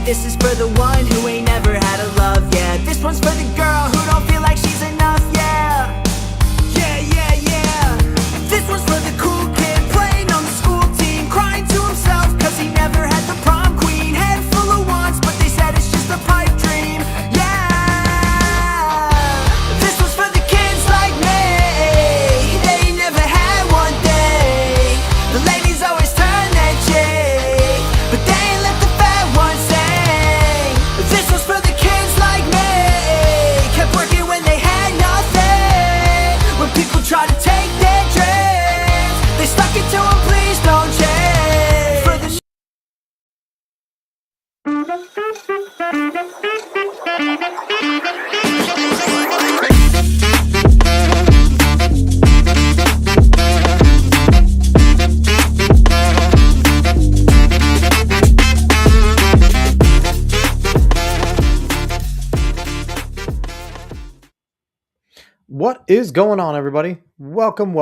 This is for the one who ain't never had a love, yeah. This one's for the girl who don't feel like she's enough, yeah. Yeah, yeah, yeah. This one's for the cool kid playing on the school team, crying to himself cause he never had the prom queen. Head full of wants, but they said it's just a pipe dream, yeah. This one's for the kids like me, they ain't never had one day. The ladies always turn their cheek, but they ain't let the fat ones sing. This was for the kids like me, kept working when they had nothing. When people try to take their dreams, they stuck it to them, please don't change. For the What is going on, everybody? Welcome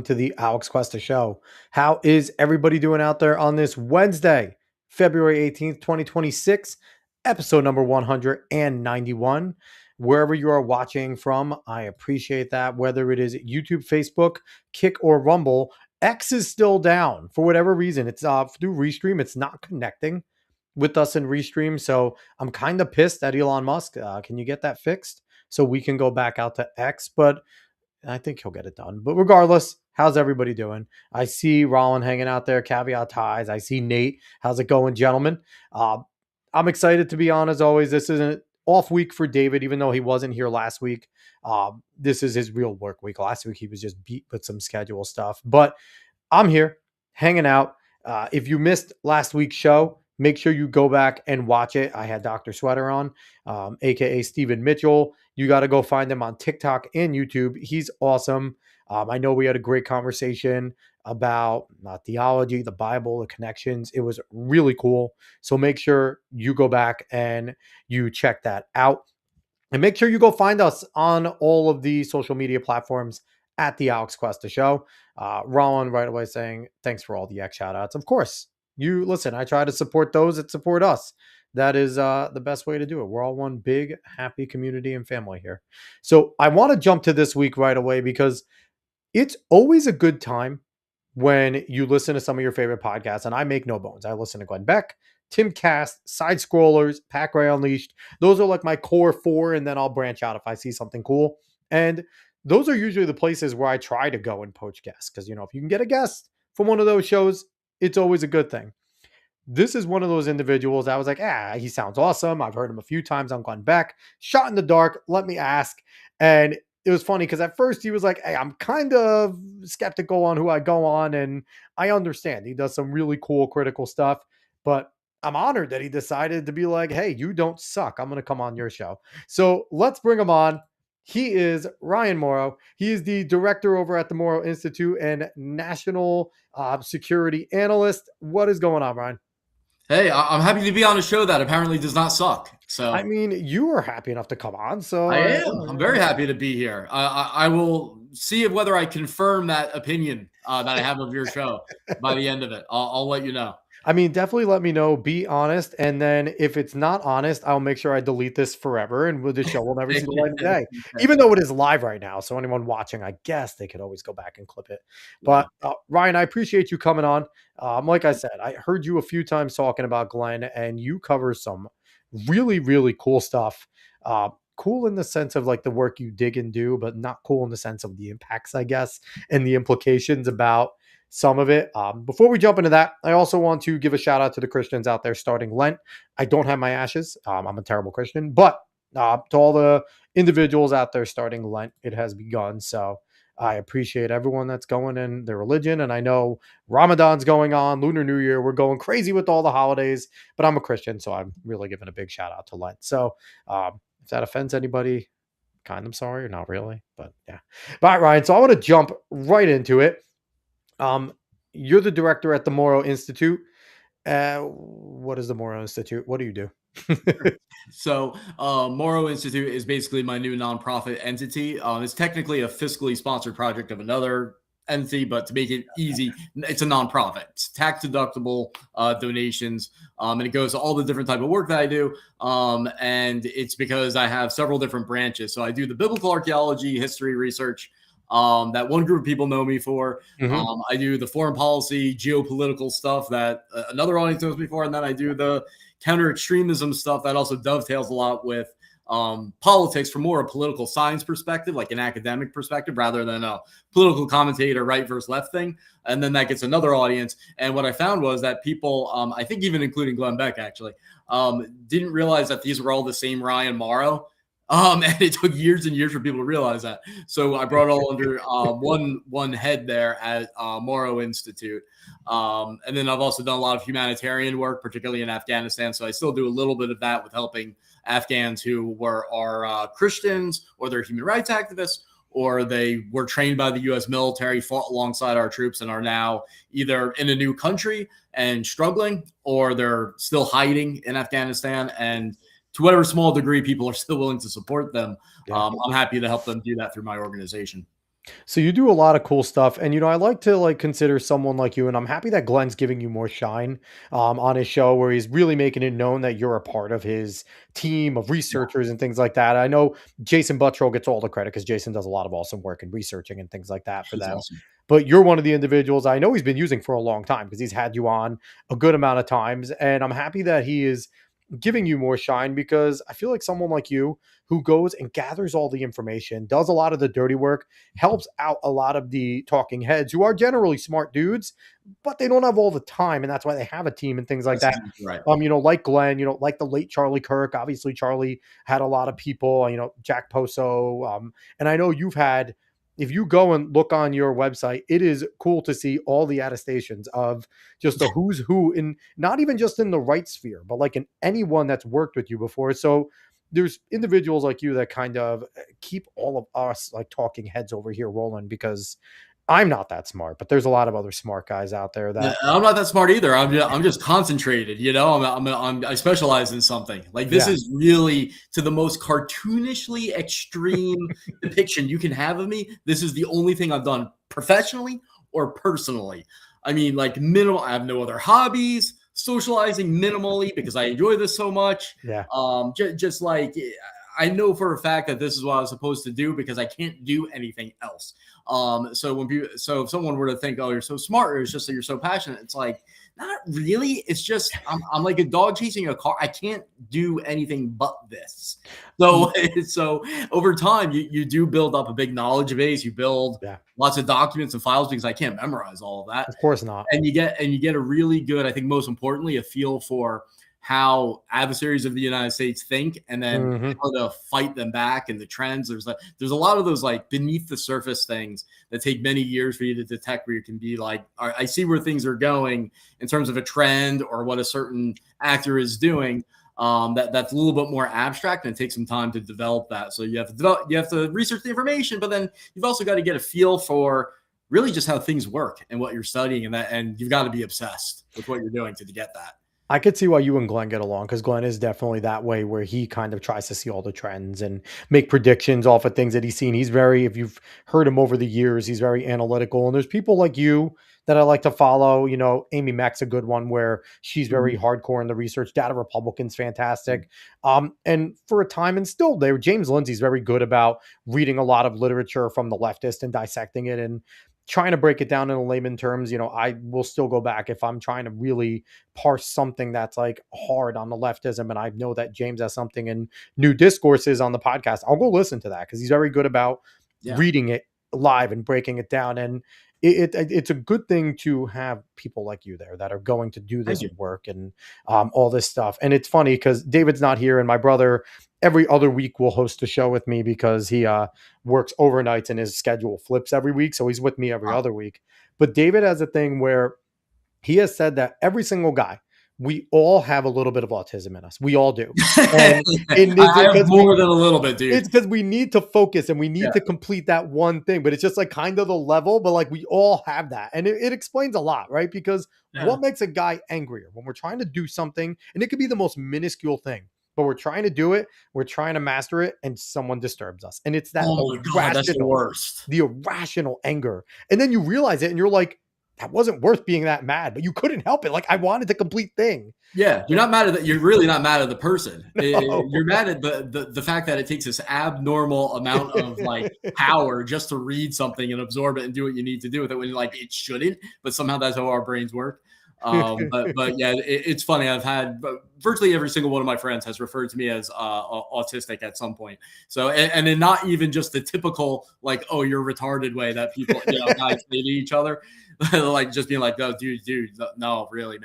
to the Alex Cuesta Show. How is everybody doing out there on this Wednesday, February 18th, 2026, episode number 191? Wherever you are watching from, I appreciate that. Whether it is YouTube, Facebook, Kick, or Rumble, X is still down for whatever reason. It's through Restream. It's not connecting with us in Restream. So I'm kind of pissed at Elon Musk. Can you get that fixed so we can go back out to X? But I think he'll get it done. But regardless, how's everybody doing? I see Rollin hanging out there, Caveat Ties. I see Nate. How's it going, gentlemen? I'm excited to be on, as always. This is an off week for David, even though he wasn't here last week. This is his real work week. Last week, he was just beat with some schedule stuff. But I'm here, hanging out. If you missed last week's show, make sure you go back and watch it. I had Dr. Sweater on, aka Stephen Mitchell. You got to go find him on TikTok and YouTube. He's awesome. I know we had a great conversation about theology, the Bible, the connections. It was really cool. So make sure you go back and you check that out. And make sure you go find us on all of the social media platforms at the Alex Cuesta Show. Rollin right away saying, thanks for all the X shout outs. Of course, you listen, I try to support those that support us. That is the best way to do it. We're all one big, happy community and family here. So I want to jump to this week right away because it's always a good time when you listen to some of your favorite podcasts. And I make no bones. I listen to Glenn Beck, Tim Cast, Side Scrollers, Pack Ray Unleashed. Those are like my core four. And then I'll branch out if I see something cool. And those are usually the places where I try to go and poach guests. Because, you know, if you can get a guest from one of those shows, it's always a good thing. This is one of those individuals I was like, he sounds awesome. I've heard him a few times on Glenn Beck. Shot in the dark, let me ask. And it was funny because at first he was like, hey, I'm kind of skeptical on who I go on. And I understand he does some really cool critical stuff. But I'm honored that he decided to be like, hey, you don't suck. I'm going to come on your show. So let's bring him on. He is Ryan Mauro. He is the director over at the Mauro Institute and national security analyst. What is going on, Ryan? Hey, I'm happy to be on a show that apparently does not suck. So I mean, you were happy enough to come on. So I am. I'm very happy to be here. I will see whether I confirm that opinion that I have of your show by the end of it. I'll let you know. I mean, definitely let me know. Be honest. And then if it's not honest, I'll make sure I delete this forever and the show will never see the light of day, even though it is live right now. So anyone watching, I guess they could always go back and clip it. But Ryan, I appreciate you coming on. Like I said, I heard you a few times talking about Glenn and you cover some really, really cool stuff. Cool in the sense of like the work you dig and do, but not cool in the sense of the impacts, I guess, and the implications about some of it. Before we jump into that, I also want to give a shout out to the Christians out there starting Lent. I don't have my ashes. I'm a terrible Christian, but to all the individuals out there starting Lent, it has begun. So I appreciate everyone that's going in their religion. And I know Ramadan's going on, Lunar New Year. We're going crazy with all the holidays, but I'm a Christian, so I'm really giving a big shout out to Lent. So if that offends anybody, kind of sorry, or not really, but yeah. All right, Ryan. So I want to jump right into it. You're the director at the Mauro Institute. What is the Mauro Institute? What do you do? So Mauro Institute is basically my new nonprofit entity. It's technically a fiscally sponsored project of another entity, but to make it easy, it's a nonprofit. It's tax deductible donations, and it goes to all the different type of work that I do. And it's because I have several different branches. So I do the biblical archaeology, history research. That one group of people know me for. Mhm. I do the foreign policy, geopolitical stuff that another audience knows me for, and then I do the counter extremism stuff that also dovetails a lot with politics from more a political science perspective, like an academic perspective, rather than a political commentator, right versus left thing. And then that gets another audience. And what I found was that people, I think even including Glenn Beck actually, didn't realize that these were all the same Ryan Mauro. And it took years and years for people to realize that. So I brought it all under one head there at Mauro Institute. And then I've also done a lot of humanitarian work, particularly in Afghanistan. So I still do a little bit of that with helping Afghans who are Christians, or they're human rights activists, or they were trained by the U.S. military, fought alongside our troops, and are now either in a new country and struggling, or they're still hiding in Afghanistan. And to whatever small degree people are still willing to support them, Yeah. I'm happy to help them do that through my organization. So you do a lot of cool stuff, and I like to consider someone like you, and I'm happy that Glenn's giving you more shine on his show, where he's really making it known that you're a part of his team of researchers and things like that. I know Jason Buttrell gets all the credit because Jason does a lot of awesome work in researching and things like that for It's them. awesome. But you're one of the individuals I know he's been using for a long time because he's had you on a good amount of times, and I'm happy that he is giving you more shine because I feel like someone like you who goes and gathers all the information, does a lot of the dirty work, helps out a lot of the talking heads who are generally smart dudes, but they don't have all the time. And that's why they have a team and things like That's that. exactly right. Like Glenn, like the late Charlie Kirk. Obviously, Charlie had a lot of people, Jack Poso. And I know you've had, if you go and look on your website, it is cool to see all the attestations of just the who's who in not even just in the right sphere, but like in anyone that's worked with you before. So there's individuals like you that kind of keep all of us like talking heads over here rolling because I'm not that smart, but there's a lot of other smart guys out there Yeah, that, I'm not that smart either. I'm just concentrated. I specialize in something. Like this yeah, is really to the most cartoonishly extreme depiction you can have of me. This is the only thing I've done professionally or personally. I mean, like minimal. I have no other hobbies. Socializing minimally because I enjoy this so much. yeah, Just like I know for a fact that this is what I was supposed to do because I can't do anything else. So if someone were to think, "Oh, you're so smart," or it's just that you're so passionate, it's like not really. It's just I'm like a dog chasing a car. I can't do anything but this. So so over time, you do build up a big knowledge base. You build yeah, lots of documents and files because I can't memorize all of that, of course not. and you get a really good, I think most importantly, a feel for how adversaries of the United States think, and then Hmm. how to fight them back and the trends. There's a lot of those like beneath the surface things that take many years for you to detect, where you can be like, all right, I see where things are going in terms of a trend or what a certain actor is doing. That's a little bit more abstract, and it takes some time to develop that. So you have to research the information, but then you've also got to get a feel for really just how things work and what you're studying, and you've got to be obsessed with what you're doing to get that. I could see why you and Glenn get along because Glenn is definitely that way where he kind of tries to see all the trends and make predictions off of things that he's seen. He's very, if you've heard him over the years, he's very analytical. And there's people like you that I like to follow. Amy Mack's a good one where she's very hardcore in the research. Data Republican's fantastic. And for a time, and still there, James Lindsay's very good about reading a lot of literature from the leftist and dissecting it and trying to break it down in layman terms. I will still go back if I'm trying to really parse something that's like hard on the leftism, and I know that James has something in New Discourses on the podcast, I'll go listen to that because he's very good about Yeah, reading it live and breaking it down. And it's a good thing to have people like you there that are going to do thank this you. work and all this stuff. And it's funny because David's not here, and my brother every other week will host a show with me because he works overnights and his schedule flips every week, so he's with me every Wow. other week. But David has a thing where he has said that every single guy, we all have a little bit of autism in us. We all do. And I have more than a little bit, it's dude. because we need to focus and we need Yeah. to complete that one thing, but it's just like kind of the level, but like we all have that. And it explains a lot, right? Because Yeah. what makes a guy angrier when we're trying to do something, and it could be the most minuscule thing. but we're trying to do it. We're trying to master it, and someone disturbs us. And it's that Oh my God, that's the worst. the irrational anger. And then you realize it and you're like, that wasn't worth being that mad, but you couldn't help it. Like, I wanted the complete thing. Yeah, you're not mad at that. You're really not mad at the person. No. You're mad at the fact that it takes this abnormal amount of like power just to read something and absorb it and do what you need to do with it when like it shouldn't, but somehow that's how our brains work. But yeah, it's funny. I've had virtually every single one of my friends has referred to me as autistic at some point. So, and then not even just the typical like, oh, you're retarded way that people, guys say to each other, like just being like, oh, dude, no, really,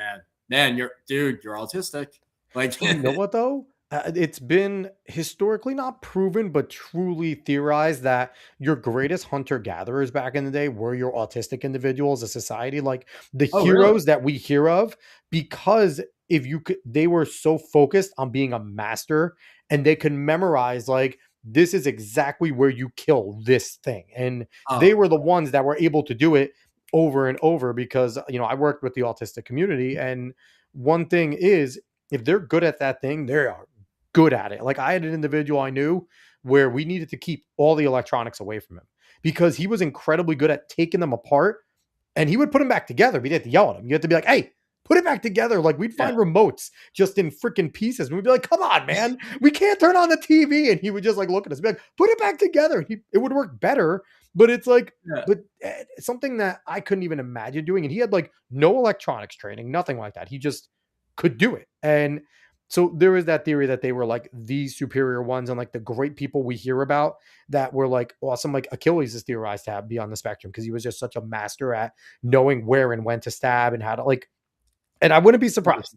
man, you're autistic. Like, You know what though? It's been historically not proven, but truly theorized that your greatest hunter gatherers back in the day were your autistic individuals, a society like the oh, really? heroes that we hear of, because if you could, they were so focused on being a master and they could memorize like this is exactly where you kill this thing, and they Oh, were the ones that were able to do it over and over because I worked with the autistic community, and one thing is if they're good at that thing, they are good at it. Like I had an individual I knew where we needed to keep all the electronics away from him because he was incredibly good at taking them apart and he would put them back together. We had to yell at him. You had to be like, hey, put it back together. Like we'd yeah. find remotes just in freaking pieces. And we'd be like, come on, man, we can't turn on the TV. And he would just like look at us and be like, put it back together. It would work better. But it's like, Yeah. but something that I couldn't even imagine doing. And he had like no electronics training, nothing like that. He just could do it. And so there is that theory that they were like the superior ones and like the great people we hear about that were like awesome. Like Achilles is theorized to be on the spectrum because he was just such a master at knowing where and when to stab and how to like, and I wouldn't be surprised.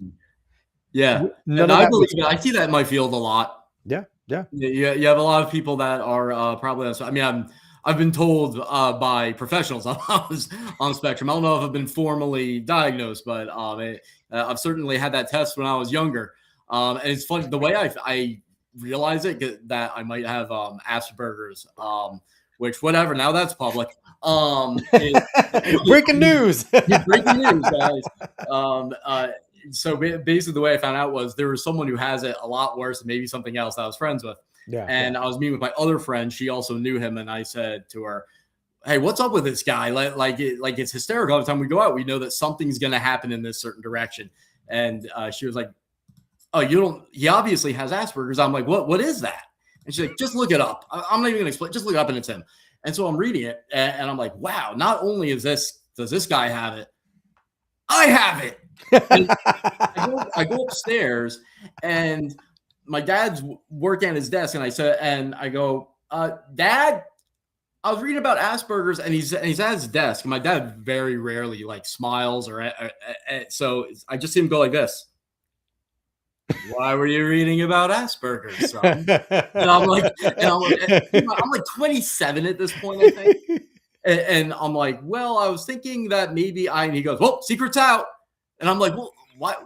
Yeah. None And of I that believe would it. I see that in my field a lot. yeah. You have a lot of people that are probably. I mean, I've been told by professionals I was on the spectrum. I don't know if I've been formally diagnosed, but I've certainly had that test when I was younger. And it's funny the way I realize it that I might have Asperger's, which whatever. Now that's public. Breaking news. Breaking news, guys. So basically the way I found out was there was someone who has it a lot worse than maybe something else that I was friends with. Yeah. And I was meeting with my other friend. She also knew him. And I said to her, hey, what's up with this guy? Like it's hysterical. Every time we go out, we know that something's going to happen in this certain direction. And she was like, oh, he obviously has Asperger's. I'm like, what is that? And she's like, just look it up. I'm not even going to explain. Just look it up and it's him. And so I'm reading it and I'm like, wow, not only does this guy have it, I have it. I go upstairs and my dad's working at his desk and I go, Dad, I was reading about Asperger's and he's at his desk. And my dad very rarely like smiles so I just see him go like this. Why were you reading about Asperger's, son? And I'm like 27 at this point, I think. And I'm like, well, I was thinking that maybe and he goes, well, secret's out. And I'm like, well,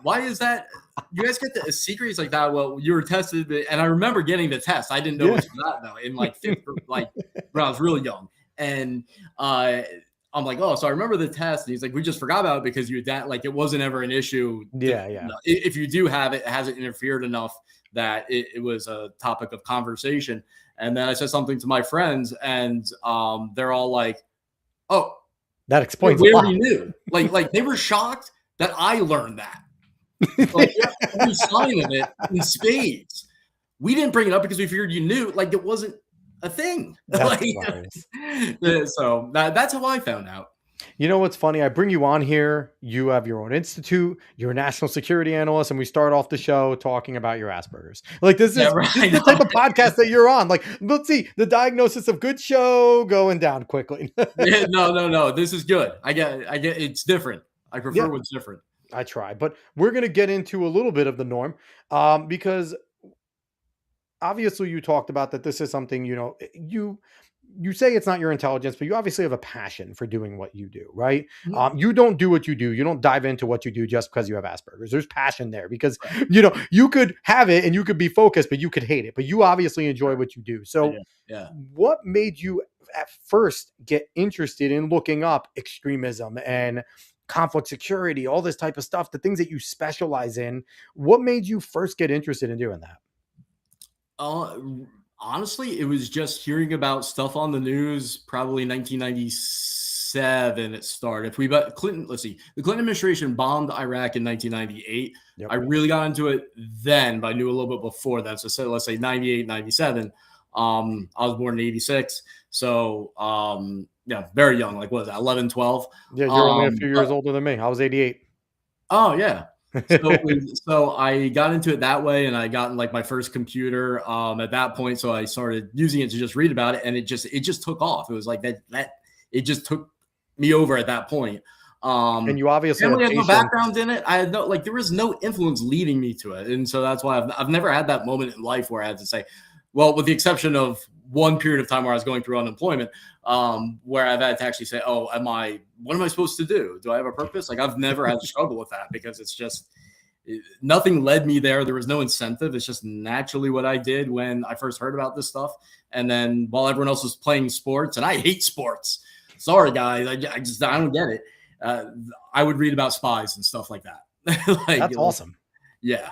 why is that? You guys get the secret? He's like that. Well, you were tested. And I remember getting the test. I didn't know it was that though. In like fifth, like when I was really young. And I'm like, oh, so I remember the test. And he's like, we just forgot about it because it wasn't ever an issue. Yeah. If you do have it, it hasn't interfered enough that it was a topic of conversation. And then I said something to my friends and they're all like, oh, that explains we already knew. Like they were shocked that I learned that. Like every sign of it in spades. We didn't bring it up because we figured you knew. Like it wasn't a thing. That's So that's how I found out. You know what's funny? I bring you on here. You have your own institute. You're a national security analyst, and we start off the show talking about your Asperger's. Like this is the type of podcast that you're on. Like, let's see the diagnosis of good show going down quickly. No. This is good. I get. It's different. I prefer what's different. I try, but we're going to get into a little bit of the norm because obviously you talked about that this is something, you say it's not your intelligence, but you obviously have a passion for doing what you do, right? Mm-hmm. You don't do what you do. You don't dive into what you do just because you have Asperger's. There's passion there because, you could have it and you could be focused, but you could hate it, but you obviously enjoy what you do. So what made you at first get interested in looking up extremism and conflict security, all this type of stuff, the things that you specialize in? What made you first get interested in doing that? Uh, Honestly, it was just hearing about stuff on the news. Probably 1997 it started. If we but Clinton, let's see, the Clinton administration bombed Iraq in 1998. Yep. I really got into it then, but I knew a little bit before that. So let's say 98, 97. I was born in 86. So yeah, very young, like what was that, 11, 12. Yeah, you're only a few But years older than me. I was 88. oh yeah. So I got into it that way, and I got like my first computer at that point. So I started using it to just read about it, and it just took off. It was like that it just took me over at that point. And you obviously Family had had no patience. background in it. I had no, like, there was no influence leading me to it, and so that's why I've never had that moment in life where I had to say, well, with the exception of one period of time where I was going through unemployment, where I've had to actually say, oh, what am I supposed to do? Do I have a purpose? Like, I've never had to struggle with that because it's just, nothing led me there. There was no incentive. It's just naturally what I did when I first heard about this stuff. And then while everyone else was playing sports, and I hate sports. Sorry, guys. I don't get it. I would read about spies and stuff like that. That's awesome. Yeah.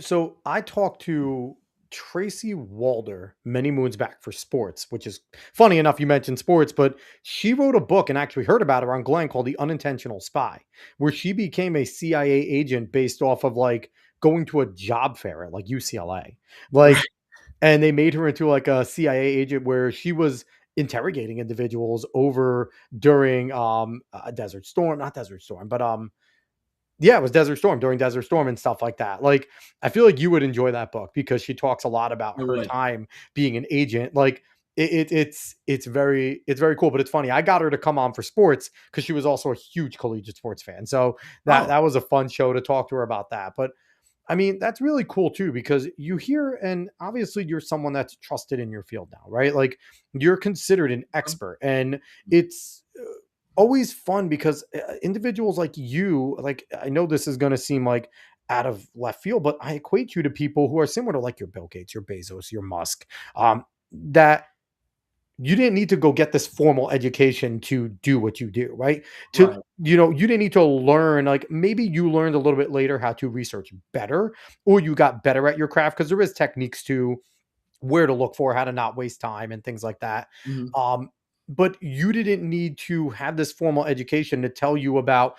So I talked to Tracy Walder many moons back for sports, which is funny enough. You mentioned sports, but she wrote a book and actually heard about it on Glenn called The Unintentional Spy, where she became a CIA agent based off of like going to a job fair at like UCLA. Like, and they made her into like a CIA agent where she was interrogating individuals over during a Desert Storm, not Desert Storm, but yeah, it was Desert Storm, during Desert Storm and stuff like that. Like, I feel like you would enjoy that book because she talks a lot about I her would. time being an agent. Like, it's very cool. But it's funny. I got her to come on for sports because she was also a huge collegiate sports fan. So that Oh, that was a fun show to talk to her about that. But I mean, that's really cool too, because you hear, and obviously you're someone that's trusted in your field now, right? Like, you're considered an expert, and it's always fun because individuals like you, like, I know this is going to seem like out of left field, but I equate you to people who are similar to like your Bill Gates, your Bezos, your Musk, that you didn't need to go get this formal education to do what you do, right? To, right. you didn't need to learn, like, maybe you learned a little bit later how to research better, or you got better at your craft because there is techniques to where to look for, how to not waste time and things like that. Mhm. Um, but you didn't need to have this formal education to tell you about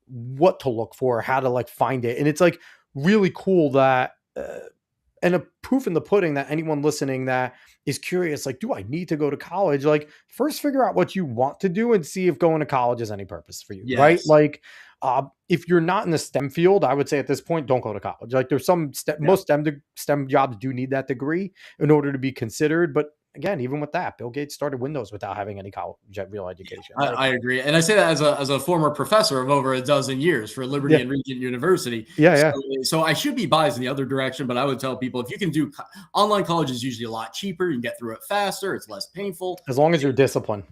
what to look for, how to like find it. And it's like really cool that and a proof in the pudding that anyone listening that is curious, like, do I need to go to college? Like, first figure out what you want to do and see if going to college has any purpose for you, right? Yes. Like, if you're not in the STEM field, I would say at this point, don't go to college. Like, there's some Yeah. most STEM jobs do need that degree in order to be considered. But again, even with that, Bill Gates started Windows without having any college real education. Like, I agree, and I say that as a former professor of over a dozen years for Liberty yeah, and Regent University. yeah, So, yeah, so I should be biased in the other direction, but I would tell people if you can do online college is usually a lot cheaper. You can get through it faster. It's less painful. as long as you're disciplined.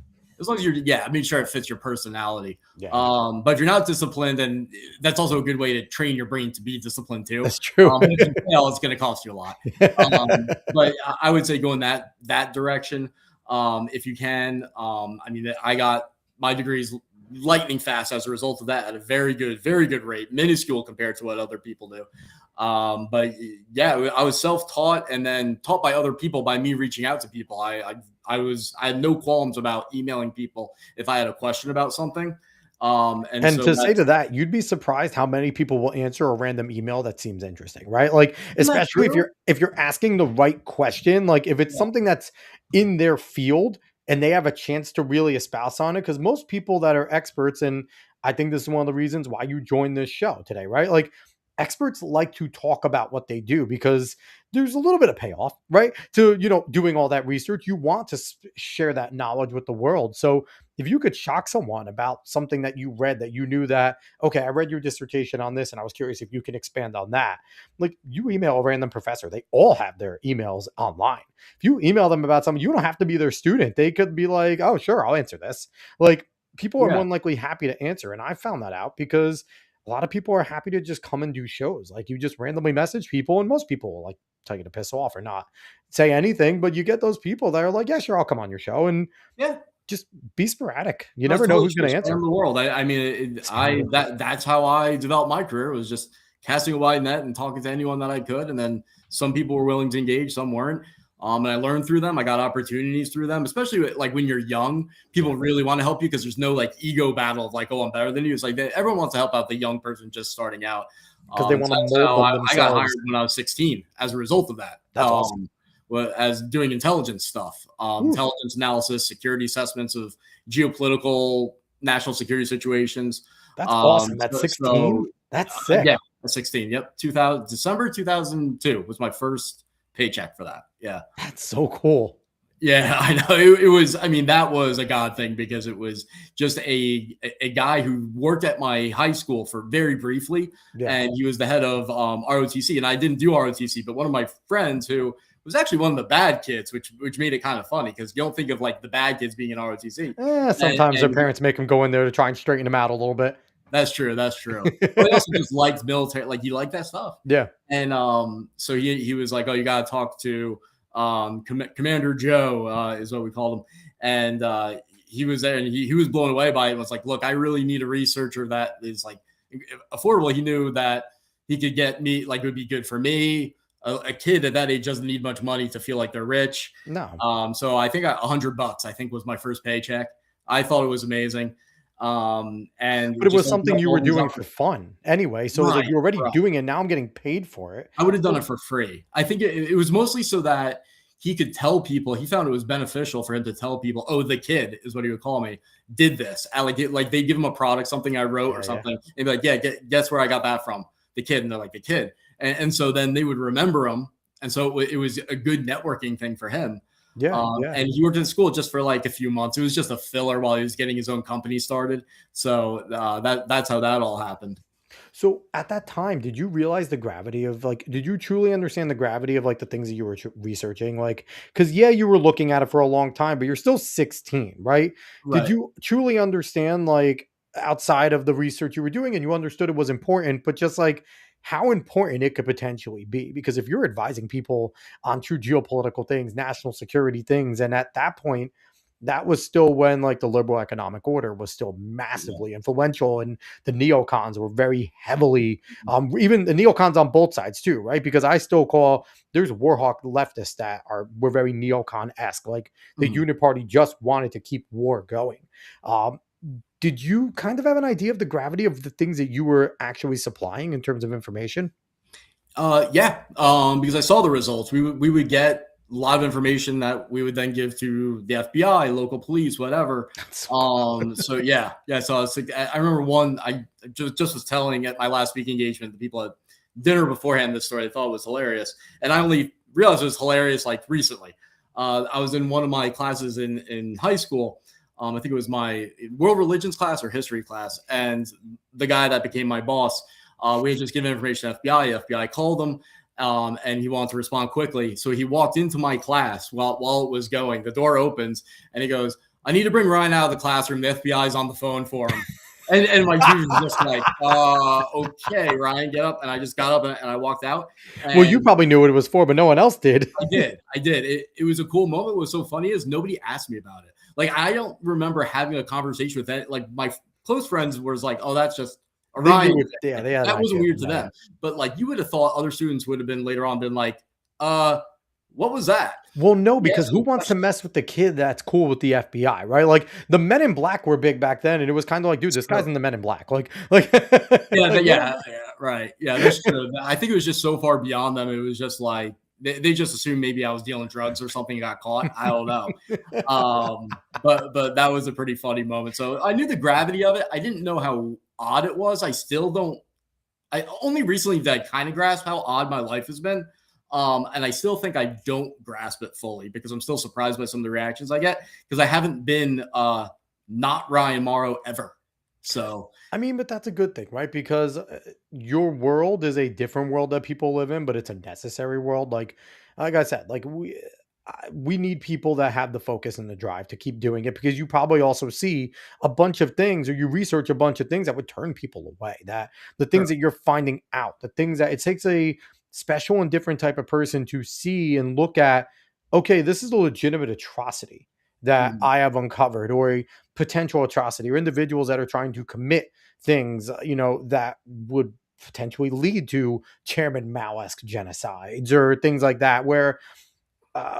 As long as you're, yeah, I mean, sure, it fits your personality. Yeah, But if you're not disciplined, then that's also a good way to train your brain to be disciplined too. that's true. But if you fail, it's going to cost you a lot. But I would say go in that direction if you can. I mean, I got my degrees lightning fast as a result of that at a very good rate, minuscule compared to what other people do. But yeah, I was self-taught and then taught by other people by me reaching out to people. I had no qualms about emailing people if I had a question about something. And And so to say that's, to that, you'd be surprised how many people will answer a random email that seems interesting, right? Like, isn't that especially if true? you're asking the right question, like if it's Yeah. something that's in their field and they have a chance to really espouse on it. Because most people that are experts, and I think this is one of the reasons why you joined this show today, right? Like, experts like to talk about what they do because there's a little bit of payoff, right? To, doing all that research, you want to share that knowledge with the world. So if you could shock someone about something that you read, that you knew that, okay, I read your dissertation on this and I was curious if you can expand on that. Like, you email a random professor, they all have their emails online. If you email them about something, you don't have to be their student. They could be like, oh, sure, I'll answer this. Like, people are more Yeah. than likely happy to answer. And I found that out because a lot of people are happy to just come and do shows. Like, you just randomly message people, and most people will like tell you to piss off or not say anything. But you get those people that are like, yeah, sure, I'll come on your show, and Yeah. just be sporadic. You That's never know totally who's true. going to Scam answer. the world. I mean, Scam the world. that's how I developed my career, was just casting a wide net and talking to anyone that I could, and then Some people were willing to engage, some weren't. And I learned through them. I got opportunities through them, especially like when you're young. People really want to help you because there's no like ego battle of like, oh, I'm better than you. It's like everyone wants to help out the young person just starting out. Because they want to That's mold how them I got themselves. hired when I was 16 as a result of that. That's awesome. As doing intelligence stuff, intelligence analysis, security assessments of geopolitical national security situations. That's awesome. That's 16. That's sick. Yeah, 16. Yep. December 2002 was my first paycheck for that. Yeah. That's so cool. Yeah, I know. It was, I mean, that was a God thing because it was just a guy who worked at my high school for very briefly. Yeah. And he was the head of ROTC. And I didn't do ROTC, but one of my friends who was actually one of the bad kids, which made it kind of funny because you don't think of like the bad kids being in ROTC. Sometimes their parents make them go in there to try and straighten them out a little bit. That's true. That's true. But he also just liked military, like he liked that stuff. Yeah. And so he was like, oh, you got to talk to Commander Joe is what we called him. And he was there and he was blown away by it. And was like, look, I really need a researcher that is like affordable. He knew that he could get me, like it would be good for me. A kid at that age doesn't need much money to feel like they're rich. No. So I think $100, I think was my first paycheck. I thought it was amazing. But it was something you were doing for fun anyway. So it was like you're already doing it. Now I'm getting paid for it. I would have done it for free. I think it was mostly so that he could tell people. He found it was beneficial for him to tell people, oh, the kid is what he would call me, did this. Like they give him a product, something I wrote or something. And be like, yeah, guess where I got that from? The kid. And they're like, the kid. And so then they would remember him. And so it was a good networking thing for him. Yeah, And he worked in school just for like a few months. It was just a filler while he was getting his own company started. So that's how that all happened. So at that time, did you realize the gravity of like, did you truly understand the gravity of like the things that you were researching? Like, because you were looking at it for a long time, but you're still 16, right? Did you truly understand like outside of the research you were doing and you understood it was important, but just like how important it could potentially be? Because if you're advising people on true geopolitical things, national security things, and at that point, that was still when like the liberal economic order was still massively influential, and the neocons were very heavily even the neocons on both sides too, right? Because I still call there's warhawk leftists that were very neocon-esque, like the uniparty just wanted to keep war going. Did you kind of have an idea of the gravity of the things that you were actually supplying in terms of information? Yeah, because I saw the results. We would get a lot of information that we would then give to the FBI, local police, whatever. So yeah. So it's like, I remember one I just was telling at my last speaking engagement, the people at dinner beforehand, this story. I thought it was hilarious, and I only realized it was hilarious like recently. I was in one of my classes in high school. I think it was my world religions class or history class. And the guy that became my boss, we had just given information to FBI. The FBI called him and he wanted to respond quickly. So he walked into my class while it was going. The door opens and he goes, I need to bring Ryan out of the classroom. The FBI's on the phone for him. And my teacher was just like, okay, Ryan, get up. And I just got up and I walked out. Well, you probably knew what it was for, but no one else did. I did. It was a cool moment. What was so funny is nobody asked me about it. Like, I don't remember having a conversation with that. Like, my close friends was like, oh, that's just a Ryan. That wasn't weird to them. But, like, you would have thought other students would have been later on been like, what was that? Well, no, because who wants to mess with the kid that's cool with the FBI, right? Like the Men in Black were big back then, and it was kind of like, dude, this guy's in the Men in Black. Like yeah, right. Yeah, that's true. I think it was just so far beyond them. It was just like they just assumed maybe I was dealing drugs or something and got caught. I don't know. But that was a pretty funny moment. So I knew the gravity of it. I didn't know how odd it was. I still don't. I only recently did I kind of grasp how odd my life has been. And I still think I don't grasp it fully because I'm still surprised by some of the reactions I get because I haven't been not Ryan Mauro ever. So, I mean, but that's a good thing, right? Because your world is a different world that people live in, but it's a necessary world. Like I said, like we need people that have the focus and the drive to keep doing it because you probably also see a bunch of things or you research a bunch of things that would turn people away, that the things that you're finding out, the things that it takes a special and different type of person to see and look at, okay, this is a legitimate atrocity that I have uncovered, or a potential atrocity, or individuals that are trying to commit things, that would potentially lead to Chairman Mao-esque genocides or things like that, where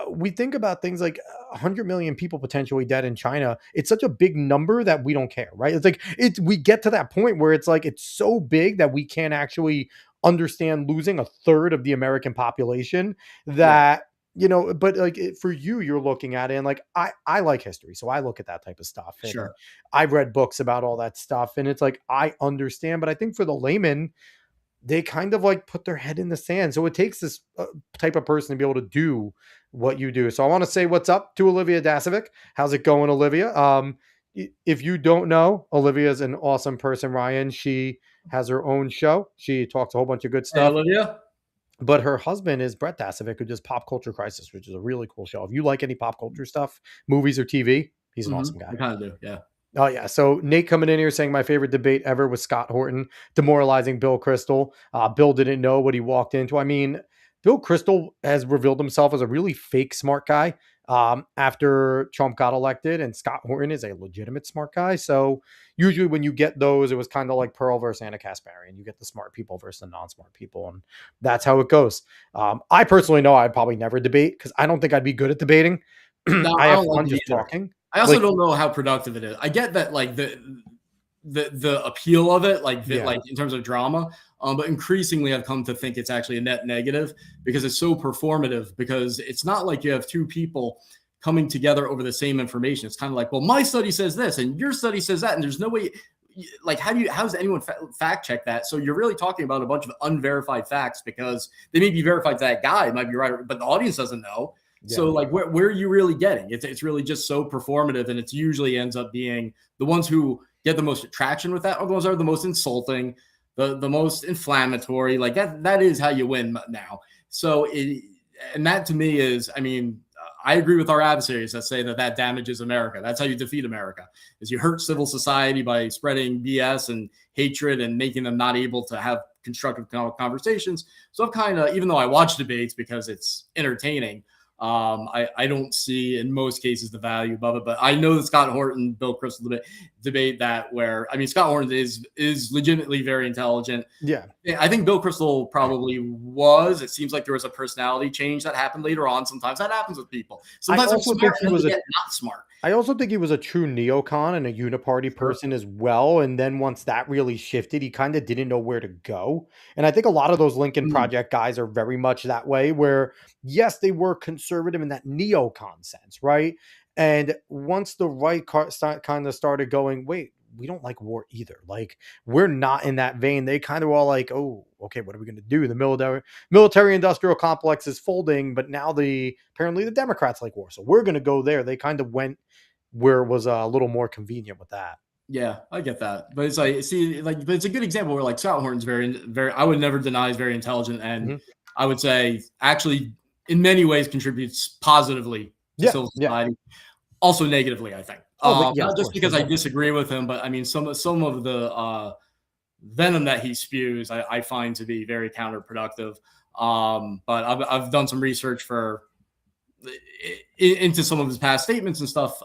we think about things like 100 million people potentially dead in China. It's such a big number that we don't care, right? It's like we get to that point where it's like it's so big that we can't actually understand losing a third of the American population. Yeah, That but like for you, you're looking at it, and like I like history, so I look at that type of stuff, and sure. I've read books about all that stuff, and it's like I understand, but I think for the layman, they kind of like put their head in the sand. So it takes this type of person to be able to do what you do. So I want to say what's up to Olivia Dasovic. How's it going, Olivia? If you don't know, Olivia is an awesome person, Ryan. She has her own show. She talks a whole bunch of good Hey, stuff. Olivia. But her husband is Brett Dasovic, who does Pop Culture Crisis, which is a really cool show. If you like any pop culture stuff, movies or TV, he's an awesome guy. I kind of do. Yeah. Oh yeah. So Nate coming in here saying my favorite debate ever was Scott Horton demoralizing Bill Kristol. Bill didn't know what he walked into. I mean, Bill Kristol has revealed himself as a really fake smart guy after Trump got elected, and Scott Horton is a legitimate smart guy. So usually when you get those, it was kind of like Pearl versus Anna Kasparian. You get the smart people versus the non-smart people, and that's how it goes. I personally know I'd probably never debate because I don't think I'd be good at debating. No, I I have don't like fun it just either. talking. I also Like, don't know how productive it is. I get that, like the appeal of it, yeah. like in terms of drama. But increasingly, I've come to think it's actually a net negative because it's so performative. Because it's not like you have two people coming together over the same information. It's kind of like, well, my study says this, and your study says that, and there's no way. Like, how does anyone fact check that? So you're really talking about a bunch of unverified facts because they may be verified to that guy, it might be right, but the audience doesn't know. Yeah. So like, where are you really getting? It's really just so performative, and it's usually ends up being the ones who get the most traction with that are the ones that are the most insulting, the most inflammatory. Like that is how you win now. So and that to me is, I mean, I agree with our adversaries that say that damages America. That's how you defeat America, is you hurt civil society by spreading BS and hatred and making them not able to have constructive conversations. So I've kind of, even though I watch debates because it's entertaining, I don't see in most cases the value above it, but I know the Scott Horton, Bill Kristol debate that where, I mean, Scott Horton is legitimately very intelligent. Yeah. I think Bill Kristol probably was. It seems like there was a personality change that happened later on. Sometimes that happens with people. Sometimes they're smart and then they get not smart. I also think he was a true neocon and a uniparty person as well. And then once that really shifted, he kind of didn't know where to go. And I think a lot of those Lincoln Project guys are very much that way, where yes, they were conservative in that neocon sense, right? And once the right kind of started going, wait, we don't like war either. Like, we're not in that vein. They kind of were all like, oh, okay, what are we going to do? The military industrial complex is folding, but now apparently the Democrats like war. So we're going to go there. They kind of went where it was a little more convenient with that. Yeah, I get that. But it's like, see, like, but it's a good example where like Scott Horton's very, I would never deny is very intelligent. And I would say actually in many ways contributes positively to civil society. Also negatively, I think. Not just because I disagree with him, but I mean, some of the venom that he spews, I find to be very counterproductive. But I've done some research into some of his past statements and stuff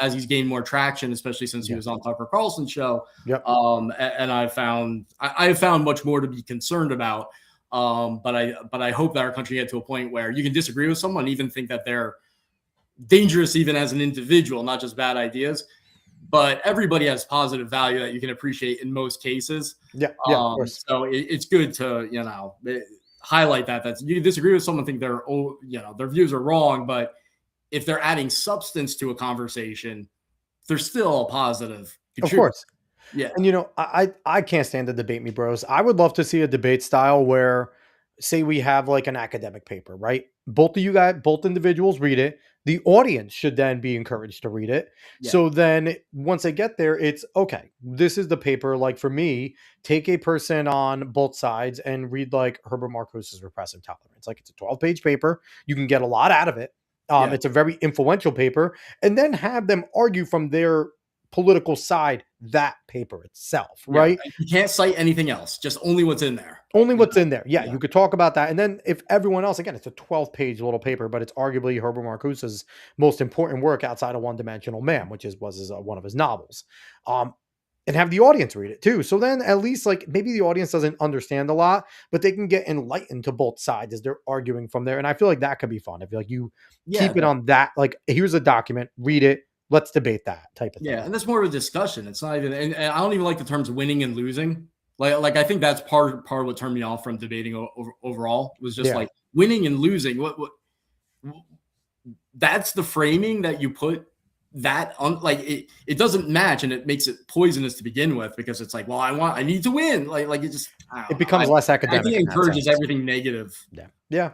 as he's gained more traction, especially since he was on Tucker Carlson's show. And I have found much more to be concerned about. But I hope that our country get to a point where you can disagree with someone, even think that they're dangerous even as an individual, not just bad ideas, but everybody has positive value that you can appreciate in most cases. Of course. So it's good to, highlight that you can disagree with someone, think their views are wrong, but if they're adding substance to a conversation, they're still a positive contributor. Of course. Yeah. And I can't stand the debate me bros. I would love to see a debate style where, say we have like an academic paper, right? Both individuals read it. The audience should then be encouraged to read it. Yeah. So then once they get there, it's okay. This is the paper. Like for me, take a person on both sides and read like Herbert Marcuse's Repressive Tolerance. Like it's a 12-page paper. You can get a lot out of it. It's a very influential paper, and then have them argue from their political side that paper itself, right? You can't cite anything else, just only what's in there. Only what's in there. Yeah, you could talk about that. And then if everyone else, again, it's a 12-page little paper, but it's arguably Herbert Marcuse's most important work outside of One Dimensional Man, which was one of his novels. and have the audience read it too. So then at least like maybe the audience doesn't understand a lot, but they can get enlightened to both sides as they're arguing from there. And I feel like that could be fun. I feel like you Yeah, keep it on that, like, here's a document, read it, let's debate that type of yeah, thing. and that's more of a discussion. It's not even, and I don't even like the terms winning and losing. Like I think that's part of what turned me off from debating overall was just Yeah. like winning and losing. What that's the framing that you put that on, like it doesn't match, and it makes it poisonous to begin with because it's like, well, I need to win. Like it just, I It don't know. becomes less I think academic it in that encourages sense. everything negative. Yeah. Yeah.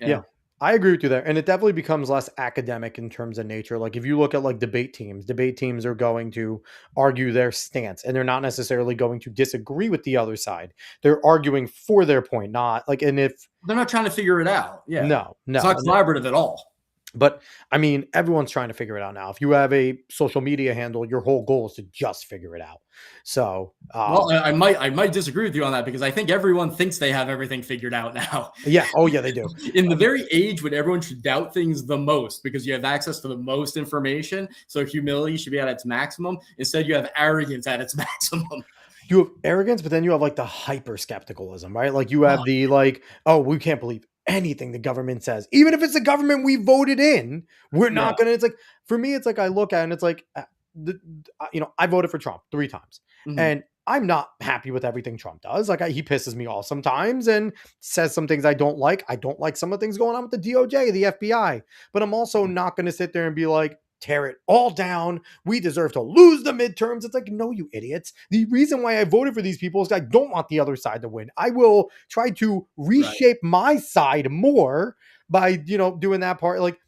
Yeah. Yeah. I agree with you there. And it definitely becomes less academic in terms of nature. Like if you look at like debate teams are going to argue their stance and they're not necessarily going to disagree with the other side. They're arguing for their point, not like, and if They're not trying to figure it out. Yeah. no, It's no. not collaborative at all. But I mean, everyone's trying to figure it out now. If you have a social media handle, your whole goal is to just figure it out. So, Well, I might disagree with you on that because I think everyone thinks they have everything figured out now. yeah. Oh, yeah, they do. In the very age when everyone should doubt things the most because you have access to the most information, so humility should be at its maximum. Instead, you have arrogance at its maximum. You have arrogance, but then you have like the hyper skepticalism, right? Like you have Oh, the like, oh, we can't believe anything the government says, even if it's the government we voted in. We're yeah. not gonna. It's like for me, it's like I look at it and it's like, I voted for Trump 3 times, Mhm. and I'm not happy with everything Trump does. Like he pisses me off sometimes and says some things I don't like. I don't like some of the things going on with the DOJ, the FBI, but I'm also not going to sit there and be like, tear it all down. We deserve to lose the midterms. It's like, no, you idiots. The reason why I voted for these people is I don't want the other side to win. I will try to Right. reshape my side more by, doing that part. Like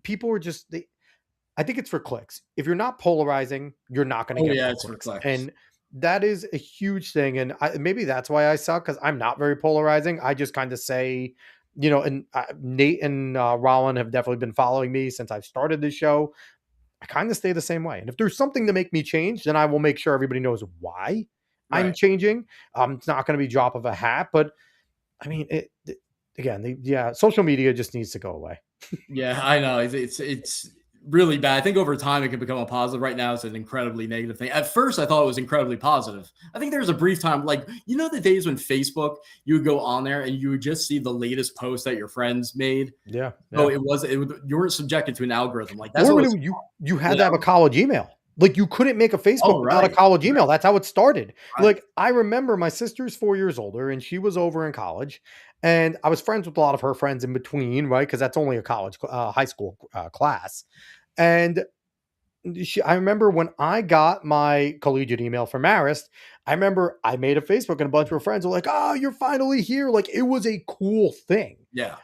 people are just, I think it's for clicks. If you're not polarizing, you're not going to Oh get yeah, more it's for clicks. clicks. And that is a huge thing. And maybe that's why I suck because I'm not very polarizing. I just kind of say, and Nate and Rollin have definitely been following me since I've started this show. I kind of stay the same way. And if there's something to make me change, then I will make sure everybody knows why I'm Right. changing. It's not going to be drop of a hat, but I mean, again, social media just needs to go away. Yeah, I know. It's really bad. I think over time it can become a positive. Right now, it's an incredibly negative thing. At first, I thought it was incredibly positive. I think there was a brief time, like the days when Facebook, you would go on there and you would just see the latest post that your friends made. Yeah. So Yeah. you weren't subjected to an algorithm. Like that's Or what when was, you had to have a college email. Like you couldn't make a Facebook oh without a right, college email. That's how it started. right, Like I remember my sister's 4 years older and she was over in college and I was friends with a lot of her friends in between, right? Because that's only a high school class. And I remember when I got my collegiate email from Marist, I remember I made a Facebook and a bunch of her friends were like, "Oh, you're finally here." Like it was a cool thing. yeah,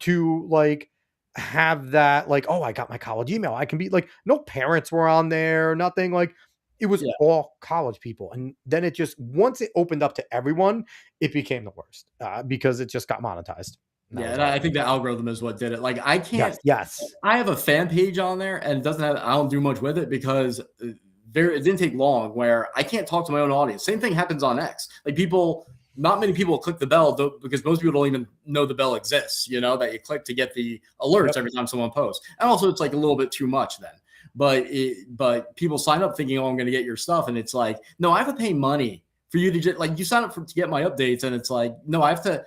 To like have that, like, oh, I got my college email. I can be like, no parents were on there, nothing. Like it was yeah. all college people. And then it just once it opened up to everyone, it became the worst because it just got monetized. And that Yeah, was and all. I think the algorithm is what did it. Like I Yes, can't. yes. I have a fan page on there, and it doesn't have. I don't do much with it because it didn't take long where I can't talk to my own audience. Same thing happens on X. Like people, not many people click the bell because most people don't even know the bell exists. That you click to get the alerts Yep. every time someone posts, and also it's like a little bit too much then. But people sign up thinking, oh, I'm going to get your stuff, and it's like, no, I have to pay money for you to just like you sign up to get my updates, and it's like, no, I have to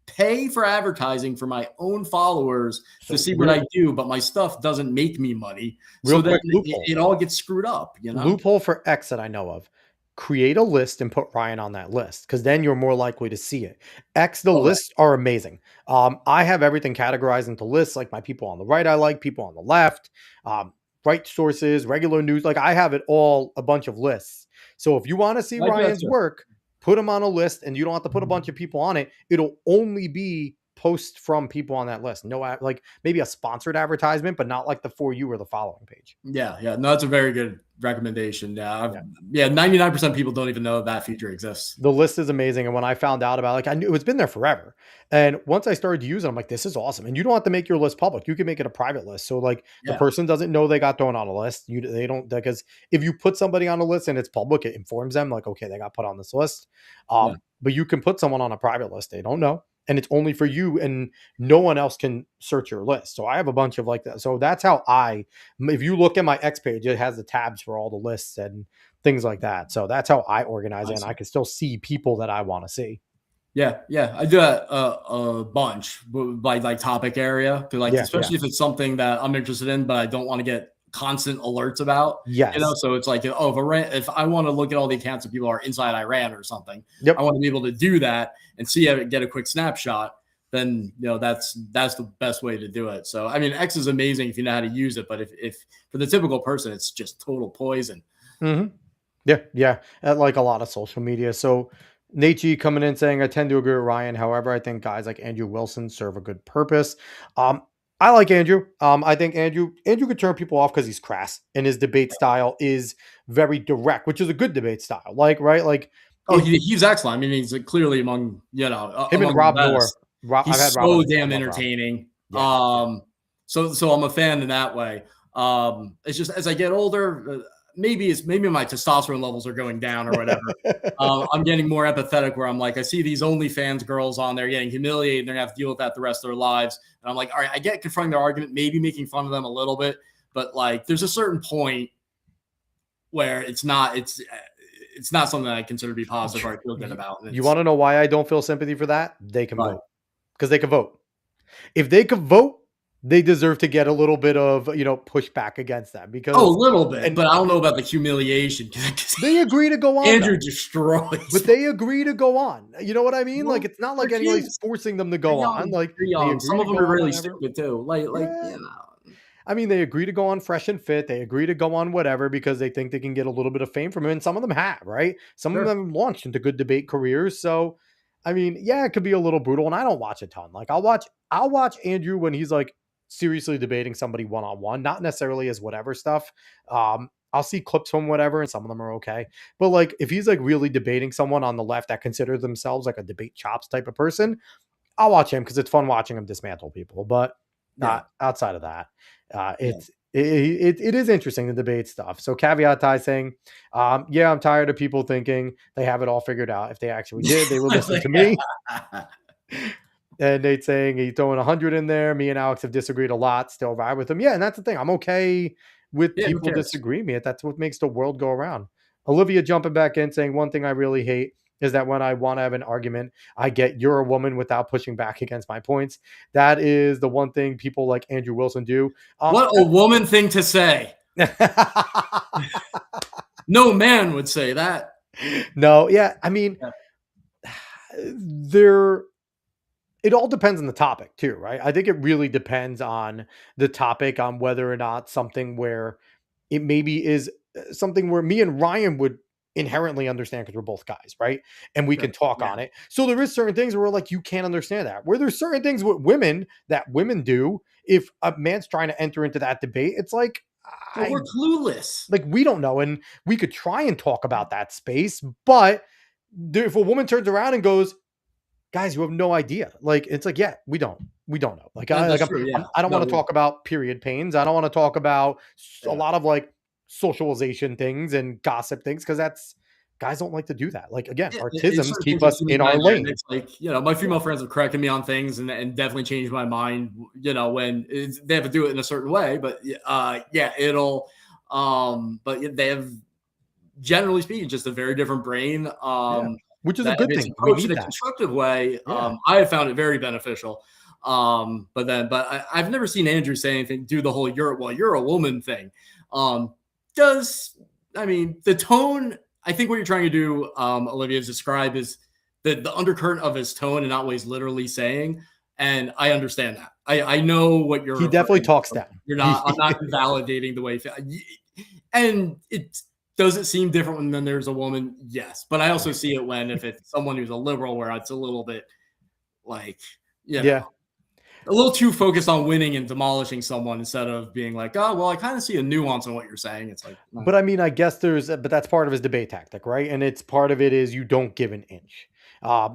pay for advertising for my own followers to So see what I do, but my stuff doesn't make me money. real So then quick loophole. it all gets screwed up. Loophole for X that I know of. Create a list and put Ryan on that list because then you're more likely to see it. X, the All right. lists are amazing. I have everything categorized into lists, like my people on the right, I like people on the left, right sources, regular news. Like I have it all a bunch of lists. So if you want to see I do that Ryan's too. work, put him on a list and you don't have to put a bunch of people on it. It'll only be posts from people on that list. No, like maybe a sponsored advertisement, but not like the for you or the following page. Yeah. No, that's a very good recommendation. Yeah. Yeah, 99% of people don't even know that feature exists. The list is amazing. And when I found out about it, like I knew it's been there forever. And once I started to use it, I'm like, this is awesome. And you don't have to make your list public. You can make it a private list. So like the Yeah. person doesn't know they got thrown on a list. They don't, because if you put somebody on a list and it's public, it informs them like, okay, they got put on this list. Yeah. But you can put someone on a private list. They don't know. And it's only for you and no one else can search your list. So I have a bunch of like that. So that's how if you look at my X page, it has the tabs for all the lists and things like that. So that's how I organize I it, and I see. can still see people that I want to see. Yeah, I do that a bunch by like topic area, because like Yeah. especially if it's something that I'm interested in, but I don't want to get constant alerts about. Yes. So it's like, oh, if I want to look at all the accounts of people who are inside Iran or something, I Yep. want to be able to do that and see it, get a quick snapshot. Then that's the best way to do it. So I mean, X is amazing if you know how to use it, but if for the typical person, it's just total poison. Hmm. Yeah. Like a lot of social media. So Nate G coming in saying, I tend to agree with Ryan. However, I think guys like Andrew Wilson serve a good purpose. Um, I like Andrew. I think Andrew could turn people off because he's crass and his debate style is very direct, which is a good debate style. Like, right? Like Oh, it he's excellent. I mean, he's clearly among him and among the Rob Noor. best. I've He's had Rob on so the show. I damn love Rob. entertaining. Yeah. So I'm a fan in that way. It's just as I get older, maybe my testosterone levels are going down or whatever. I'm getting more empathetic where I'm like, I see these OnlyFans girls on there getting humiliated, and they're gonna have to deal with that the rest of their lives. And I'm like, all right, I get confronting their argument, maybe making fun of them a little bit, but like, there's a certain point where it's not something that I consider to be positive or I feel good about. You want to know why I don't feel sympathy for that? They can Right. vote because they can vote. If they could vote, they deserve to get a little bit of pushback against that because a little bit, and but I don't know about the humiliation. they agree to go on. Andrew Though. destroys. But they agree to go on. You know what I mean? Well, Like it's not like they're anybody's kids. forcing them to They're go on. young. Like They're they young. agree Some to of them go are on really whenever. stupid too. Like Yeah. I mean, they agree to go on fresh and fit. They agree to go on whatever because they think they can get a little bit of fame from it. And some of them have, right? Some of Sure. them launched into good debate careers. So, I mean, yeah, it could be a little brutal. And I don't watch a ton. Like I'll watch Andrew when he's like seriously debating somebody one on one, not necessarily as whatever stuff. I'll see clips from whatever, and some of them are okay. But like if he's like really debating someone on the left that consider themselves like a debate chops type of person, I'll watch him because it's fun watching him dismantle people. But Yeah. outside of that, Yeah. it is interesting the debate stuff. So caveat Ty saying, yeah, I'm tired of people thinking they have it all figured out. If they actually did, they would listen to me. And Nate saying he's throwing 100 in there. Me and Alex have disagreed a lot. Still ride with him. Yeah, and that's the thing. I'm okay with Yeah, who people cares? disagree me. That's what makes the world go around. Olivia jumping back in saying one thing I really hate is that when I want to have an argument, I get you're a woman without pushing back against my points. That is the one thing people like Andrew Wilson do. What a woman thing to say. No man would say that. No, yeah. I mean, it all depends on the topic too, right? I think it really depends on the topic, on whether or not something where it maybe is something where me and Ryan would inherently understand because we're both guys, right? And we can talk on it. So there is certain things where we're like, you can't understand that. Where there's certain things with women that women do. If a man's trying to enter into that debate, it's like, We're clueless. like we don't know. And we could try and talk about that space, but if a woman turns around and goes, guys, you have no idea. Like, it's like, yeah, we don't know. Like, I don't want to talk about period pains. I don't want to talk about a lot of like socialization things and gossip things. Cause guys don't like to do that. Like, again, artisms keep us in our lane. It's like, my female friends have corrected me on things and definitely changed my mind, when they have to do it in a certain way, but it'll, but they have, generally speaking, just a very different brain. Which is a good thing. We need in a constructive way. I have found it very beneficial. But I've never seen Andrew say anything, do the whole you're a woman thing. The tone, I think what you're trying to do, Olivia, is describe is the undercurrent of his tone and not what he's literally saying. And I understand that. I know what you're. He definitely talks down. I'm not invalidating the way. And does it seem different when there's a woman? Yes. But I also see it if it's someone who's a liberal, where it's a little bit like, a little too focused on winning and demolishing someone instead of being like, oh, well, I kind of see a nuance in what you're saying. It's like, but I mean, I guess but that's part of his debate tactic, right? And it's part of it is you don't give an inch. I'll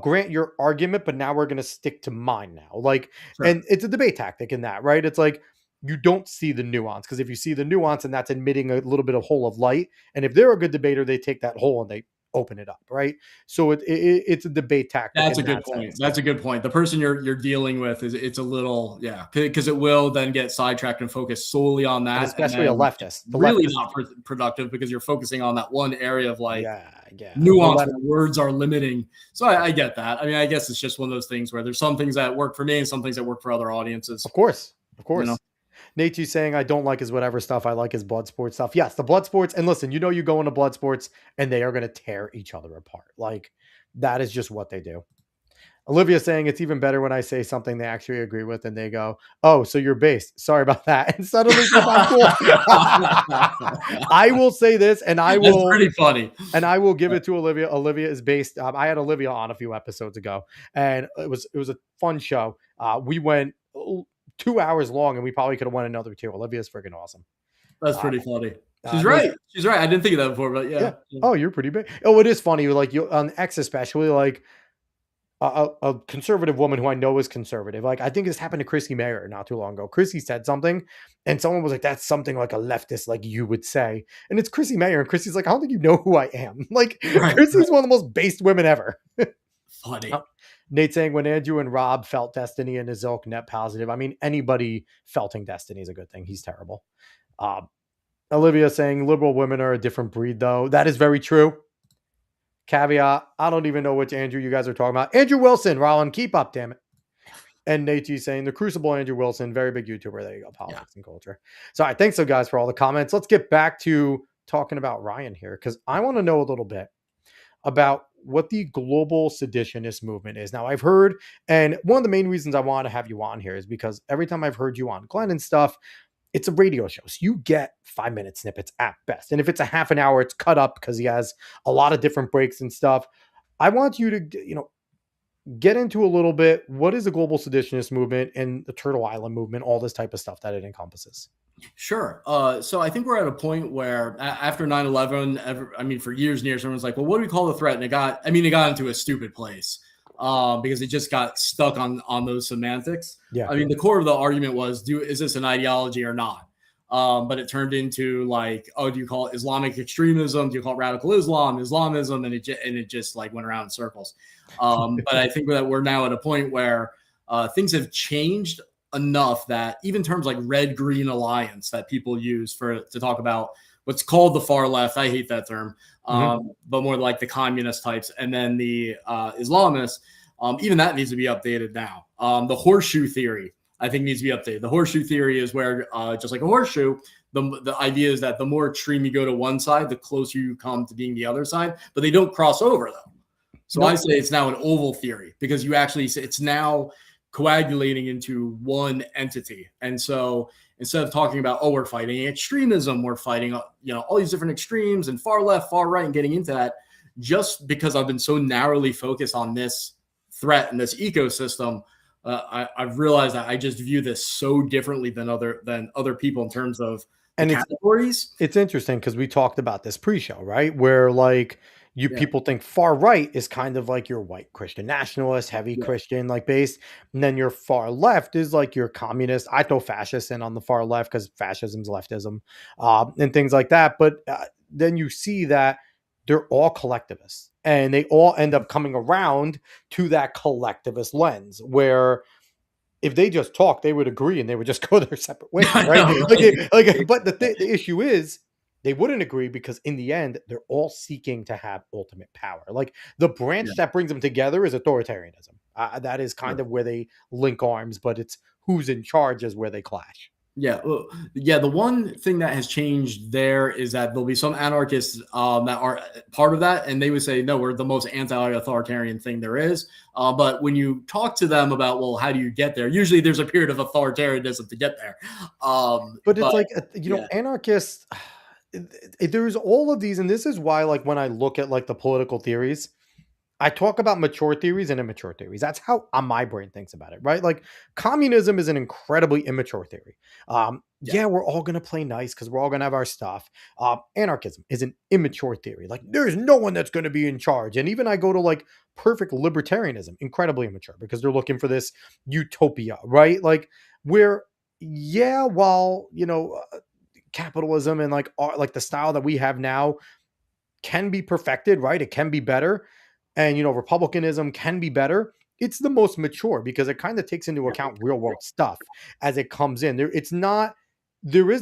grant your argument, but now we're going to stick to mine now. Like, sure. And it's a debate tactic in that, right? It's like, you don't see the nuance, because if you see the nuance, and that's admitting a little bit of hole of light. And if they're a good debater, they take that hole and they open it up, right? So it's a debate tactic. That's a in good that point. sense. That's a good point. The person you're dealing with it's a little, because it will then get sidetracked and focus solely on And that, and especially a then leftist. The really leftist, not productive because you're focusing on that one area of like yeah. nuance where words are limiting. So I get that. I mean, I guess it's just one of those things where there's some things that work for me and some things that work for other audiences. Of course. You know? Nate, you saying I don't like his whatever stuff. I like his blood sports stuff. Yes, the blood sports. And listen, you go into blood sports and they are going to tear each other apart. Like that is just what they do. Olivia saying it's even better when I say something they actually agree with and they go, "Oh, so you're based. Sorry about that." And suddenly think I'm cool. I will say this, and I will. That's pretty funny. And I will give it to Olivia. Olivia is based. I had Olivia on a few episodes ago, and it was a fun show. We went 2 hours long, and we probably could have went another 2. Olivia's freaking awesome. That's pretty funny. She's right. She's right. I didn't think of that before, but yeah. Oh, you're pretty big. Oh, it is funny. Like you on X, especially like a conservative woman who I know is conservative. Like I think this happened to Chrissy Mayer not too long ago. Chrissy said something, and someone was like, "That's something like a leftist, like you would say." And it's Chrissy Mayer, and Chrissy's like, "I don't think you know who I am." Like Chrissy's one of the most based women ever. Funny. Nate saying when Andrew and Rob felt destiny and Azilk net positive. I mean, anybody felting destiny is a good thing. He's terrible. Olivia saying liberal women are a different breed, though. That is very true. Caveat, I don't even know which Andrew you guys are talking about. Andrew Wilson, Rollin, keep up, damn it. And Nate G saying the Crucible Andrew Wilson, very big YouTuber. There you go, politics and culture. So, all right, thanks, so guys, for all the comments. Let's get back to talking about Ryan here, because I want to know a little bit about what the Global Seditionist Movement is. Now, I've heard, and one of the main reasons I want to have you on here is because every time I've heard you on Glenn and stuff, it's a radio show. So you get 5-minute snippets at best. And if it's a half an hour, it's cut up because he has a lot of different breaks and stuff. I want you to, get into a little bit. What is the Global Seditionist Movement and the Turtle Island movement, all this type of stuff that it encompasses? Sure. So I think we're at a point where after 9/11, for years and years, everyone's like, well, what do we call the threat? And it got into a stupid place because it just got stuck on those semantics. Yeah. I mean, the core of the argument was, is this an ideology or not? But it turned into like, oh, do you call it Islamic extremism? Do you call it radical Islam, Islamism? And it just like went around in circles. But I think that we're now at a point where things have changed enough that even terms like red-green alliance that people use to talk about what's called the far left, I hate that term, but more like the communist types, and then the Islamists, even that needs to be updated now. The horseshoe theory, I think, needs to be updated. The horseshoe theory is where, just like a horseshoe, the idea is that the more extreme you go to one side, the closer you come to being the other side, but they don't cross over, though. So I say it's now an oval theory because it's now coagulating into one entity. And so instead of talking about, oh, we're fighting extremism, we're fighting, all these different extremes and far left, far right, and getting into that, just because I've been so narrowly focused on this threat and this ecosystem, I've realized that I just view this so differently than other people in terms of categories. It's interesting because we talked about this pre-show, right? Where like people think far right is kind of like your white Christian nationalist, heavy Christian like based, and then your far left is like your communist. I throw fascist in on the far left because fascism's leftism and things like that. But then you see that they're all collectivists, and they all end up coming around to that collectivist lens where if they just talk, they would agree and they would just go their separate ways, right? But the issue is they wouldn't agree because in the end, they're all seeking to have ultimate power. Like the branch that brings them together is authoritarianism. That is kind of where they link arms, but it's who's in charge is where they clash. Yeah. Well, the one thing that has changed there is that there'll be some anarchists that are part of that. And they would say, no, we're the most anti-authoritarian thing there is. But when you talk to them about, well, how do you get there? Usually there's a period of authoritarianism to get there. But it's like, anarchists, there's all of these. And this is why, like, when I look at like the political theories, I talk about mature theories and immature theories. That's how my brain thinks about it, right? Like communism is an incredibly immature theory. We're all going to play nice because we're all going to have our stuff. Anarchism is an immature theory. Like there's no one that's going to be in charge. And even I go to like perfect libertarianism, incredibly immature because they're looking for this utopia, right? Like where, while, capitalism and like the style that we have now can be perfected, right? It can be better. And, republicanism can be better. It's the most mature because it kind of takes into account real world stuff as it comes in. There is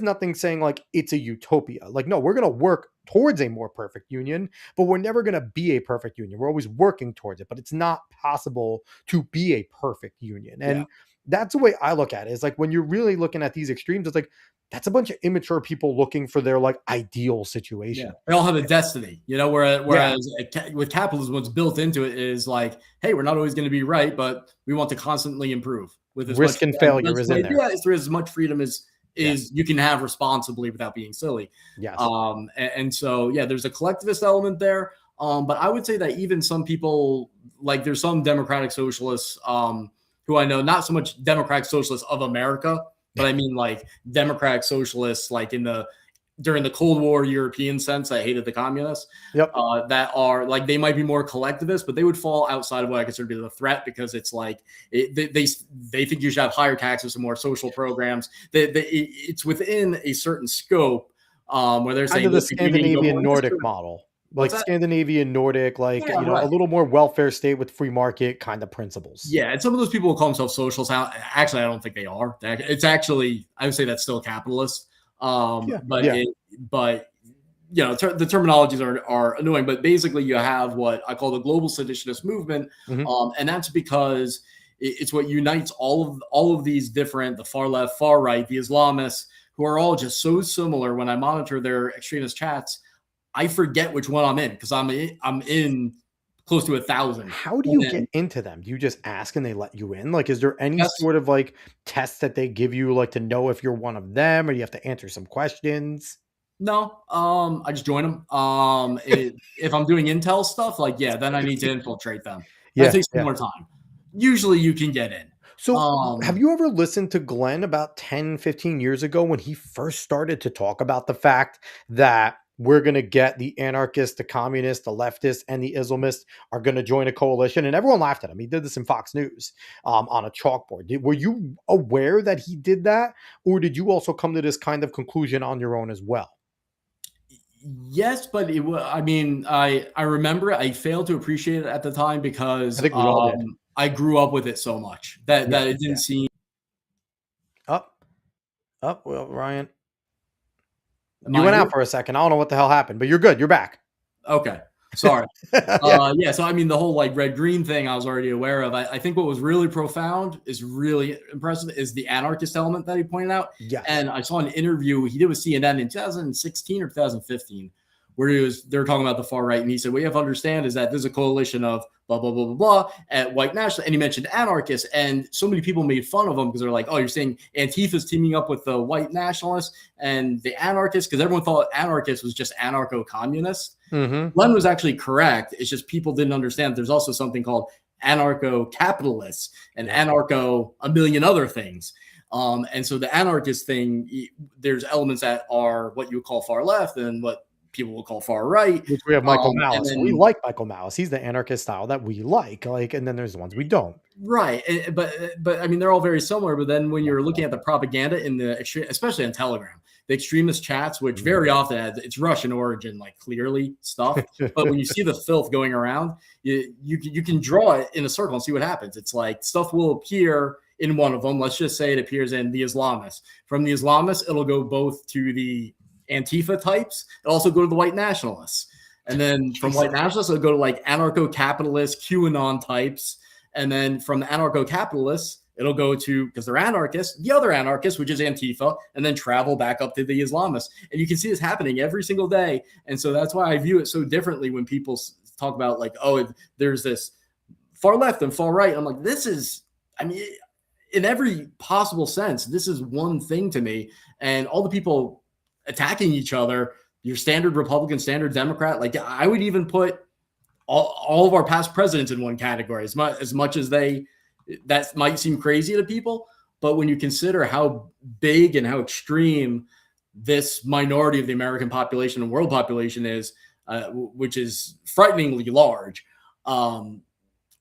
nothing saying like it's a utopia. Like, no, we're going to work towards a more perfect union, but we're never going to be a perfect union. We're always working towards it, but it's not possible to be a perfect union. And that's the way I look at it. Is like when you're really looking at these extremes, it's like that's a bunch of immature people looking for their like ideal situation. They all have a destiny, whereas with capitalism, what's built into it is like, hey, we're not always going to be right, but we want to constantly improve with as risk much and failure is in there. Yeah, it's as much freedom as you can have responsibly without being silly. Yes. And so, there's a collectivist element there. But I would say that even some people, like there's some democratic socialists who I know, not so much democratic socialists of America, but I mean like democratic socialists like during the Cold War European sense that hated the communists. That are like, they might be more collectivist, but they would fall outside of what I consider to be the threat, because it's like they think you should have higher taxes and more social programs. It's within a certain scope where they're saying the Scandinavian Nordic model. Like Scandinavian Nordic, like, a little more welfare state with free market kind of principles. Yeah. And some of those people will call themselves socialists. Actually, I don't think they are. It's actually, I would say that's still capitalist. The terminologies are annoying, but basically you have what I call the Global Seditionist Movement. And that's because it's what unites all of these different, the far left, far right, the Islamists, who are all just so similar. When I monitor their extremist chats, I forget which one I'm in, because I'm in close to 1,000. How do you get into them? Do you just ask and they let you in? Like, is there any sort of like test that they give you, like to know if you're one of them, or you have to answer some questions? No, I just join them. If I'm doing intel stuff, then I need to infiltrate them. That takes more time. Usually you can get in. So have you ever listened to Glenn about 10, 15 years ago when he first started to talk about the fact that we're going to get the anarchists, the communists, the leftists, and the Islamists are going to join a coalition? And everyone laughed at him. He did this in Fox News on a chalkboard. Were you aware that he did that? Or did you also come to this kind of conclusion on your own as well? Yes, but I remember it. I failed to appreciate it at the time because I think we all did. I grew up with it so much that it didn't seem. Well, Ryan, you went out for a second. I don't know what the hell happened, but you're good. You're back. Okay. Sorry. So the whole like red-green thing I was already aware of. I think what was really profound, is really impressive, is the anarchist element that he pointed out. Yes. And I saw an interview he did with CNN in 2016 or 2015, where they were talking about the far right, and he said, what you have to understand is that there's a coalition of blah, blah, blah, blah, blah, at white nationalists. And he mentioned anarchists, and so many people made fun of him because they're like, oh, you're saying Antifa's teaming up with the white nationalists and the anarchists, because everyone thought anarchists was just anarcho-communist. Glenn was actually correct. It's just people didn't understand there's also something called anarcho-capitalists and anarcho a million other things. And so the anarchist thing, there's elements that are what you would call far left and what people will call far right. Which we have Michael Malice. We like Michael Malice. He's the anarchist style that we like, and then there's the ones we don't. Right. But I mean, they're all very similar. But then when you're looking at the propaganda in the extreme, especially on Telegram, the extremist chats, which very often it's Russian origin, like clearly stuff. But when you see the filth going around, you can draw it in a circle and see what happens. It's like stuff will appear in one of them. Let's just say it appears in the Islamists. From the Islamists, it'll go both to the Antifa types. It'll also go to the white nationalists. And then from white nationalists, it'll go to like anarcho-capitalist QAnon types. And then from the anarcho-capitalists, it'll go to, because they're anarchists, the other anarchists, which is Antifa, and then travel back up to the Islamists. And you can see this happening every single day. And so that's why I view it so differently when people talk about like, oh, there's this far left and far right. I'm like, this is, I mean, in every possible sense, this is one thing to me. And all the people attacking each other, your standard Republican, standard Democrat, like I would even put all of our past presidents in one category, as much as that might seem crazy to people. But when you consider how big and how extreme this minority of the American population and world population is, which is frighteningly large,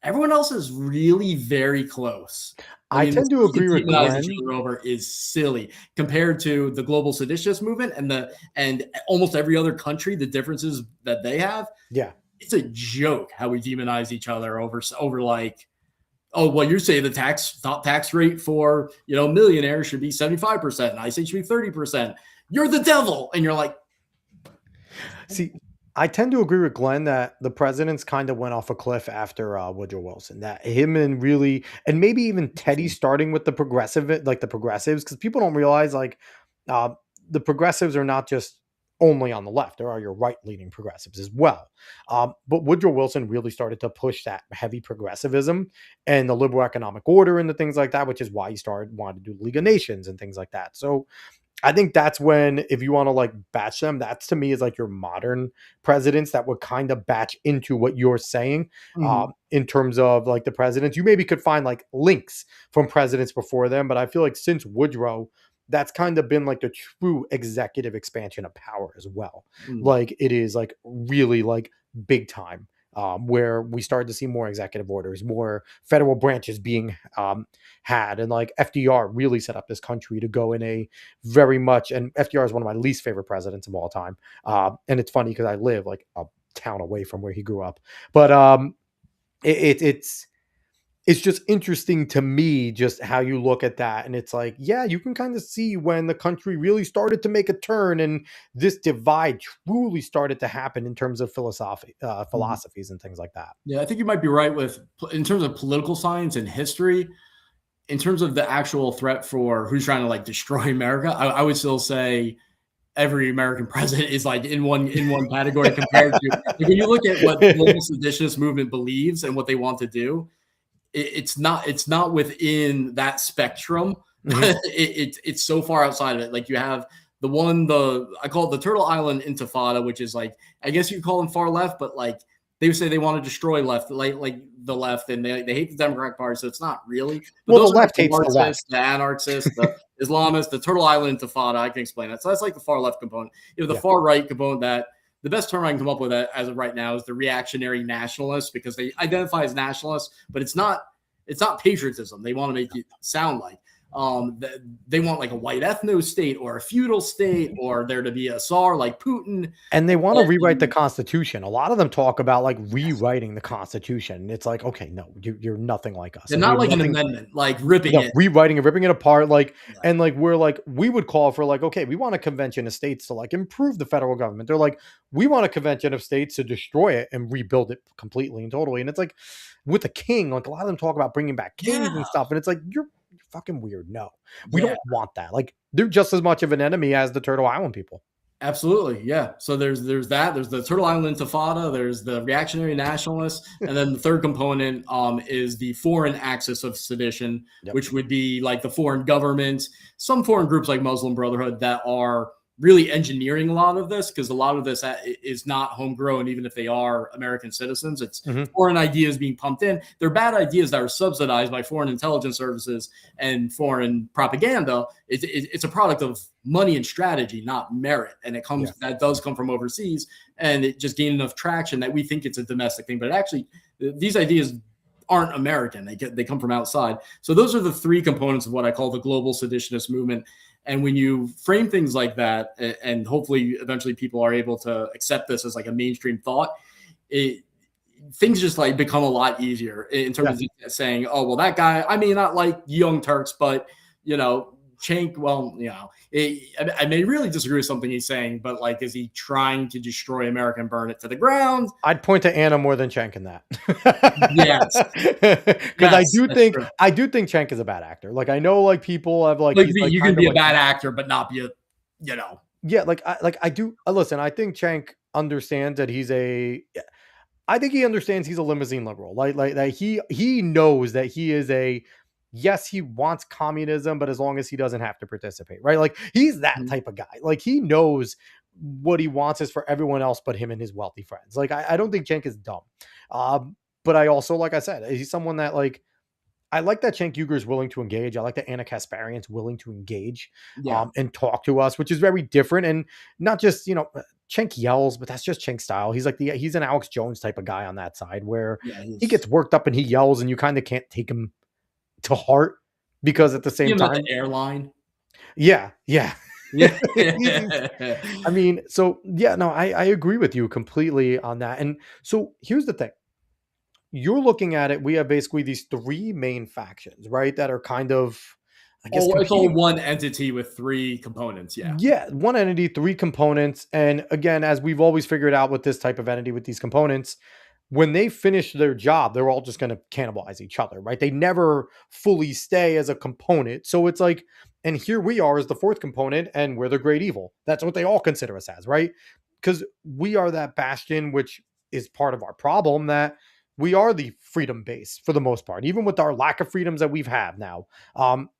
Everyone else is really very close. I I mean, the tend to stuff agree they with demonize each Glenn. other over is silly compared to the global seditionist movement and almost every other country. The differences that they have, Yeah. it's a joke how we demonize each other over like, oh, well, you're saying the top tax rate for millionaires should be 75%, and I say it should be 30%. You're the devil, and you're like, See, I tend to agree with Glenn that the presidents kind of went off a cliff after Woodrow Wilson. That him and really, and maybe even Teddy starting with the progressive, like the progressives, because people don't realize like uh, the progressives are not just only on the left. There are your right leaning progressives as well. But Woodrow Wilson really started to push that heavy progressivism and the liberal economic order and the things like that, which is why he started wanting to do League of Nations and things like that. So I think that's when, if you want to like batch them, that's to me is like your modern presidents that would kind of batch into what you're saying mhm, in terms of like the presidents. You maybe could find like links from presidents before them, but I feel like since Woodrow, that's kind of been like the true executive expansion of power as well. mhm. Like it is like really like big time. Where we started to see more executive orders, more federal branches being had, and like FDR really set up this country to go in a very much, and FDR is one of my least favorite presidents of all time. And it's funny because I live like a town away from where he grew up, but it's just interesting to me just how you look at that, and it's like, yeah, you can kind of see when the country really started to make a turn, and this divide truly started to happen in terms of Mhm. philosophies and things like that. Yeah, I think you might be right with in terms of political science and history. In terms of the actual threat for who's trying to like destroy America, I would still say every American president is like in one category compared to like, when you look at what the global seditionist movement believes and what they want to do, it's not within that spectrum. Mhm. It's so far outside of it. Like you have the I call it the Turtle Island Intifada, which is like I guess you call them far left, but like they would say they want to destroy left, like the left, and they hate the Democratic Party, so it's not really. But Well, the those are like left the hates the Marxists, left. the anarchists, the Islamists, the Turtle Island Intifada. I can explain that. So that's like the far left component. You know, the Yeah. far right component that the best term I can come up with as of right now is the reactionary nationalists because they identify as nationalists, but it's not patriotism. They want to make it sound like they want like a white ethno state or a feudal state or there to be a czar like Putin. And they want to rewrite the And Constitution. A lot of them talk about like rewriting the Constitution. It's like, okay, no, you're nothing like us. they're Like we not have like an nothing. amendment, like ripping No, it. rewriting it, ripping it apart, like, Yeah. and like we're like, we would call for like, okay, we want a convention of states to like improve the federal government. They're like, we want a convention of states to destroy it and rebuild it completely and totally. And it's like with the king, like a lot of them talk about bringing back kings Yeah. and stuff, and it's like you're fucking weird. No, we Yeah. don't want that. Like they're just as much of an enemy as the Turtle Island people. Absolutely, yeah. So there's that. There's the Turtle Island Intifada. There's the reactionary nationalists, and then the third component is the foreign axis of sedition, Yep. which would be like the foreign governments, some foreign groups like Muslim Brotherhood that are really engineering a lot of this because a lot of this is not homegrown, even if they are American citizens. It's Mhm. foreign ideas being pumped in. They're bad ideas that are subsidized by foreign intelligence services and foreign propaganda. It's a product of money and strategy, not merit. And Yeah. that does come from overseas, and it just gained enough traction that we think it's a domestic thing. But actually, these ideas aren't American. They come from outside. So those are the three components of what I call the global seditionist movement. And when you frame things like that, and hopefully eventually people are able to accept this as like a mainstream thought, things just like become a lot easier in terms Yeah. of saying, oh, well, that guy, I may not like Young Turks, but Cenk, well, I may really disagree with something he's saying, but like, is he trying to destroy America and burn it to the ground? I'd point to Anna more than Cenk in that. Yes. Because Yes, that's true. I do think Cenk is a bad actor. Like I know like people have like Like he's like you can kind of be a like, bad actor, but not be a. yeah, like I do listen, I think Cenk understands that he's a, I think he understands he's a limousine liberal. Like that he knows that he is a, yes, he wants communism, but as long as he doesn't have to participate, right? Like he's that Mhm. type of guy. Like he knows what he wants is for everyone else but him and his wealthy friends. Like I don't think Cenk is dumb. But I also, like I said, he's someone that like I like that Cenk Uygur is willing to engage. I like that Anna Kasparian's willing to engage Yeah. and talk to us, which is very different. And not just, Cenk yells, but that's just Cenk's style. He's an Alex Jones type of guy on that side where Yeah. he gets worked up and he yells and you kind of can't take him to heart because at the See same him at the time, airline. yeah, yeah. Yeah. I mean, so yeah, no, I agree with you completely on that. And so here's the thing. You're looking at it, we have basically these three main factions, right? That are kind of, I guess, Oh, it's all competing. one entity with three components. Yeah. Yeah, one entity, three components. And again, as we've always figured out with this type of entity, with these components, when they finish their job, they're all just going to cannibalize each other, right? They never fully stay as a component. So it's like, and here we are as the fourth component, and we're the great evil. That's what they all consider us as, right? Because we are that bastion, which is part of our problem, that we are the freedom base for the most part. Even with our lack of freedoms that we've had now,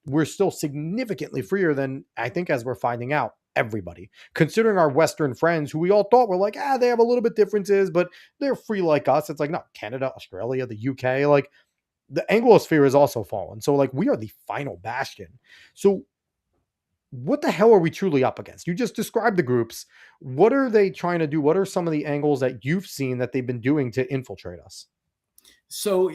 we're still significantly freer than, I think, as we're finding out, everybody. Considering our Western friends, who we all thought were like, they have a little bit differences, but they're free like us. It's like, no, Canada, Australia, the UK, like the Anglosphere has also fallen. So like we are the final bastion. So what the hell are we truly up against? You just described the groups. What are they trying to do? What are some of the angles that you've seen that they've been doing to infiltrate us? So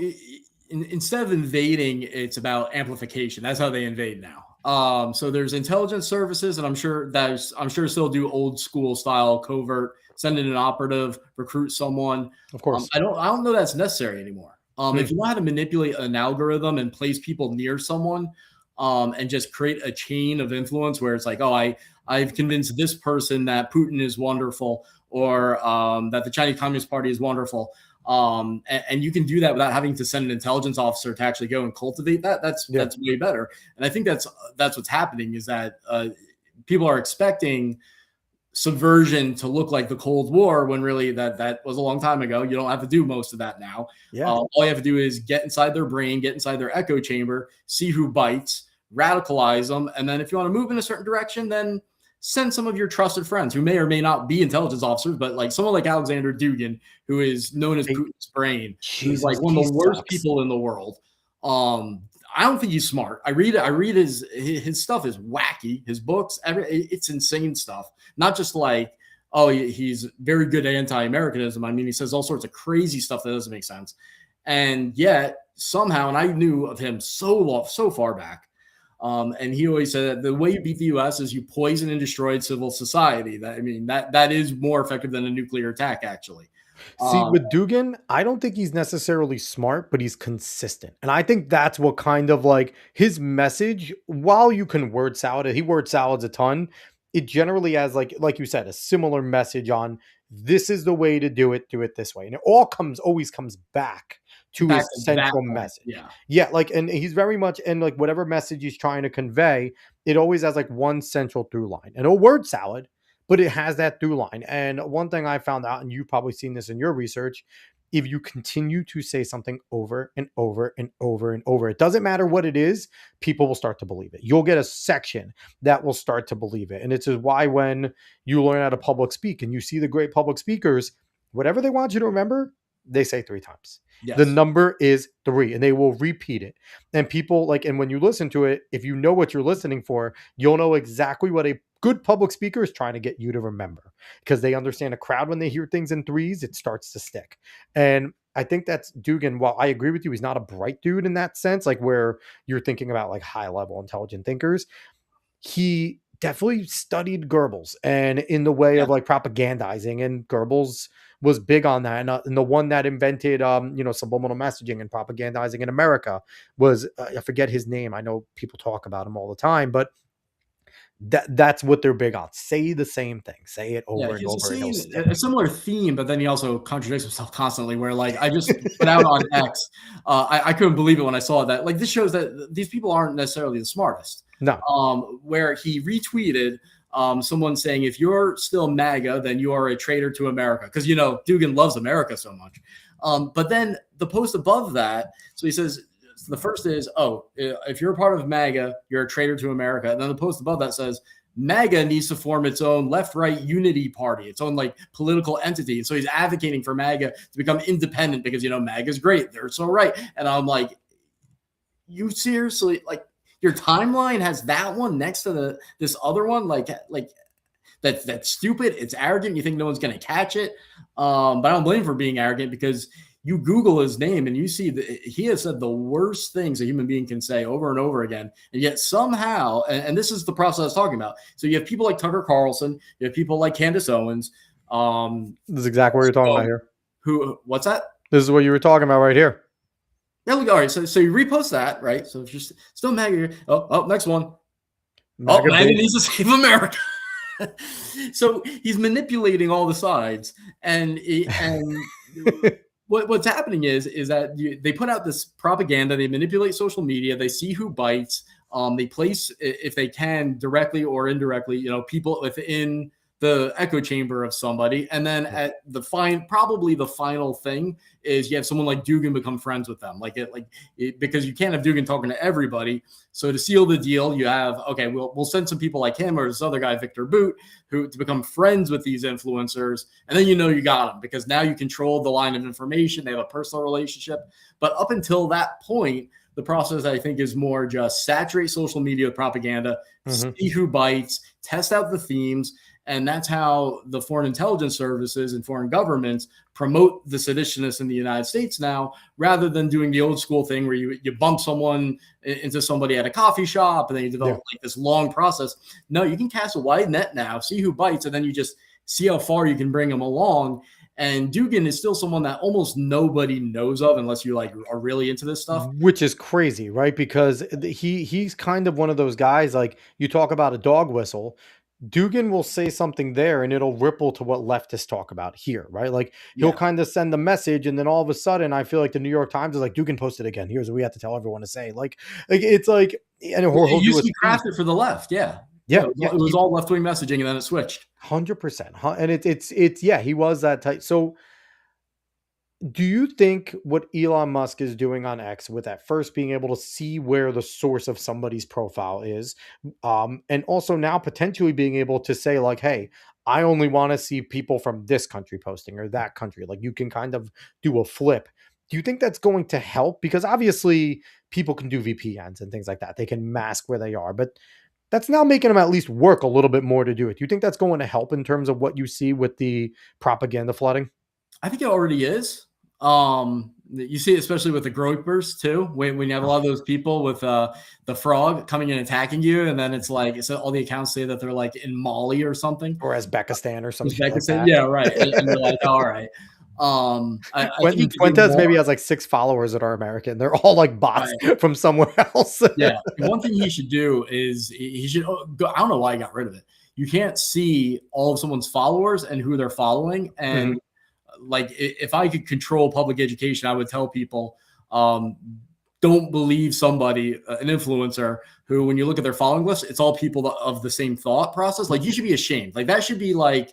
instead of invading, it's about amplification. That's how they invade now. So there's intelligence services, and I'm sure still do old school style covert, send in an operative, recruit someone. Of course. I don't know that's necessary anymore. If you know how to manipulate an algorithm and place people near someone, and just create a chain of influence where it's like, I've convinced this person that Putin is wonderful, or that the Chinese Communist Party is wonderful. And you can do that without having to send an intelligence officer to actually go and cultivate that. That's way better. And I think that's what's happening, is that people are expecting subversion to look like the Cold War, when really that was a long time ago. You don't have to do most of that now. Yeah. All you have to do is get inside their brain, get inside their echo chamber, see who bites, radicalize them, and then if you want to move in a certain direction, then send some of your trusted friends who may or may not be intelligence officers, but like someone like Alexander Dugin, who is known as Putin's brain, who's like one of the worst people in the world. I don't think he's smart. I read his stuff is wacky. His books, it's insane stuff. Not just like, he's very good at anti-Americanism. I mean, he says all sorts of crazy stuff that doesn't make sense. And yet somehow, and I knew of him so far back, and he always said that the way you beat the U.S. is you poison and destroy civil society. That is more effective than a nuclear attack, actually. See, with Dugin, I don't think he's necessarily smart, but he's consistent. And I think that's what kind of like his message, while you can word salad it, he word salads a ton. It generally has, like you said, a similar message on this is the way to do it this way. And it always comes back to his central message. Yeah. Like, and he's very much, and like whatever message he's trying to convey, it always has like one central through line and a word salad, but it has that through line. And one thing I found out, and you've probably seen this in your research, if you continue to say something over and over and over and over, it doesn't matter what it is, people will start to believe it. You'll get a section that will start to believe it. And it's why when you learn how to public speak and you see the great public speakers, whatever they want you to remember, they say 3 times. Yes. The number is 3, and they will repeat it. And people and when you listen to it, if you know what you're listening for, you'll know exactly what a good public speaker is trying to get you to remember, because they understand a crowd when they hear things in 3s, it starts to stick. And I think that's Dugin. While I agree with you, he's not a bright dude in that sense, like where you're thinking about like high level intelligent thinkers. He definitely studied Goebbels and in the way of like propagandizing, and Goebbels was big on that. And the one that invented, subliminal messaging and propagandizing in America was, I forget his name. I know people talk about him all the time, but that's what they're big on. Say the same thing. Say it over and over. A similar theme, but then he also contradicts himself constantly, where like I just put out on X. I couldn't believe it when I saw that. Like, this shows that these people aren't necessarily the smartest. No. Where he retweeted someone saying, if you're still MAGA, then you are a traitor to America. Because, Dugin loves America so much. But then the post above that, so he says, the first is, if you're a part of MAGA, you're a traitor to America. And then the post above that says, MAGA needs to form its own left-right unity party, its own like political entity. And so he's advocating for MAGA to become independent because, MAGA is great. They're so right. And I'm like, you seriously, like, your timeline has that one next to this other one, like that's stupid. It's arrogant. You think no one's going to catch it. But I don't blame him for being arrogant, because you Google his name and you see that he has said the worst things a human being can say over and over again. And yet somehow, and this is the process I was talking about. So you have people like Tucker Carlson, you have people like Candace Owens. This is exactly what you're talking about here. What's that? This is what you were talking about right here. There we go. All right. So you repost that, right? So it's just still MAGA. Oh, next one. MAGA MAGA needs to save America. So he's manipulating all the sides, and what's happening is that they put out this propaganda, they manipulate social media, they see who bites, they place, if they can, directly or indirectly, people within the echo chamber of somebody, and then at probably the final thing is you have someone like Dugin become friends with them, because you can't have Dugin talking to everybody. So to seal the deal, you have, okay, we'll send some people like him or this other guy Victor Boot to become friends with these influencers, and then you got them, because now you control the line of information. They have a personal relationship, but up until that point, the process, I think, is more just saturate social media with propaganda, see who bites, test out the themes. And that's how the foreign intelligence services and foreign governments promote the seditionists in the United States now, rather than doing the old school thing where you bump someone into somebody at a coffee shop and then you develop this long process. No, you can cast a wide net now, see who bites, and then you just see how far you can bring them along. And Dugin is still someone that almost nobody knows of unless you are really into this stuff. Which is crazy, right? Because he's kind of one of those guys, like you talk about a dog whistle. Dugin will say something there and it'll ripple to what leftists talk about here, right? Like he'll kind of send the message, and then all of a sudden I feel like the New York Times is like, Dugin posted again. Here's what we have to tell everyone to say. Like it's like, and it used to be crafted for the left. Yeah. It was all left-wing messaging, and then it switched. 100%. And it's he was that tight. So do you think what Elon Musk is doing on X, with that first being able to see where the source of somebody's profile is, and also now potentially being able to say like, hey, I only want to see people from this country posting or that country, like you can kind of do a flip. Do you think that's going to help? Because obviously people can do VPNs and things like that. They can mask where they are, but that's now making them at least work a little bit more to do it. Do you think that's going to help in terms of what you see with the propaganda flooding? I think it already is. You see it especially with the gropers too, when you have a lot of those people with the frog coming in attacking you, and then it's like, so all the accounts say that they're like in Mali or something, or Uzbekistan or something. Uzbekistan, like yeah, right. And you're like, all right. Fuentes maybe has like 6 followers that are American. They're all like bots from somewhere else. Yeah. One thing he should do is he should go. I don't know why he got rid of it. You can't see all of someone's followers and who they're following. And like, if I could control public education, I would tell people, don't believe somebody, an influencer who, when you look at their following list, it's all people of the same thought process. Like, you should be ashamed. Like, that should be like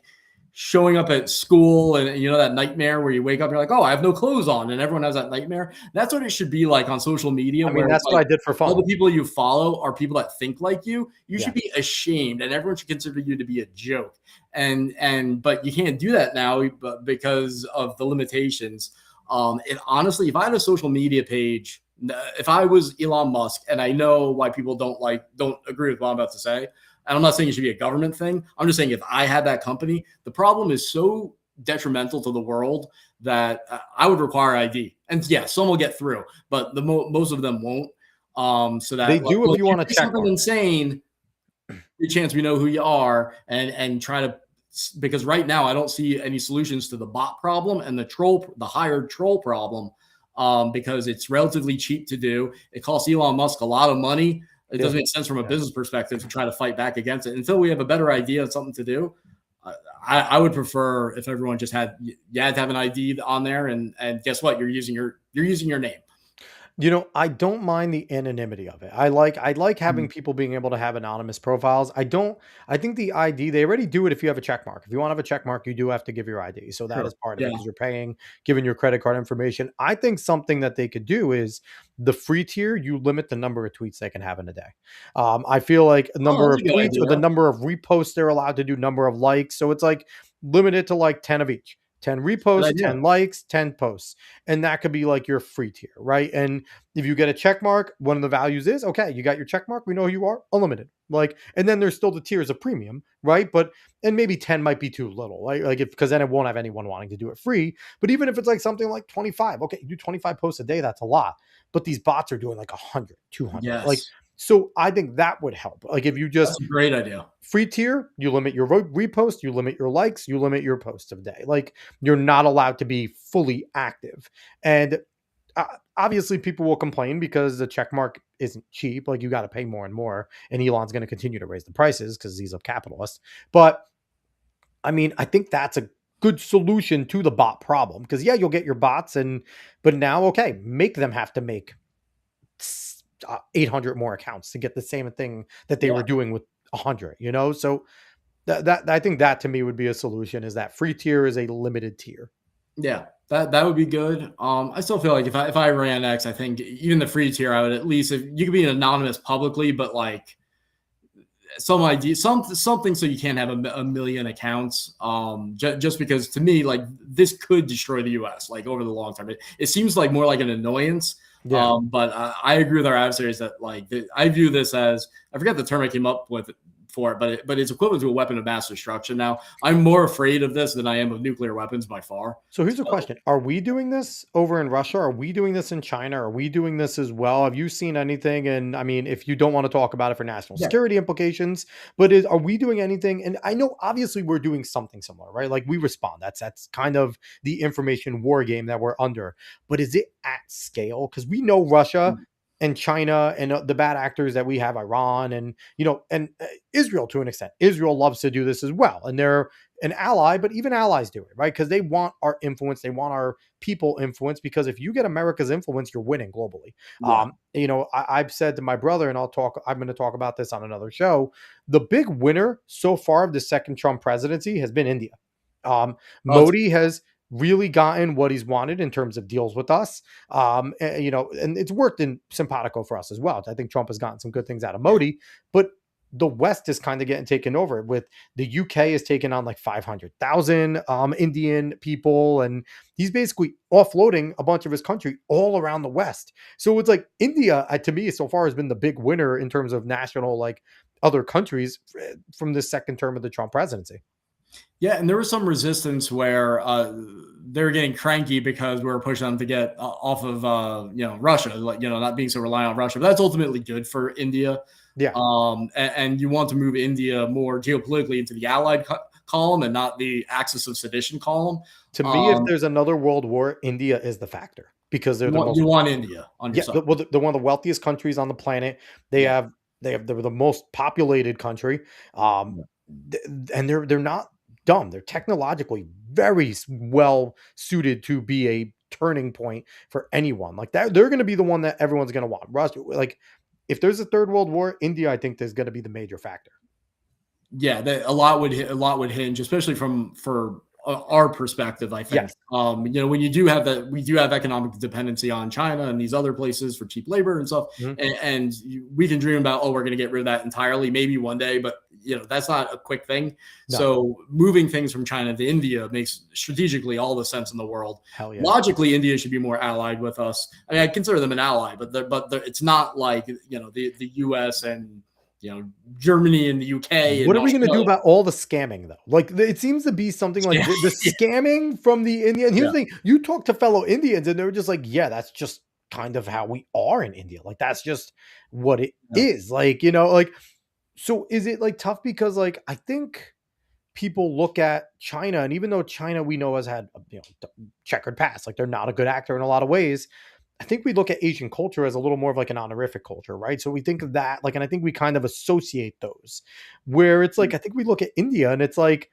showing up at school and that nightmare where you wake up and you're like, oh, I have no clothes on, and everyone has that nightmare. That's what it should be like on social media. I mean, that's what I did for fun. All the people you follow are people that think like you. You should be ashamed, and everyone should consider you to be a joke. But you can't do that now because of the limitations. And honestly, if I had a social media page, if I was Elon Musk, and I know why people don't agree with what I'm about to say, and I'm not saying it should be a government thing. I'm just saying if I had that company, the problem is so detrimental to the world that I would require ID. And yeah, some will get through, but most of them won't. So that they do if you want to check something insane, good chance we know who you are, and try to, because right now I don't see any solutions to the bot problem and the hired troll problem, because it's relatively cheap to do. It costs Elon Musk a lot of money. It doesn't make sense from a business perspective to try to fight back against it. Until we have a better idea of something to do, I would prefer if everyone just had to have an ID on there, and guess what? You're using your name. I don't mind the anonymity of it. I like having people being able to have anonymous profiles. I think the ID, they already do it if you have a check mark. If you want to have a check mark, you do have to give your ID. So that is part of it, because you're paying, giving your credit card information. I think something that they could do is the free tier, you limit the number of tweets they can have in a day. I feel like a number of tweets or the number of reposts they're allowed to do, number of likes. So it's like limited to like 10 of each. 10 Good reposts, idea. 10 likes, 10 posts. And that could be like your free tier, right? And if you get a check mark, one of the values is okay, you got your check mark, we know who you are, unlimited. Like, and then there's still the tiers of premium, right? But and maybe 10 might be too little, right? Like if because then it won't have anyone wanting to do it free. But even if it's like something like 25, okay, you do 25 posts a day, that's a lot. But these bots are doing like 100, 200. Like, Yes, so I think that would help. Like if you just that's a great idea. free tier, you limit your repost, you limit your likes, you limit your posts of day. Like you're not allowed to be fully active. And obviously people will complain because the check mark isn't cheap. Like you got to pay more and more. And Elon's going to continue to raise the prices because he's a capitalist. But I mean, I think that's a good solution to the bot problem because yeah, you'll get your bots but now, okay, make them have to make 800 more accounts to get the same thing that they Yeah. were doing with 100, you know? So that I think that to me would be a solution is that free tier is a limited tier. Yeah, that would be good. I still feel like if I ran X, I think even the free tier, I would at least if you could be anonymous publicly, but like some idea, something so you can't have a million accounts. Just because to me, like this could destroy the U.S. like over the long term. It seems like more like an annoyance. Yeah. But I agree with our adversaries that like I view this as I forget the term I came up with for it, but it's equivalent to a weapon of mass destruction. Now, I'm more afraid of this than I am of nuclear weapons by far. So here's a question. Are we doing this over in Russia? Are we doing this in China? Are we doing this as well? Have you seen anything? And I mean, if you don't want to talk about it for national Yeah. security implications, but are we doing anything? And I know obviously we're doing something similar, right? Like we respond. That's kind of the information war game that we're under. But is it at scale? Because we know Russia and China and the bad actors that we have, Iran and, and Israel to an extent. Israel loves to do this as well. And they're an ally, but even allies do it, right? Because they want our influence. They want our people influence because if you get America's influence, you're winning globally. Yeah. I've said to my brother, and I'm going to talk about this on another show. The big winner so far of the second Trump presidency has been India. Modi has really gotten what he's wanted in terms of deals with us. And it's worked in simpatico for us as well. I think Trump has gotten some good things out of Modi, but the West is kind of getting taken over with the UK is taking on like 500,000 Indian people. And he's basically offloading a bunch of his country all around the West. So it's like India, to me, so far has been the big winner in terms of national, like other countries from the second term of the Trump presidency. Yeah, and there was some resistance where they were getting cranky because we were pushing them to get off of Russia, like not being so reliant on Russia. But that's ultimately good for India. Yeah. And you want to move India more geopolitically into the allied column and not the axis of sedition column. To me, if there's another world war, India is the factor because they're you want India on your side. They're one of the wealthiest countries on the planet. They're the most populated country. And they're not dumb. They're technologically very well suited to be a turning point for anyone like that. They're going to be the one that everyone's going to want. Russia, like if there's a third world war, India, I think there's going to be the major factor. Yeah, a lot would hinge, especially for our perspective. I think, Yes. when you do have that, we do have economic dependency on China and these other places for cheap labor and stuff. Mm-hmm. And we can dream about, we're going to get rid of that entirely, maybe one day, but that's not a quick thing. No. So moving things from China to India makes strategically all the sense in the world. Hell yeah. Logically, India should be more allied with us. I mean, I consider them an ally, but it's not like, the US and, Germany and the UK. What are we going to do about all the scamming though? Like it seems to be something like the scamming from the Indian. Here's the thing: you talk to fellow Indians, and they're just like, "Yeah, that's just kind of how we are in India. Like that's just what it is. Like so is it like tough because like I think people look at China, and even though China we know has had checkered past, like they're not a good actor in a lot of ways. I think we look at Asian culture as a little more of like an honorific culture, right? So we think of that, like, and I think we kind of associate those where it's like, I think we look at India and it's like,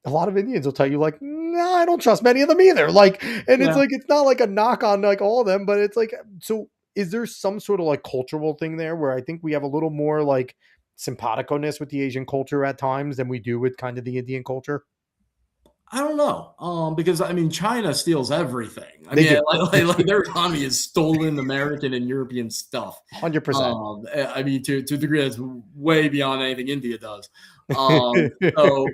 a lot of Indians will tell you like, no, I don't trust many of them either. Like, and it's like, it's not like a knock on like all of them, but it's like, so is there some sort of like cultural thing there where I think we have a little more like simpatico-ness with the Asian culture at times than we do with kind of the Indian culture? I don't know, because I mean, China steals everything. I mean, like their economy is stolen American and European stuff. 100%. I mean, to a degree that's way beyond anything India does. So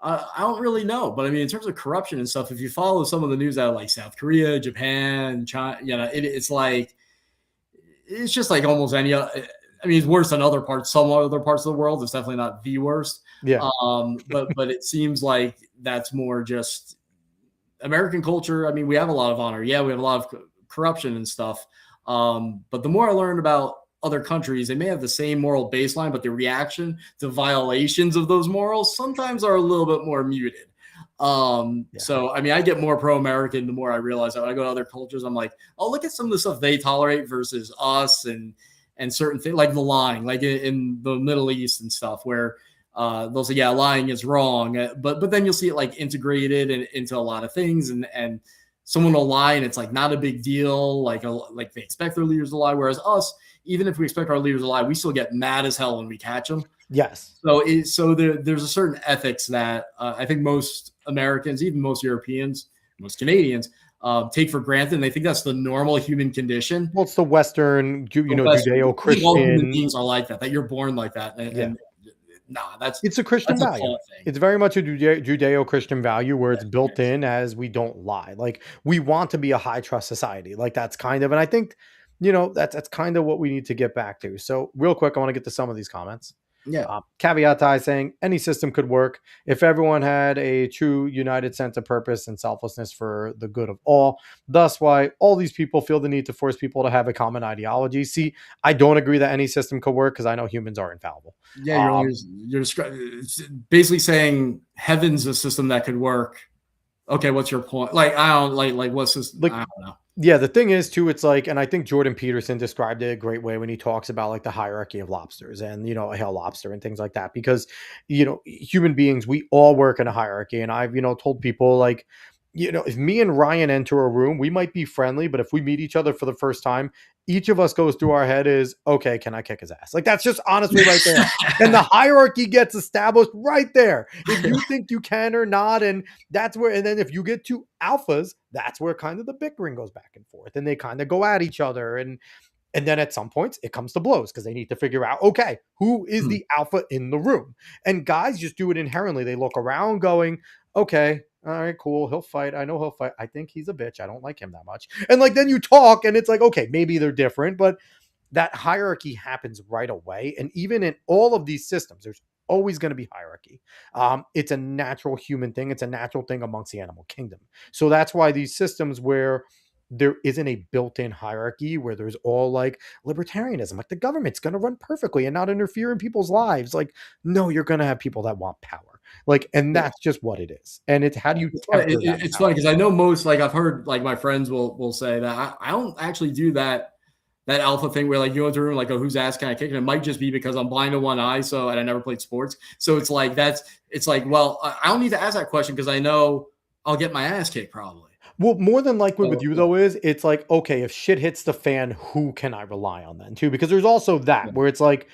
I don't really know, but I mean, in terms of corruption and stuff, if you follow some of the news out of like South Korea, Japan, China, it's just like almost any other. I mean, it's worse than other parts. Some other parts of the world. It's definitely not the worst. Yeah. But it seems like that's more just American culture. I mean, we have a lot of honor. Yeah, we have a lot of corruption and stuff. But the more I learned about other countries, they may have the same moral baseline, but the reaction to violations of those morals sometimes are a little bit more muted. So, I mean, I get more pro-American the more I realize that when I go to other cultures, I'm like, oh, look at some of the stuff they tolerate versus us and certain things like the lying, like in the Middle East and stuff where they'll say, yeah, lying is wrong. But then you'll see it like integrated into a lot of things and someone will lie and it's like not a big deal. Like they expect their leaders to lie. Whereas us, even if we expect our leaders to lie, we still get mad as hell when we catch them. Yes. So there's a certain ethics that I think most Americans, even most Europeans, most Canadians take for granted. And they think that's the normal human condition. Well, it's the Western, Judeo-Christian. All human beings are like that you're born like that. And it's a Christian value. It's very much a Judeo-Christian value where it's built in as we don't lie. Like we want to be a high trust society. Like that's kind of, and I think, that's kind of what we need to get back to. So real quick, I want to get to some of these comments. Yeah. Caveat tie saying any system could work if everyone had a true united sense of purpose and selflessness for the good of all. Thus why all these people feel the need to force people to have a common ideology. See, I don't agree that any system could work because I know humans are infallible. Yeah, you're basically saying heaven's a system that could work. Okay, what's your point? Like, I don't like what's this? Like, I don't know. Yeah, the thing is too, it's like, and I think Jordan Peterson described it a great way when he talks about like the hierarchy of lobsters and, a hell lobster and things like that, because, human beings, we all work in a hierarchy. And I've, told people like, if me and Ryan enter a room, we might be friendly, but if we meet each other for the first time, each of us goes through our head is, okay, can I kick his ass? Like, that's just honestly right there. And the hierarchy gets established right there. If you think you can or not. And that's where, and then if you get to alphas, that's where kind of the bickering goes back and forth and they kind of go at each other. And then at some points it comes to blows because they need to figure out, okay, who is the alpha in the room? And guys just do it inherently. They look around going, okay, all right, cool. He'll fight. I know he'll fight. I think he's a bitch. I don't like him that much. And like, then you talk and it's like, okay, maybe they're different, but that hierarchy happens right away. And even in all of these systems, there's always going to be hierarchy. It's a natural human thing. It's a natural thing amongst the animal kingdom. So that's why these systems where there isn't a built-in hierarchy, where there's all like libertarianism, like the government's going to run perfectly and not interfere in people's lives. Like, no, you're going to have people that want power. Like, and that's just what it is. And it's how do you it's funny because I know most, like I've heard like my friends will say that I don't actually do that alpha thing where like you go into a room like, oh, whose ass can I kick? And it might just be because I'm blind to one eye. So, and I never played sports. So it's like, well, I don't need to ask that question because I know I'll get my ass kicked probably. Well, more than likely with you though is it's like, okay, if shit hits the fan, who can I rely on then too? Because there's also that where it's like,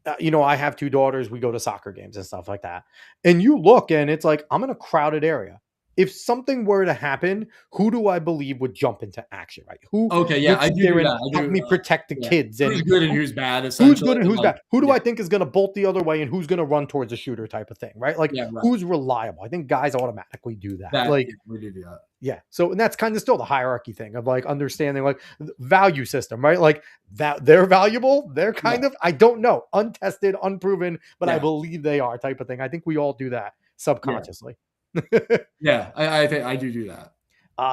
I have 2 daughters. We go to soccer games and stuff like that. And you look and it's like, I'm in a crowded area. If something were to happen, who do I believe would jump into action, right? Who? Okay, yeah, I do that. Help me protect the kids. Who's good and who's bad? Who's good and who's bad? Who do I think is going to bolt the other way and who's going to run towards a shooter type of thing, right? Like, who's reliable? I think guys automatically do that. Like, we do that. Yeah. So, and that's kind of still the hierarchy thing of like understanding like value system, right? Like that they're valuable. They're kind of, I don't know, untested, unproven, but I believe they are type of thing. I think we all do that subconsciously. I think I do that.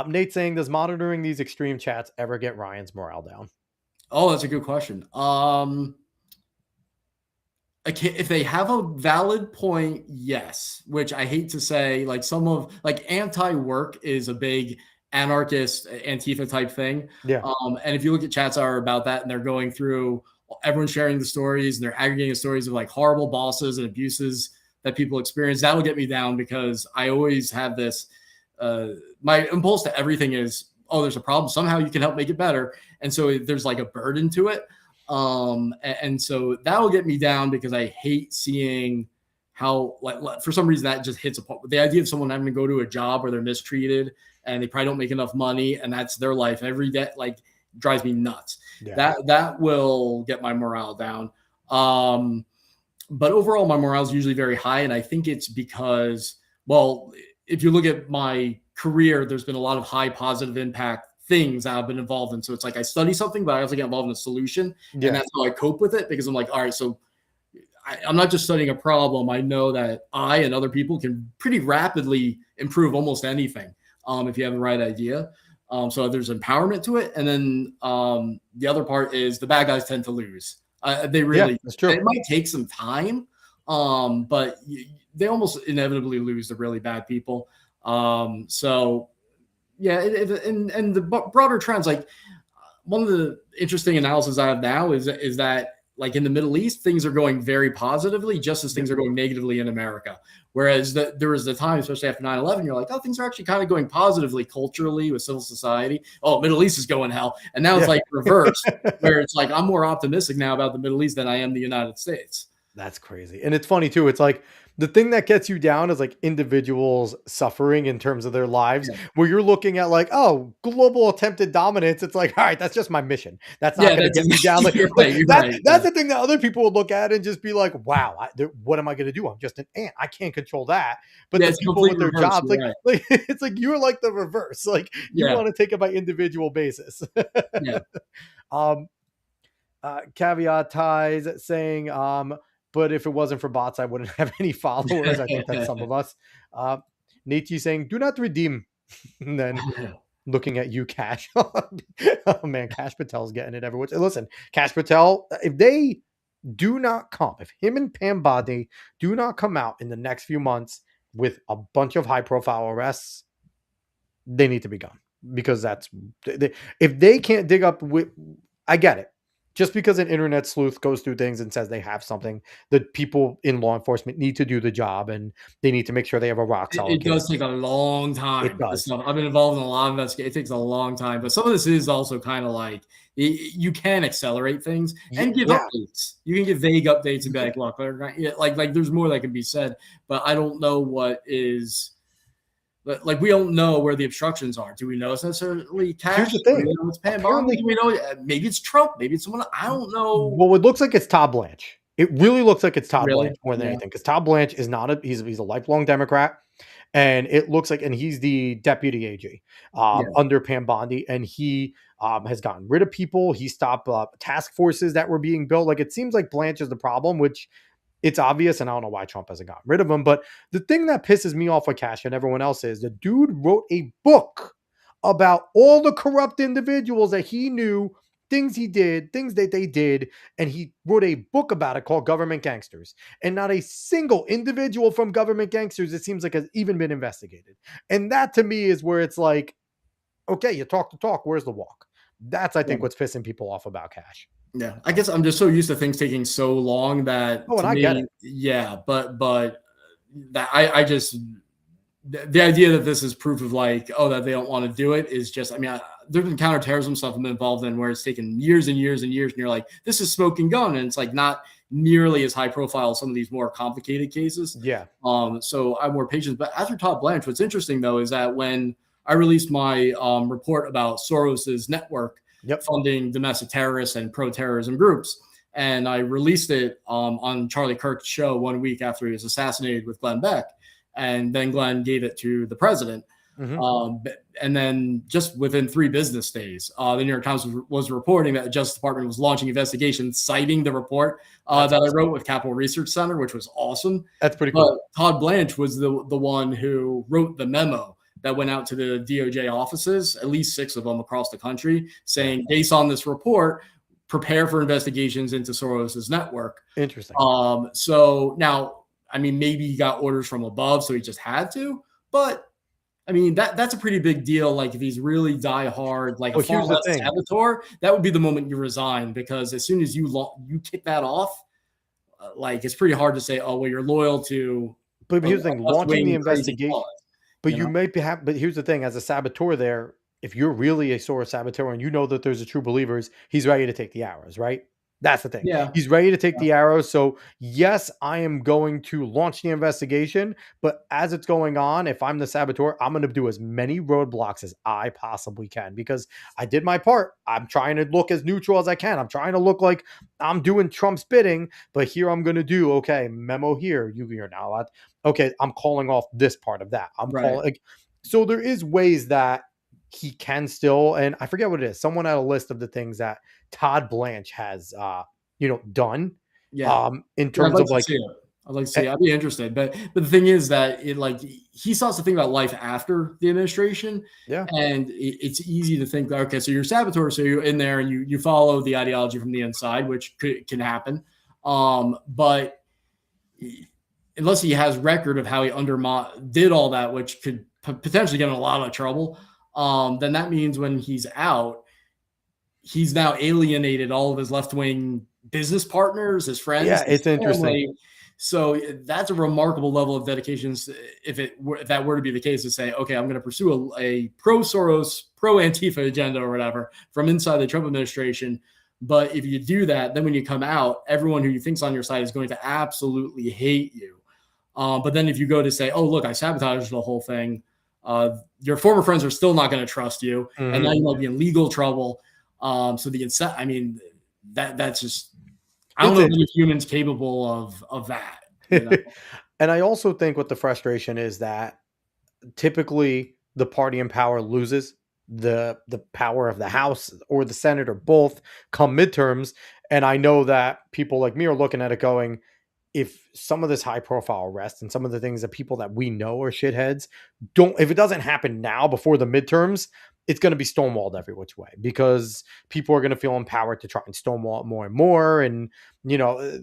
Nate saying, does monitoring these extreme chats ever get Ryan's morale down? Oh, that's a good question. If they have a valid point, yes, which I hate to say, like some of like anti-work is a big anarchist Antifa type thing. Yeah. And if you look at chats that are about that and they're going through, everyone's sharing the stories and they're aggregating the stories of like horrible bosses and abuses that people experience, that'll get me down because I always have this, my impulse to everything is, oh, there's a problem. Somehow you can help make it better. And so there's like a burden to it. And so that'll get me down because I hate seeing how, like, for some reason that just hits apart. The idea of someone having to go to a job where they're mistreated and they probably don't make enough money and that's their life every day, like drives me nuts. Yeah. That will get my morale down. But overall, my morale is usually very high. And I think it's because Well, if you look at my career, there's been a lot of high positive impact things that I've been involved in. So it's like I study something, but I also get involved in a solution, and Yeah. that's how I cope with it because I'm like, all right, so I'm not just studying a problem. I know that I and other people can pretty rapidly improve almost anything if you have the right idea. So there's empowerment to it, and then the other part is the bad guys tend to lose. They Yeah, really. that's It true. might take some time, but they almost inevitably lose the really bad people. So yeah, and the broader trends, like one of the interesting analysis I have now is that like in the Middle East, things are going very positively, just as Yeah. things are going negatively in America. Whereas there was the time, especially after 9/11, you're like, oh, things are actually kind of going positively culturally with civil society. Oh, Middle East is going hell. And now it's Yeah. like reversed, where it's like I'm more optimistic now about the Middle East than I am the United States. That's crazy. And it's funny too. It's like the thing that gets you down is like individuals suffering in terms of their lives, Yeah, where you're looking at like, oh, global attempted dominance. It's like, all right, that's just my mission. That's not yeah, going to that's get me down. Like, you're like right. You're that, right. that's Yeah, the thing that other people would look at and just be like, wow, what am I going to do? I'm just an ant. I can't control that. But yeah, the it's people complete with their reverse. jobs, You're right. like it's like you're like the reverse. Like you Yeah, want to take it by individual basis. yeah. um, caveat ties saying, but if it wasn't for bots, I wouldn't have any followers. I think that's some of us. Uh, Nietzsche saying, do not redeem. And then looking at you, Cash. Oh man, Cash Patel's getting it everywhere. Listen, Cash Patel, if they do not come, if him and Pam Bodney do not come out in the next few months with a bunch of high profile arrests, they need to be gone because if they can't dig up with, I get it. Just because an internet sleuth goes through things and says they have something, the people in law enforcement need to do the job and they need to make sure they have a rock solid It does case. take a long It time. This does. stuff I've been involved in a lot of investigations. It takes a long time, but some of this is also kind of like you can accelerate things and give Yeah. updates. You can give vague updates and be Yeah. like, "Look, they're not, yeah, like there's more that can be said," but I don't know what is. Like we don't know where the obstructions are. Do we know it's necessarily Here's Cash? the Do we thing. know it's Pam Bondi? Apparently, Do we know maybe it's Trump? Maybe it's someone. I don't know. well, it looks like it's Todd Blanche. It really looks like it's Todd Really? Blanche more than Yeah. anything because Todd Blanche is not he's a lifelong Democrat. And it looks like, and he's the deputy AG Yeah. under Pam Bondi, and he has gotten rid of people. He stopped task forces that were being built. Like it seems like Blanche is the problem, which it's obvious, and I don't know why Trump hasn't gotten rid of him. But the thing that pisses me off with Cash and everyone else is the dude wrote a book about all the corrupt individuals that he knew, things he did, things that they did, and he wrote a book about it called Government Gangsters. And not a single individual from Government Gangsters, it seems like, has even been investigated. And that to me is where it's like, okay, you talk the talk, where's the walk? That's, I think, what's pissing people off about Cash. Yeah, I guess I'm just so used to things taking so long that Oh, and to I get me, it. yeah, but that I just the idea that this is proof of like, oh, that they don't want to do it is just, I mean, there's been counterterrorism stuff I've been involved in where it's taken years and years and years, and you're like, this is smoking gun, and it's like not nearly as high profile as some of these more complicated cases. Yeah. So I'm more patient. But after Todd Blanche, what's interesting though is that when I released my report about Soros's network Yep. funding domestic terrorists and pro-terrorism groups. And I released it on Charlie Kirk's show 1 week after he was assassinated with Glenn Beck. And then Glenn gave it to the president. Mm-hmm. And then just within 3 business days, the New York Times was reporting that the Justice Department was launching investigations citing the report that I wrote with Capital Research Center, which was awesome. That's pretty cool. But Todd Blanche was the one who wrote the memo that went out to the DOJ offices, at least 6 of them across the country, saying, based on this report, prepare for investigations into Soros's network. Interesting. So now, I mean, maybe he got orders from above, so he just had to. But I mean, that's a pretty big deal. Like if he's really die hard, like Well, a far here's the left thing. saboteur, that would be the moment you resign, because as soon as you kick that off, like it's pretty hard to say, oh well, you're loyal to. But here's the thing: launching the crazy investigation. cause, But you you know? may be but here's the thing: as a saboteur, there, if you're really a Soros saboteur and you know that there's a true believers, he's ready to take the arrows, right? That's the thing. Yeah. He's ready to take the arrows. So, yes, I am going to launch the investigation. But as it's going on, if I'm the saboteur, I'm going to do as many roadblocks as I possibly can because I did my part. I'm trying to look as neutral as I can. I'm trying to look like I'm doing Trump's bidding. But here I'm going to do, okay, memo here. You're not allowed. Okay, I'm calling off this part of that. I'm Right. calling. Like, so there is ways that he can still, and I forget what it is. Someone had a list of the things that Todd Blanche has done Yeah. in Yeah, I'd terms like of to like see it. I'd like to eh, see it. I'd be interested. But the thing is that it like he still has to think about life after the administration. yeah. And it's easy to think, okay, so you're a saboteur, so you're in there and you follow the ideology from the inside, which can happen. But unless he has record of how he did all that, which could potentially get him in a lot of trouble, then that means when he's out, he's now alienated all of his left-wing business partners, his friends, Yeah, his it's interesting. family. So that's a remarkable level of dedication. If that were to be the case, to say, okay, I'm going to pursue a pro-Soros, pro-Antifa agenda or whatever from inside the Trump administration. But if you do that, then when you come out, everyone who you think's on your side is going to absolutely hate you. But then if you go to say, oh, look, I sabotaged the whole thing, your former friends are still not going to trust you. And now you might be in legal trouble. So I mean, that's just, I don't It's know if any interesting. human's capable of that. You know? And I also think what the frustration is that typically the party in power loses the power of the House or the Senate or both come midterms. And I know that people like me are looking at it going, if some of this high profile arrest and some of the things that people that we know are shitheads if it doesn't happen now before the midterms, it's going to be stonewalled every which way because people are going to feel empowered to try and stonewall it more and more. And, you know,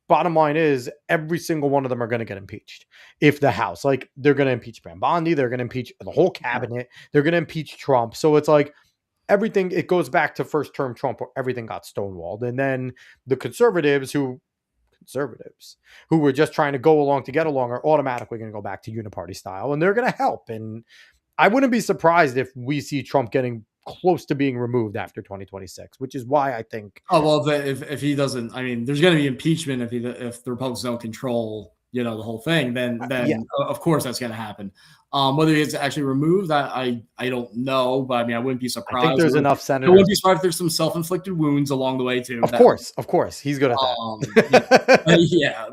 bottom line is every single one of them are going to get impeached. If the House, like they're going to impeach Van Bondi, they're going to impeach the whole cabinet, they're going to impeach Trump. So it's like everything, it goes back to first term Trump where everything got stonewalled. And then the conservatives who were just trying to go along to get along are automatically going to go back to uniparty style and they're going to help. And I wouldn't be surprised if we see Trump getting close to being removed after 2026, which is why I think. Oh, well, if he doesn't, I mean, there's going to be impeachment if the Republicans don't control, the whole thing, Yeah, then of course that's going to happen. Whether he gets actually removed, I don't know, but I mean, I wouldn't be I think surprised. there's enough I wouldn't senators. be surprised if there's some self-inflicted wounds along the way too. Of course, he's good at Yeah, that. yeah,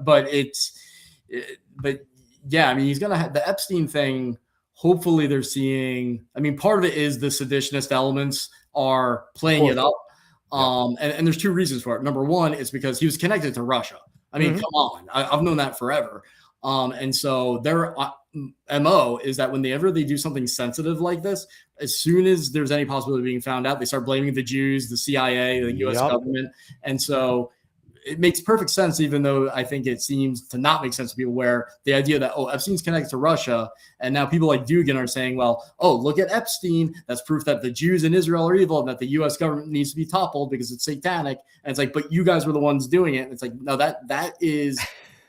but yeah, I mean, he's gonna have the Epstein thing. Hopefully, they're seeing. I mean, part of it is the seditionist elements are Of playing course, it up. yeah. And there's two reasons for it. Number one is because he was connected to Russia. I mean, Mhm. come on, I've known that forever. And so their MO is that whenever they do something sensitive like this, as soon as there's any possibility of being found out, they start blaming the Jews, the CIA, the US Yep. government. And so it makes perfect sense, even though I think it seems to not make sense to people, where the idea that, oh, Epstein's connected to Russia. And now people like Dugan are saying, well, oh, look at Epstein. That's proof that the Jews in Israel are evil and that the US government needs to be toppled because it's satanic. And it's like, but you guys were the ones doing it. And it's like, no, that is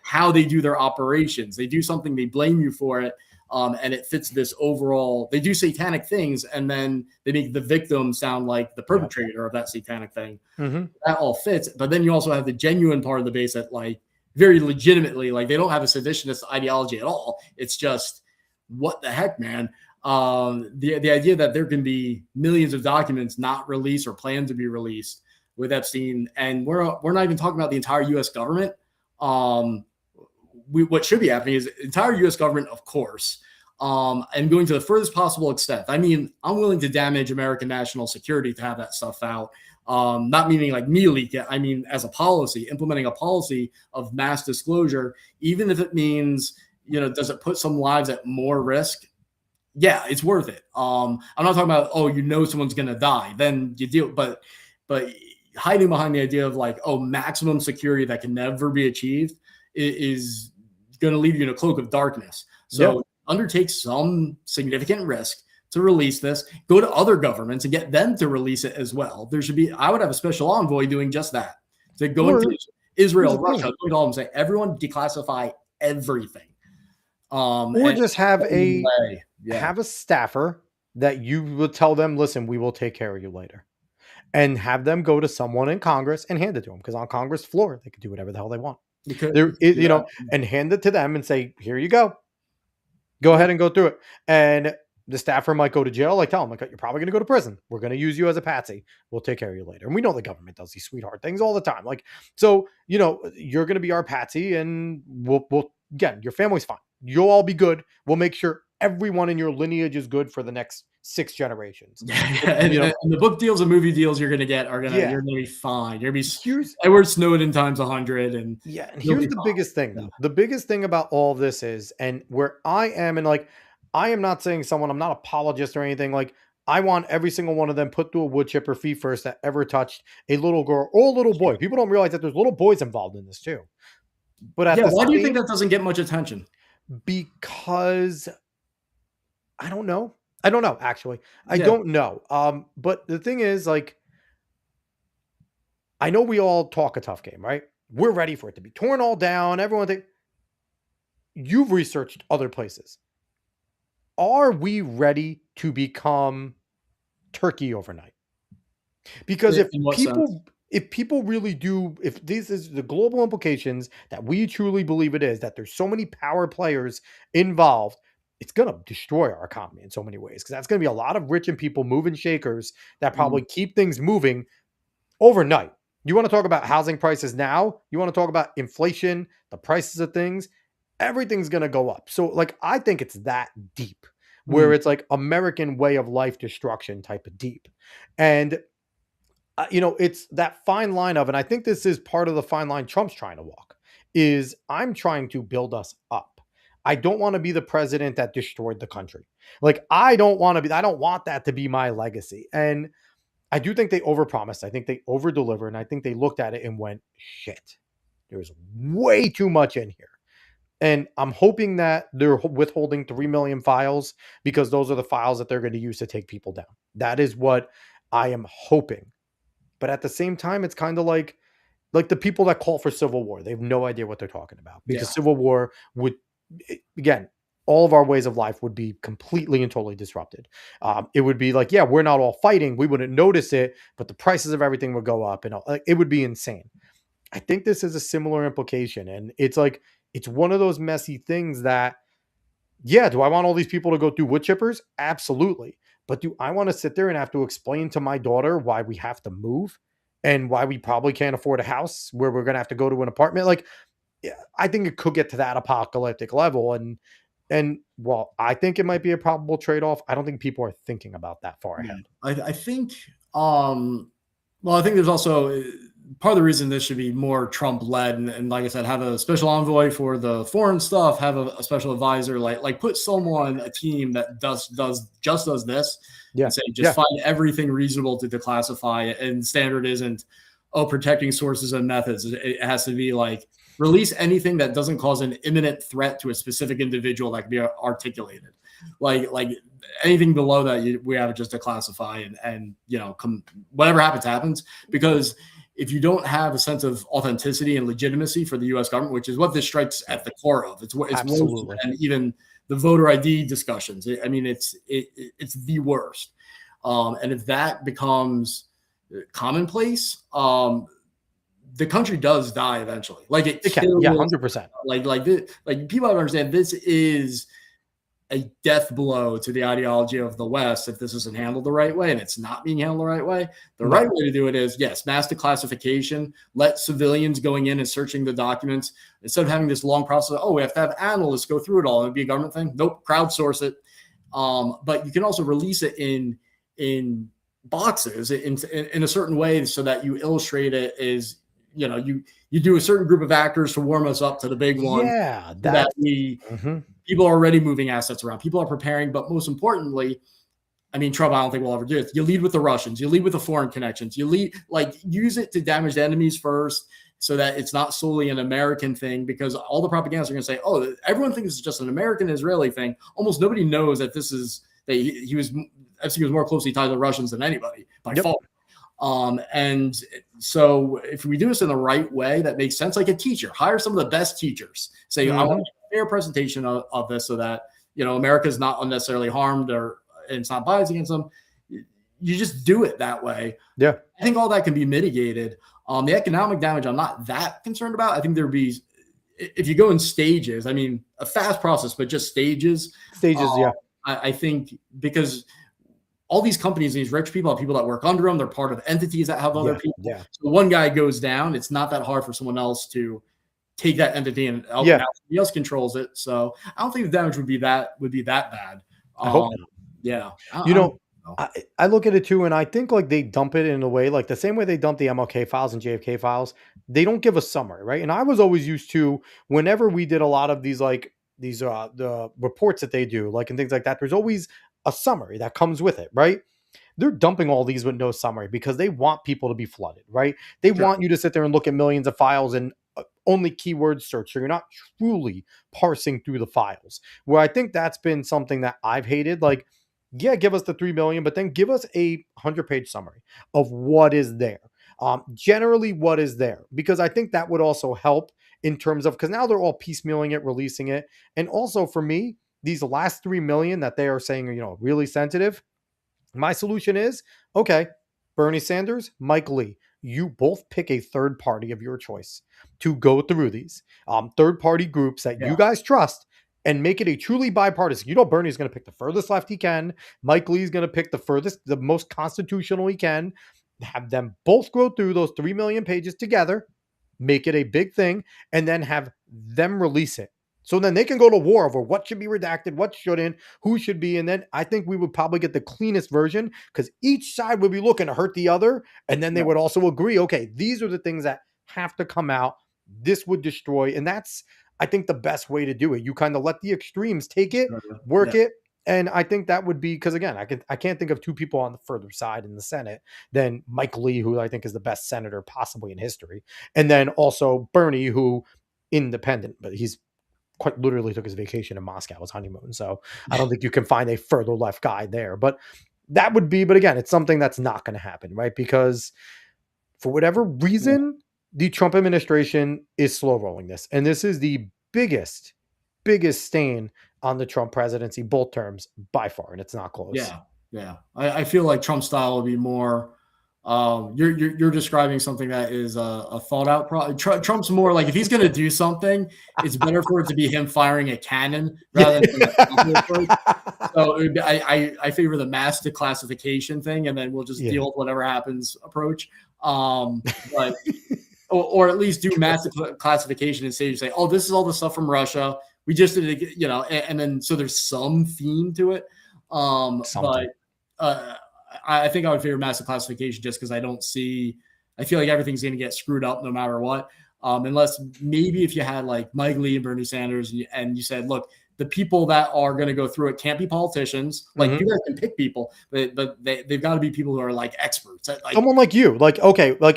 how they do their operations. They do something, they blame you for it. And it fits this overall, they do satanic things and then they make the victim sound like the perpetrator of that satanic thing. Mm-hmm. That all fits. But then you also have the genuine part of the base that like very legitimately, like they don't have a seditionist ideology at all. It's just, what the heck, man? The idea that there can be millions of documents not released or planned to be released with Epstein, and we're not even talking about the entire U.S. government. What should be happening is the entire U.S. government, of course, and going to the furthest possible extent. I mean, I'm willing to damage American national security to have that stuff out. Not meaning like me leak it. I mean, as a policy, implementing a policy of mass disclosure, even if it means, does it put some lives at more risk? Yeah, it's worth it. I'm not talking about, someone's going to die. Then you deal, but hiding behind the idea of like, maximum security that can never be achieved is going to leave you in a cloak of darkness. So undertake some significant risk to release this, go to other governments and get them to release it as well. I would have a special envoy doing just that, to go into Israel, Russia, going to all of them, say, everyone declassify everything. Or just have have a staffer that you will tell them, listen, we will take care of you later. and have them go to someone in Congress and hand it to them, because on Congress floor they could do whatever the hell they want. You could, There, you yeah, know, and hand it to them and say, "Here you go. Go yeah, ahead and go through it." And the staffer might go to jail. Like, tell them, like, you're probably going to go to prison. We're going to use you as a patsy. We'll take care of you later. And we know the government does these sweetheart things all the time. Like, so, you're going to be our patsy, and we'll again, your family's fine. You'll all be good. We'll make sure everyone in your lineage is good for the next 6 generations. yeah. You know, And the book deals and movie deals you're gonna get are gonna yeah. you're gonna be fine. You're gonna be Here's Edward Snowden times 100, and Yeah, and you'll here's be the fine. biggest thing Yeah. though. The biggest thing about all this is, and where I am, and like, I am not saying someone, I'm not apologist or anything. Like, I want every single one of them put through a wood chipper fee first that ever touched a little girl or a little boy. People don't realize that there's little boys involved in this too. But at Yeah, the why do you think same, that doesn't get much attention? because I don't know. I don't know, actually. I Yeah, don't know. But the thing is, like, I know we all talk a tough game, right? We're ready for it to be torn all down. Everyone think you've researched other places. Are we ready to become Turkey overnight? Because in what sense? if people really do, if this is the global implications that we truly believe it is, that there's so many power players involved, it's going to destroy our economy in so many ways, because that's going to be a lot of rich and people moving shakers that Mm, probably keep things moving overnight. You want to talk about housing prices now? You want to talk about inflation, the prices of things? Everything's going to go up. So, like, I think it's that deep, where mm, it's like American way of life destruction type of deep. And, it's that fine line of, and I think this is part of the fine line Trump's trying to walk, is I'm trying to build us up. I don't want to be the president that destroyed the country. Like, I don't want that to be my legacy. And I do think they overpromised. I think they overdelivered, and I think they looked at it and went, "Shit, there's way too much in here." And I'm hoping that they're withholding 3 million files, because those are the files that they're going to use to take people down. That is what I am hoping. But at the same time, it's kind of like the people that call for civil war. They have no idea what they're talking about, because yeah. civil war would, again, all of our ways of life would be completely and totally disrupted. It would be like, yeah, we're not all fighting. We wouldn't notice it, but the prices of everything would go up, and like, it would be insane. I think this is a similar implication. And it's like, it's one of those messy things that, yeah, do I want all these people to go through wood chippers? Absolutely. But do I want to sit there and have to explain to my daughter why we have to move, and why we probably can't afford a house, where we're going to have to go to an apartment? Like, yeah, I think it could get to that apocalyptic level. And while I think it might be a probable trade-off, I don't think people are thinking about that far Yeah. ahead. I think, well, I think there's also part of the reason this should be more Trump led, and like I said, have a special envoy for the foreign stuff, have a special advisor, like put someone, a team that does this, Yeah. and say, just Yeah. find everything reasonable to declassify it. And standard isn't, oh, protecting sources and methods. It has to be like, release anything that doesn't cause an imminent threat to a specific individual that can be articulated. Like anything below that, we have to just declassify, and whatever happens. Because if you don't have a sense of authenticity and legitimacy for the U.S. government, which is what this strikes at the core of, it's worse Absolutely. than even the voter ID discussions. I mean, it's the worst. And if that becomes commonplace, the country does die eventually. Like it It can. kills. Yeah. 100%. Like people have to understand, this is a death blow to the ideology of the West if this isn't handled the right way, and it's not being handled the right way. The right way to do it is, yes, mass declassification. Let civilians going in and searching the documents, instead of having this long process. Oh, we have to have analysts go through it all, and it'd be a government thing. Nope, crowdsource it. But you can also release it in boxes in a certain way, so that you illustrate it as, you do a certain group of actors to warm us up to the big one. Yeah. That people are already moving assets around. People are preparing, but most importantly, I mean, Trump, I don't think we'll ever do it. You lead with the Russians. You lead with the foreign connections. You lead, use it to damage the enemies first, so that it's not solely an American thing, because all the propagandists are going to say, oh, everyone thinks it's just an American-Israeli thing. Almost nobody knows that this is, that he was more closely tied to the Russians than anybody by far. And so if we do this in the right way, that makes sense. Like a teacher, hire some of the best teachers. Say, I want a fair presentation of this, so that, America is not unnecessarily harmed, or it's not biased against them. you just do it that way. Yeah. I think all that can be mitigated. The economic damage, I'm not that concerned about. I think there'd be, if you go in stages, I mean, a fast process, but just stages. Yeah. I think because all these companies, these rich people have people that work under them. They're part of entities that have other people. Yeah. So one guy goes down. It's not that hard for someone else to take that entity and now somebody else controls it. So I don't think the damage would be that bad. I hope not. Yeah. I look at it too, and I think like they dump it in a way, like the same way they dump the MLK files and JFK files, they don't give a summary, right? And I was always used to, whenever we did a lot of these the reports that they do, like and things like that, there's always a summary that comes with it, right? They're dumping all these with no summary because they want people to be flooded, right? They want you to sit there and look at millions of files and only keyword search. So you're not truly parsing through the files. Where I think that's been something that I've hated. Like, yeah, give us the 3 million, but then give us a 100-page summary of what is there. Generally what is there, because I think that would also help in terms of, because now they're all piecemealing it, releasing it. And also for me, these last 3 million that they are saying are, really sensitive. My solution is, okay, Bernie Sanders, Mike Lee, you both pick a third party of your choice to go through these third party groups that you guys trust and make it a truly bipartisan. Bernie's going to pick the furthest left he can. Mike Lee's going to pick the most constitutional he can. Have them both go through those 3 million pages together, make it a big thing, and then have them release it. So then they can go to war over what should be redacted, what shouldn't, who should be. And then I think we would probably get the cleanest version because each side would be looking to hurt the other. And then they would also agree, okay, these are the things that have to come out. This would destroy. And that's, I think, the best way to do it. You kind of let the extremes take it, work it. And I think that would be, because again, I can't think of two people on the further side in the Senate than Mike Lee, who I think is the best senator possibly in history. And then also Bernie, who independent, but he's quite literally took his vacation in Moscow, his honeymoon. So I don't think you can find a further left guy there, but that would be, but again, it's something that's not going to happen, right? Because for whatever reason, the Trump administration is slow rolling this. And this is the biggest stain on the Trump presidency, both terms by far. And it's not close. Yeah. I feel like Trump style will be more, you're describing something that is a thought out. Trump's more like, if he's going to do something, it's better for it to be him firing a cannon rather than so I favor the mass declassification thing, and then we'll just deal with whatever happens approach. But or at least do mass classification and say, oh, this is all the stuff from Russia. We just did it, and then so there's some theme to it. But I think I would favor massive classification just because I feel like everything's going to get screwed up no matter what. Unless maybe if you had like Mike Lee and Bernie Sanders and you said, look, the people that are going to go through it can't be politicians. Like you guys can pick people, but they've got to be people who are like experts. Like, someone like you, like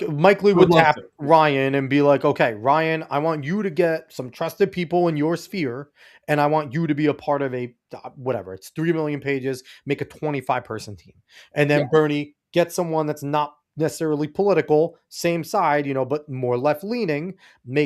Mike Lee would tap Ryan and be like, okay, Ryan, I want you to get some trusted people in your sphere. And I want you to be a part of a, whatever, it's 3 million pages, make a 25-person team. And then Bernie, get someone that's not necessarily political, same side, but more left-leaning,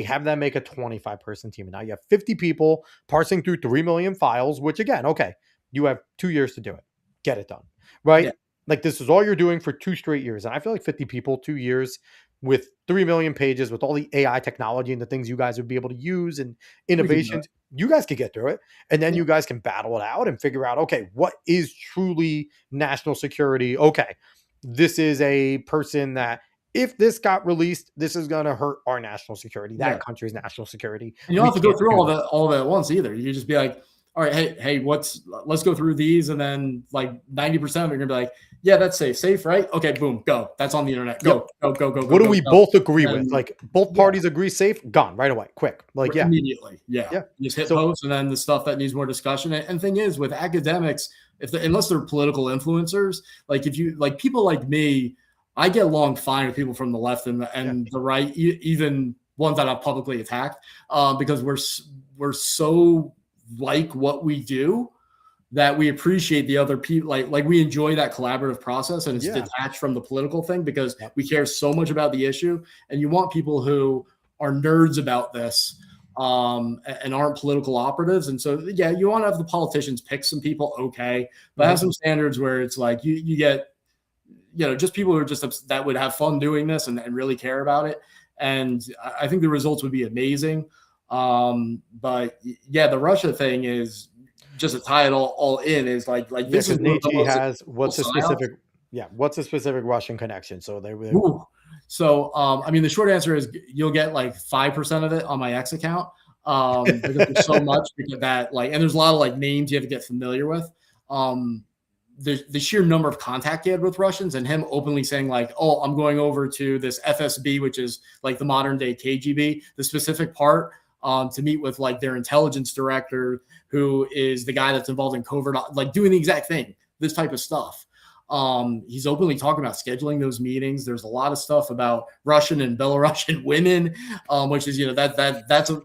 have them make a 25-person team. And now you have 50 people parsing through 3 million files, which again, okay, you have 2 years to do it. Get it done, right? Yeah. Like this is all you're doing for 2 straight years. And I feel like 50 people, 2 years with 3 million pages, with all the AI technology and the things you guys would be able to use and innovations, you guys could get through it. And then you guys can battle it out and figure out, okay, what is truly national security? Okay, this is a person that if this got released, this is going to hurt our national security, that country's national security. And you don't have to go through all of that at once either. You just be like, all right, hey, let's go through these. And then like 90% of it, you're going to be like, yeah, that's safe, right? Okay, boom, go. That's on the internet. Go. What do we both agree with? Like both parties agree safe, gone right away, quick. Like, immediately. Yeah. You just hit post and then the stuff that needs more discussion. And thing is with academics, unless they're political influencers, like if you like people like me, I get along fine with people from the left and the right, even ones that I've publicly attacked, because we're so like what we do that we appreciate the other people. Like we enjoy that collaborative process, and it's detached from the political thing because we care so much about the issue. And you want people who are nerds about this and aren't political operatives. And so, you want to have the politicians pick some people, okay, but have some standards where it's like you get just people who are just that would have fun doing this and really care about it. And I think the results would be amazing. But yeah, the Russia thing is just to tie it all in is like Yeah, this is because one of the Nietzsche most has what's a successful psyops. specific what's a specific Russian connection? So they Ooh. So, I mean, the short answer is you'll get like 5% of it on my X account. Because there's so much that like, and there's a lot of like names you have to get familiar with. Um, the sheer number of contact he had with Russians and him openly saying like, oh, I'm going over to this FSB, which is like the modern day KGB, the specific part, to meet with like their intelligence director, who is the guy that's involved in covert, like doing the exact thing, this type of stuff. He's openly talking about scheduling those meetings. There's a lot of stuff about Russian and Belarusian women, which is, that's a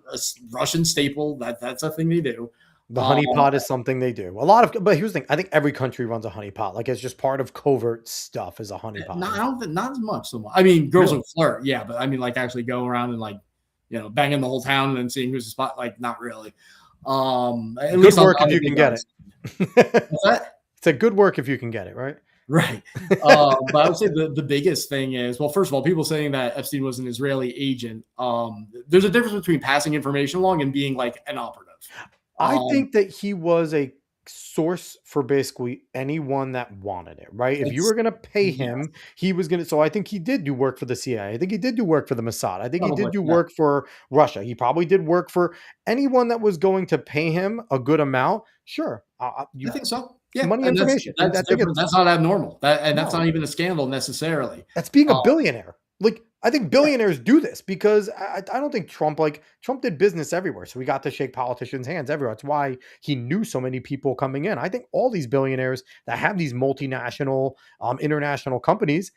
Russian staple. That's a thing they do. the honeypot is something they do. A lot of, but here's the thing: I think every country runs a honeypot. Like it's just part of covert stuff is a honeypot. Not, I don't think, not as much. So much. I mean, girls Really? would flirt, yeah, but I mean, like actually go around and like, banging the whole town and then seeing who's the spot. Like, not really. At Good least work on if you the can big get guns. it. What's that? It's a good work if you can get it, right? Right. But I would say the biggest thing is, well, first of all, people saying that Epstein was an Israeli agent. There's a difference between passing information along and being like an operative. I think that he was a source for basically anyone that wanted it, right? If you were going to pay him, he was going to. So I think he did do work for the CIA. I think he did do work for the Mossad. I think he did Probably, do yeah. work for Russia. He probably did work for anyone that was going to pay him a good amount. Sure. I think so. Yeah. Money, And information. That's I think different. That's not abnormal. That's No. not even a scandal necessarily. That's being a billionaire. Like, I think billionaires do this because I don't think Trump did business everywhere. So we got to shake politicians' hands everywhere. That's why he knew so many people coming in. I think all these billionaires that have these multinational, international companies,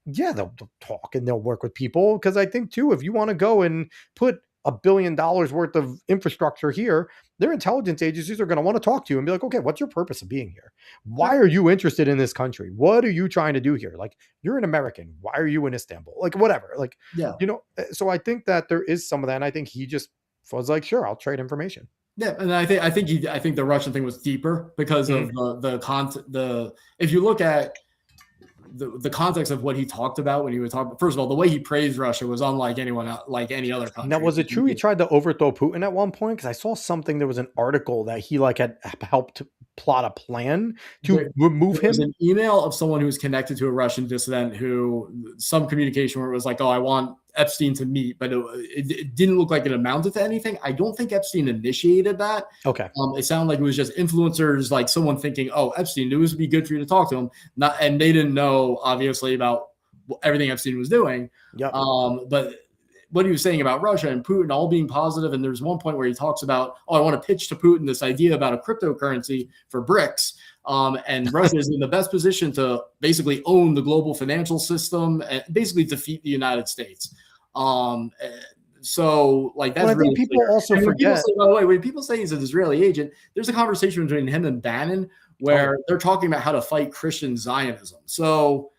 yeah, they'll talk and they'll work with people. Because I think too, if you want to go and put $1 billion worth of infrastructure here, their intelligence agencies are going to want to talk to you and be like, okay, what's your purpose of being here? Why are you interested in this country? What are you trying to do here? Like, you're an American. Why are you in Istanbul? Like, whatever. Like, Yeah. So I think that there is some of that. And I think he just was like, sure, I'll trade information. Yeah, and I think the Russian thing was deeper because of the if you look at the context of what he talked about when he was talking. First of all, the way he praised Russia was unlike anyone else, like any other country. Now, was it true he tried to overthrow Putin at one point? Because I saw something. There was an article that he like had helped plot a plan to remove him. There was an email of someone who was connected to a Russian dissident who some communication where it was like, "Oh, I want Epstein to meet," but it didn't look like it amounted to anything. I don't think Epstein initiated that. Okay. It sounded like it was just influencers, like someone thinking, "Oh, Epstein, it would be good for you to talk to him," and they didn't know obviously about everything Epstein was doing. Yeah. But what he was saying about Russia and Putin all being positive, and there's one point where he talks about, "Oh, I want to pitch to Putin this idea about a cryptocurrency for BRICS." And Russia is in the best position to basically own the global financial system and basically defeat the United States. So like that's really people clear. also and forget. say, by the way, when people say he's an Israeli agent, there's a conversation between him and Bannon where they're talking about how to fight Christian Zionism. So,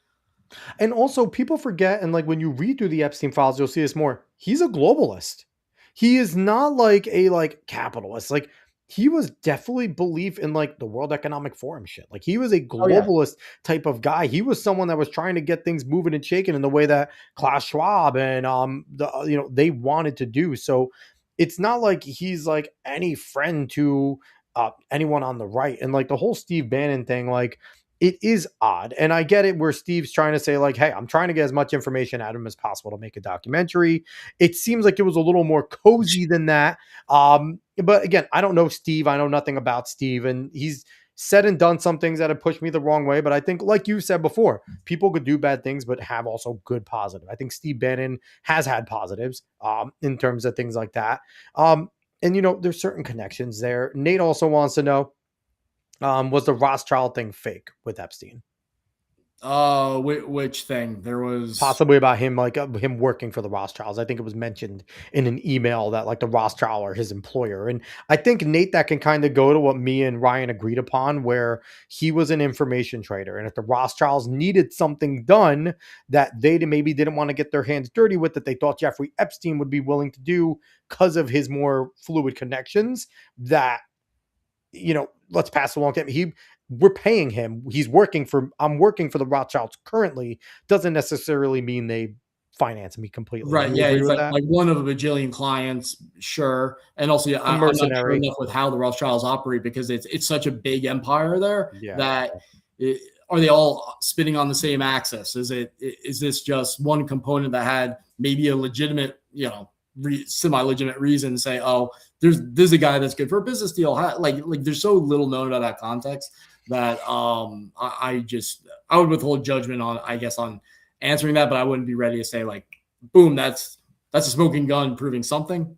and also people forget, and like when you read through the Epstein files, you'll see this more. He's a globalist. He is not like a capitalist. Like he was definitely belief in like the World Economic Forum shit. Like he was a globalist type of guy. He was someone that was trying to get things moving and shaking in the way that Klaus Schwab and they wanted to do. So it's not like he's like any friend to anyone on the right. And like the whole Steve Bannon thing, like it is odd. And I get it where Steve's trying to say like, hey, I'm trying to get as much information out of him as possible to make a documentary. It seems like it was a little more cozy than that. But again, I don't know Steve. I know nothing about Steve. And he's said and done some things that have pushed me the wrong way. But I think, like you said before, people could do bad things, but have also good positive. I think Steve Bannon has had positives in terms of things like that. And, there's certain connections there. Nate also wants to know, was the Rothschild thing fake with Epstein? Which thing? There was possibly about him, like him working for the Rothschilds. I think it was mentioned in an email that like the Rothschild are his employer. And I think, Nate, that can kind of go to what me and Ryan agreed upon, where he was an information trader. And if the Rothschilds needed something done that they maybe didn't want to get their hands dirty with, that they thought Jeffrey Epstein would be willing to do because of his more fluid connections, that, let's pass along to him. we're paying him. I'm working for the Rothschilds currently, doesn't necessarily mean they finance me completely. Right. Do you Yeah. agree He's with that? like one of a bajillion clients. Sure. And also, yeah, A I'm not sure mercenary. enough with how the Rothschilds operate because it's such a big empire there Yeah. that are they all spinning on the same axis? Is this just one component that had maybe a legitimate, semi-legitimate reason to say, oh, there's a guy that's good for a business deal. Like there's so little known about that context that I would withhold judgment on, I guess, on answering that, but I wouldn't be ready to say like, boom, that's a smoking gun proving something.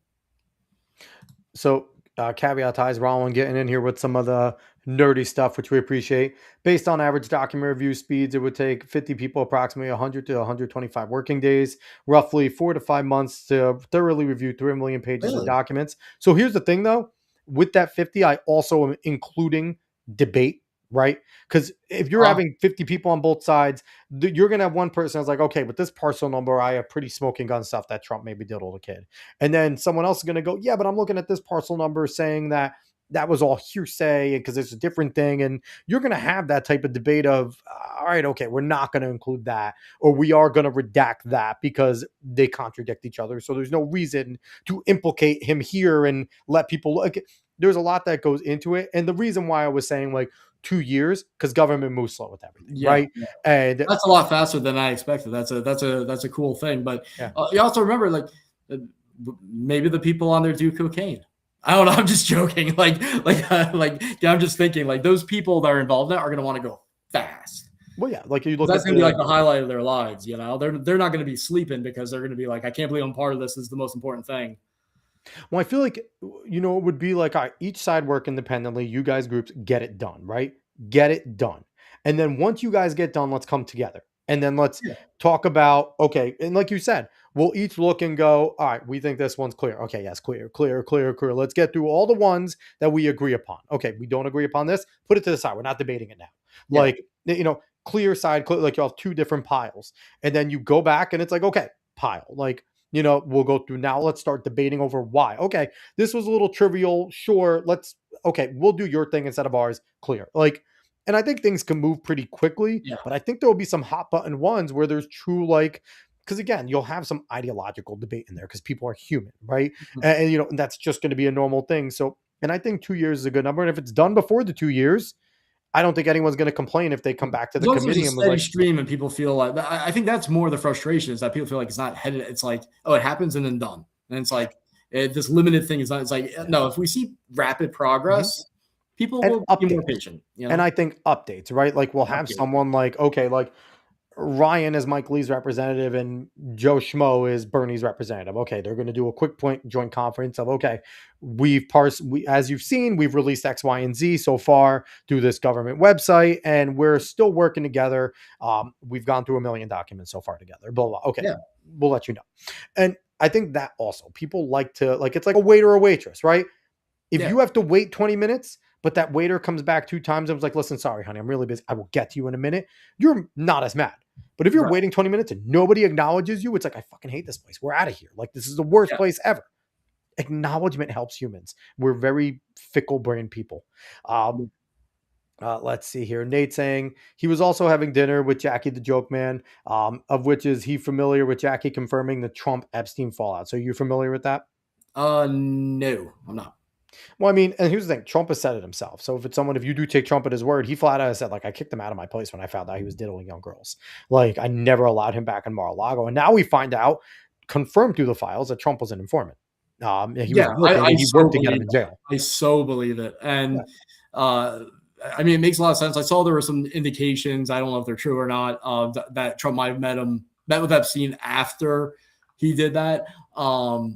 So caveat ties, Rollin getting in here with some of the nerdy stuff, which we appreciate. Based on average document review speeds, it would take 50 people approximately 100 to 125 working days, roughly 4 to 5 months to thoroughly review 3 million pages of Really? documents. So here's the thing though, with that 50, I also am including debate, right? Because if you're having 50 people on both sides, you're going to have one person that's like, okay, with this parcel number, I have pretty smoking gun stuff that Trump maybe diddled a kid. And then someone else is going to go, yeah, but I'm looking at this parcel number saying that that was all hearsay because it's a different thing. And you're going to have that type of debate of, all right, okay, we're not going to include that, or we are going to redact that because they contradict each other. So there's no reason to implicate him here and let people look. There's a lot that goes into it. And the reason why I was saying like 2 years, because government moves slow with everything, Yeah, right? yeah. And That's a lot faster than I expected. That's a cool thing. But yeah. You also remember like maybe the people on there do cocaine. I don't know. I'm just joking. I'm just thinking like those people that are involved in it are going to want to go fast. Well, yeah, like you look. That's going to be like the highlight of their lives. They're not going to be sleeping because they're going to be like, I can't believe I'm part of this. This is the most important thing. Well, I feel like, it would be like, all right, each side work independently. You guys groups get it done, right? Get it done. And then once you guys get done, let's come together. And then let's talk about, okay. And like you said, we'll each look and go, all right, we think this one's clear. Okay, yes, clear. Let's get through all the ones that we agree upon. Okay, we don't agree upon this. Put it to the side. We're not debating it now. Yeah. Like, clear side, like you'll have two different piles. And then you go back and it's like, okay, pile. Like, we'll go through now. Let's start debating over why. Okay, this was a little trivial. Sure, we'll do your thing instead of ours. Clear. Like, and I think things can move pretty quickly, but I think there will be some hot button ones where there's true, like, because again, you'll have some ideological debate in there because people are human, right? And and that's just going to be a normal thing. So, and I think 2 years is a good number. And if it's done before the 2 years, I don't think anyone's going to complain if they come back to the committee and was like, stream, and people feel like, I think that's more the frustration, is that people feel like it's not headed. It's like, oh, it happens and then done. And it's like, this limited thing is not, it's like, no, if we see rapid progress, people will be more patient. And I think updates, right? Like we'll have someone like, okay, like Ryan is Mike Lee's representative and Joe Schmo is Bernie's representative. Okay, they're going to do a quick joint conference of, okay, as you've seen, we've released X, Y, and Z so far through this government website, and we're still working together. We've gone through 1 million documents so far together. Blah, blah. Okay, we'll let you know. And I think that also people like to, like, it's like a waiter or waitress, right? If you have to wait 20 minutes, but that waiter comes back 2 times and was like, listen, sorry, honey, I'm really busy. I will get to you in a minute. You're not as mad. But if you're waiting 20 minutes and nobody acknowledges you, it's like, I fucking hate this place. We're out of here. Like, this is the worst place ever. Acknowledgement helps humans. We're very fickle brain people. Let's see here. Nate saying he was also having dinner with Jackie the Joke Man, of which is he familiar with Jackie confirming the Trump Epstein fallout. So you familiar with that? No, I'm not. Well, I mean, and here's the thing, Trump has said it himself. So if you do take Trump at his word, he flat out said, like, I kicked him out of my place when I found out he was diddling young girls. Like, I never allowed him back in Mar-a-Lago. And now we find out, confirmed through the files, that Trump was an informant. He worked to get him in jail. I so believe it. And I mean, it makes a lot of sense. I saw there were some indications, I don't know if they're true or not, that Trump might have met with Epstein after he did that,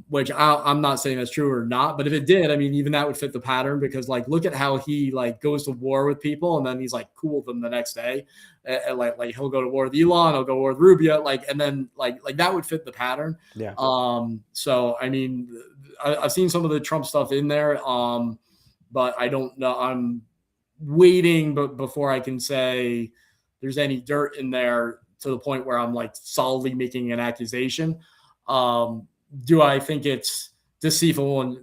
which I'm not saying that's true or not, but if it did, I mean, even that would fit the pattern, because like, look at how he like goes to war with people and then he's like cool with them the next day. And like he'll go to war with Elon, he'll go to war with Rubio, and then like that would fit the pattern. Yeah. So, I mean, I've seen some of the Trump stuff in there, but I don't know. I'm waiting, but before I can say there's any dirt in there to the point where I'm like solidly making an accusation. Do I think it's deceitful, and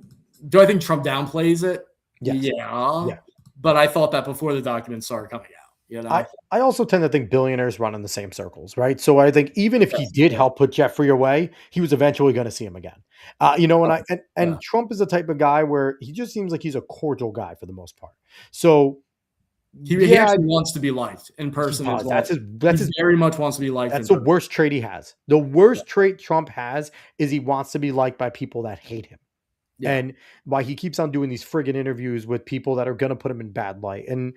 do I think Trump downplays it? Yes. Yeah. but I thought that before the documents started coming out. You know, I also tend to think billionaires run in the same circles, right? So I think even if he Yes, did yeah. help put Jeffrey away, he was eventually going to see him again. And Yeah. Trump is the type of guy where he just seems like he's a cordial guy for the most part. So He yeah, actually wants to be liked in he person as does. well. That's He his very much wants to be liked in That's the person. worst trait he has. The worst trait Trump has is he wants to be liked by people that hate him. Yeah. And why he keeps on doing these friggin' interviews with people that are going to put him in bad light. And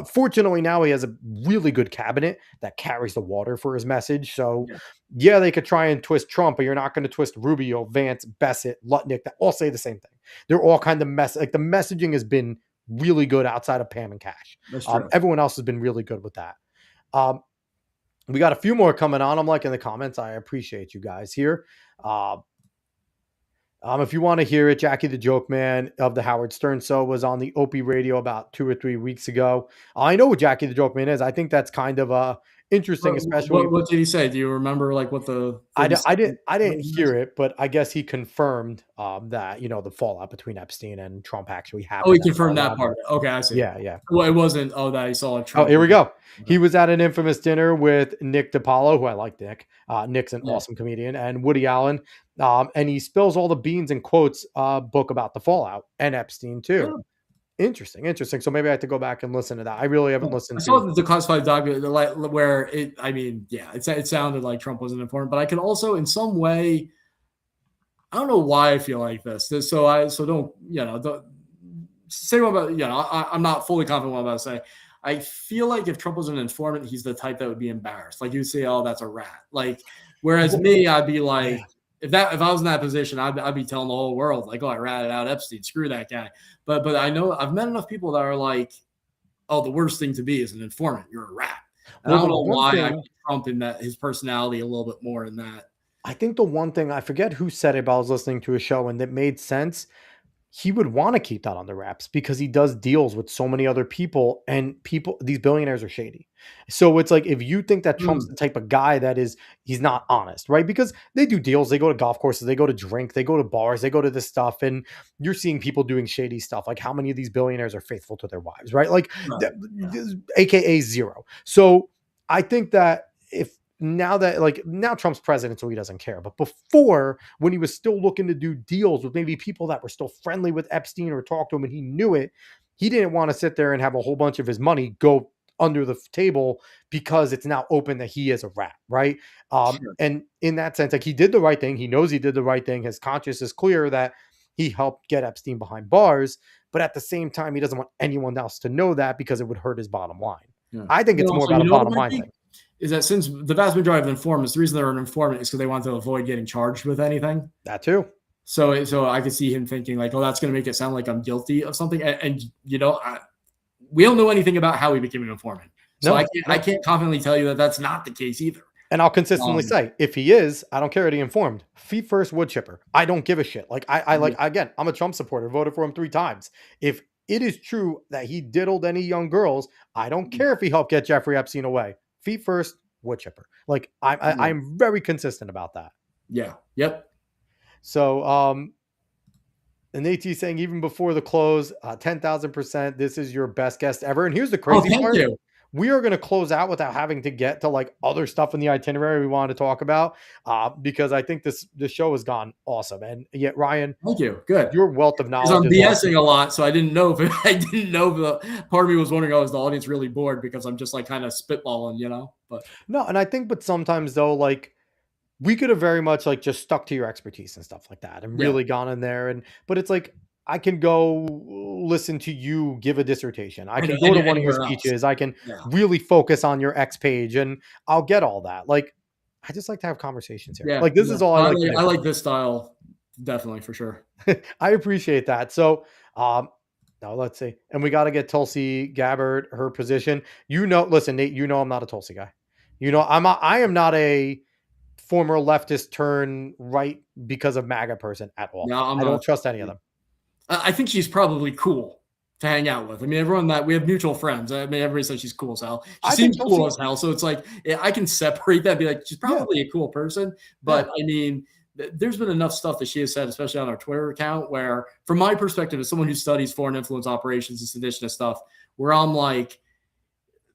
fortunately, now he has a really good cabinet that carries the water for his message. So, Yeah. yeah, they could try and twist Trump, but you're not going to twist Rubio, Vance, Bassett, Lutnick. That all say the same thing. They're all kind of like the messaging has been really good outside of Pam and Cash. That's true. Everyone else has been really good with that. We got a few more coming on. I'm liking the comments. I appreciate you guys here. If you want to hear it, Jackie the Joke Man of the Howard Stern Show was on the Opie Radio about 2 or 3 weeks ago. I know what Jackie the Joke Man is. I think that's kind of interesting, especially. What did he say? Do you remember like what the? I 30-second didn't version hear is? it, but I guess he confirmed that the fallout between Epstein and Trump actually happened. Oh, he at confirmed that Mar-a-Lago. part. Okay, I see. Yeah. Well, it wasn't. Oh, that he saw Oh, Trump. here we go. He Okay. was at an infamous dinner with Nick DiPaolo, who I like Nick. Nick's an Yeah. awesome comedian, and Woody Allen. And he spills all the beans and quotes book about the fallout and Epstein too. Yeah. Interesting. So maybe I have to go back and listen to that. I really haven't I listened saw to. the classified document where it. I mean, yeah, it sounded like Trump wasn't informed, but I could also, in some way, I don't know why I feel like this. So don't don't say what about I'm not fully confident what I'm about to say. I feel like if Trump was an informant, he's the type that would be embarrassed. Like you'd say, "Oh, that's a rat." Like, whereas me, I'd be like, if I was in that position, I'd be telling the whole world, like, "Oh, I ratted out Epstein. Screw that guy." But I know I've met enough people that are like, "Oh, the worst thing to be is an informant. You're a rat." And I don't know why I put Trump in that his personality a little bit more in that. I think the one thing I forget who said it, but I was listening to a show and that made sense. He would want to keep that on the wraps because he does deals with so many other people, and these billionaires are shady. So it's like, if you think that Trump's the type of guy that he's not honest, right? Because they do deals, they go to golf courses, they go to drink, they go to bars, they go to this stuff, and you're seeing people doing shady stuff. Like, how many of these billionaires are faithful to their wives, right? Like, AKA zero. So I think that now Trump's president, so he doesn't care. But before, when he was still looking to do deals with maybe people that were still friendly with Epstein or talk to him and he knew it, he didn't want to sit there and have a whole bunch of his money go under the table because it's now open that he is a rat, right? Sure. And in that sense, like, he did the right thing. He knows he did the right thing. His conscience is clear that he helped get Epstein behind bars. But at the same time, he doesn't want anyone else to know that because it would hurt his bottom line. Yeah. I think it's more about a bottom line thing. Is that since the vast majority of informants, the reason they're an informant is because they want to avoid getting charged with anything. That too. So I could see him thinking like, "Oh, that's going to make it sound like I'm guilty of something." And we don't know anything about how he became an informant, so I can't confidently tell you that that's not the case either. And I'll consistently say, if he is, I don't care that he informed. Feet first, wood chipper. I don't give a shit. Like, again, I'm a Trump supporter, voted for him 3 times. If it is true that he diddled any young girls, I don't care if he helped get Jeffrey Epstein away. Feet first, wood chipper. Like, I'm very consistent about that. Yeah. Yep. So, and AT saying, even before the close, 10,000%, this is your best guest ever. And here's the crazy part. You. We are going to close out without having to get to like other stuff in the itinerary we want to talk about, because I think this show has gone awesome. And yet, Ryan, thank you. Good. Your wealth of knowledge. I'm BSing a lot, so I didn't know if part of me was wondering, is the audience really bored because I'm just like kind of spitballing, But no, and I think, but sometimes though, like, we could have very much like just stuck to your expertise and stuff like that, and really gone in there. But it's like, I can go listen to you give a dissertation. I can go to one of your speeches. I can really focus on your X page, and I'll get all that. Like, I just like to have conversations here. Like, this is all I like to do. I like this style, definitely, for sure. I appreciate that. So, now let's see. And we got to get Tulsi Gabbard her position. Listen, Nate, I'm not a Tulsi guy. I am not a former leftist turn right because of MAGA person at all. No, I don't trust any of them. I think she's probably cool to hang out with. I mean, everyone that we have mutual friends. I mean, everybody says she's cool as hell. She seems cool as hell. So it's like, I can separate that and be like, she's probably a cool person. But I mean, there's been enough stuff that she has said, especially on our Twitter account, where from my perspective, as someone who studies foreign influence operations and seditionist stuff, where I'm like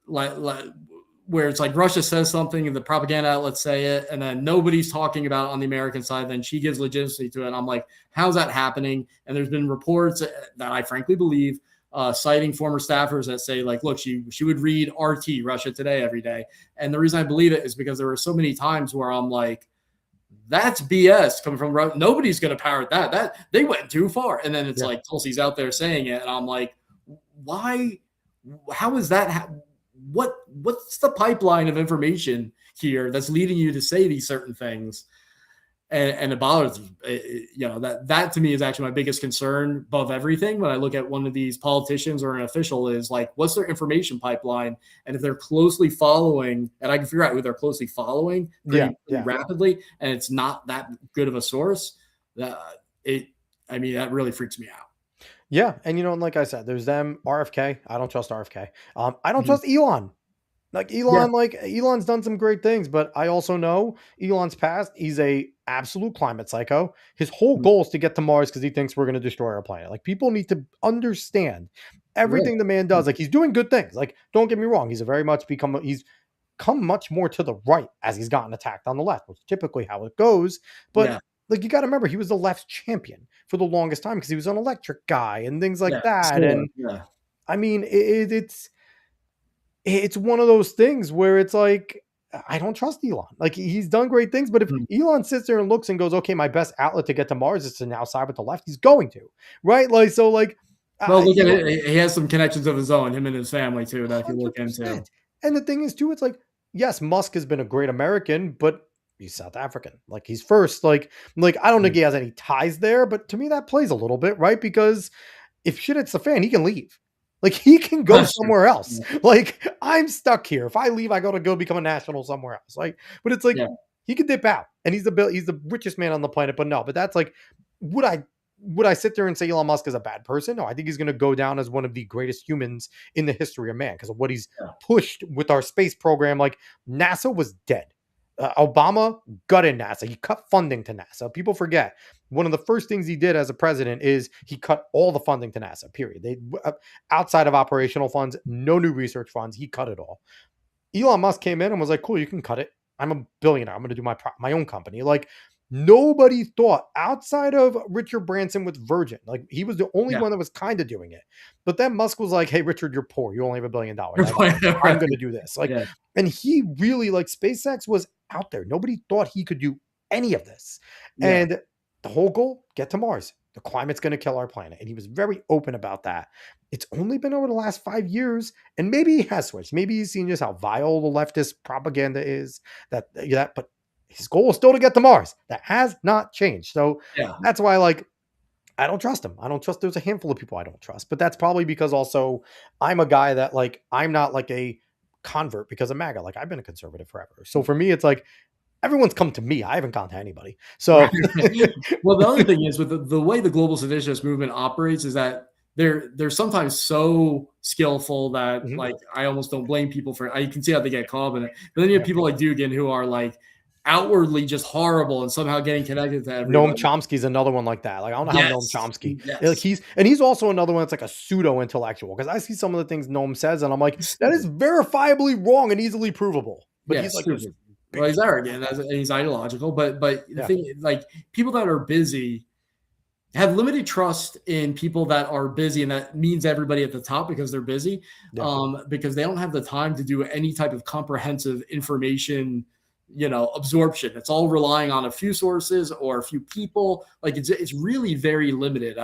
where it's like Russia says something and the propaganda outlets say it, and then nobody's talking about it on the American side, then she gives legitimacy to it. And I'm like, how's that happening? And there's been reports that I frankly believe, citing former staffers that say, like, look, she would read RT, Russia Today, every day. And the reason I believe it is because there were so many times where I'm like, that's BS coming from Russia. Nobody's going to parrot that. That they went too far. And then it's like Tulsi's out there saying it, and I'm like, why? How is that? What's the pipeline of information here that's leading you to say these certain things? And it bothers me. That to me is actually my biggest concern above everything when I look at one of these politicians or an official, is like, what's their information pipeline? And if they're closely following, and I can figure out who they're closely following pretty rapidly, and it's not that good of a source, that really freaks me out. Yeah. And, and like I said, there's them, RFK. I don't trust RFK. I don't trust Elon. Elon's done some great things, but I also know Elon's past. He's a absolute climate psycho. His whole goal is to get to Mars because he thinks we're going to destroy our planet. Like, people need to understand everything the man does. Like, he's doing good things. Like, don't get me wrong. He's come much more to the right as he's gotten attacked on the left, which is typically how it goes. But like, you got to remember, he was the left's champion for the longest time because he was an electric guy and things like that. Sure. And I mean, it's one of those things where it's like, I don't trust Elon. Like, he's done great things, but if Elon sits there and looks and goes, okay, my best outlet to get to Mars is to now side with the left, he's going to, right? Like, so like, well, look at it. He has some connections of his own, him and his family too, that if you look 100%. into. And the thing is too, it's like, yes, Musk has been a great American, but he's South African. Like, he's first, like I don't think he has any ties there, but to me that plays a little bit, right? Because if shit hits the fan, he can leave. Like, he can go somewhere else. Like, I'm stuck here. If I leave, I got to go become a national somewhere else. Like, but it's like, he could dip out, and he's the richest man on the planet. But that's like, would I sit there and say Elon Musk is a bad person? No, I think he's going to go down as one of the greatest humans in the history of man because of what he's pushed with our space program. Like, NASA was dead. Obama gutted NASA. He cut funding to NASA. People forget one of the first things he did as a president is he cut all the funding to NASA, period. They outside of operational funds, no new research funds. He cut it all. Elon Musk came in and was like, cool, you can cut it. I'm a billionaire. I'm going to do my own company. Like, nobody thought outside of Richard Branson with Virgin. Like, he was the only one that was kind of doing it. But then Musk was like, hey, Richard, you're poor. You only have $1 billion. I'm going to do this. Like, and he really, like, SpaceX was out there. Nobody thought he could do any of this. And the whole goal, get to Mars. The climate's going to kill our planet. And he was very open about that. It's only been over the last 5 years. And maybe he has switched. Maybe he's seen just how vile the leftist propaganda is. But his goal is still to get to Mars. That has not changed. So that's why, like, I don't trust him. I don't trust. There's a handful of people I don't trust. But that's probably because also I'm a guy that, like, I'm not like a convert because of MAGA. Like, I've been a conservative forever. So for me, it's like, everyone's come to me. I haven't gone to anybody. So, well, the other thing is with the way the Global Seditionist Movement operates is that they're sometimes so skillful that like, I almost don't blame people for it. You can see how they get caught in it. But then you have people like Dugan who are like outwardly just horrible and somehow getting connected to everyone. Noam Chomsky's another one like that. Like, I don't know how Noam Chomsky. Like, he's also another one that's like a pseudo intellectual, because I see some of the things Noam says and I'm like, that is verifiably wrong and easily provable. But he's like, well, he's arrogant and he's ideological, but the thing, like, people that are busy have limited trust in people that are busy, and that means everybody at the top because they're busy, because they don't have the time to do any type of comprehensive information, absorption. It's all relying on a few sources or a few people. Like, it's really very limited.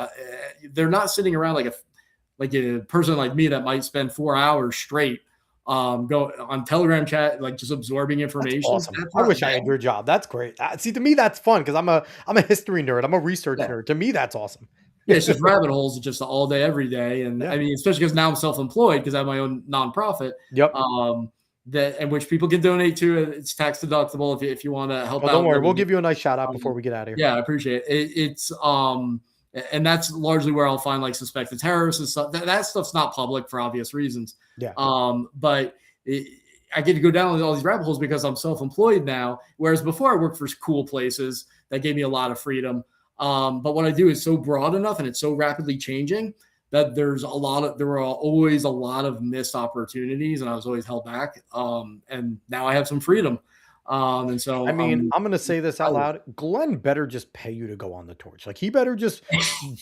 They're not sitting around like a person like me that might spend 4 hours straight go on Telegram chat, like, just absorbing information. That's awesome. I wish I had your job. That's great. See, to me, that's fun because I'm a history nerd. I'm a research nerd. To me, that's awesome. It's just rabbit holes, just all day, every day. And I mean, especially because now I'm self-employed because I have my own nonprofit. In which people can donate to. It's tax deductible if you want to help out. Don't worry, we'll give you a nice shout out before we get out of here. Yeah, I appreciate it. It's and that's largely where I'll find like suspected terrorists and stuff. That stuff's not public for obvious reasons. But I get to go down all these rabbit holes because I'm self-employed now. Whereas before I worked for cool places that gave me a lot of freedom. But what I do is so broad enough and it's so rapidly changing that there were always a lot of missed opportunities, and I was always held back. And now I have some freedom. And so I mean, I'm going to say this out loud. Glenn better just pay you to go on the torch. Like, he better just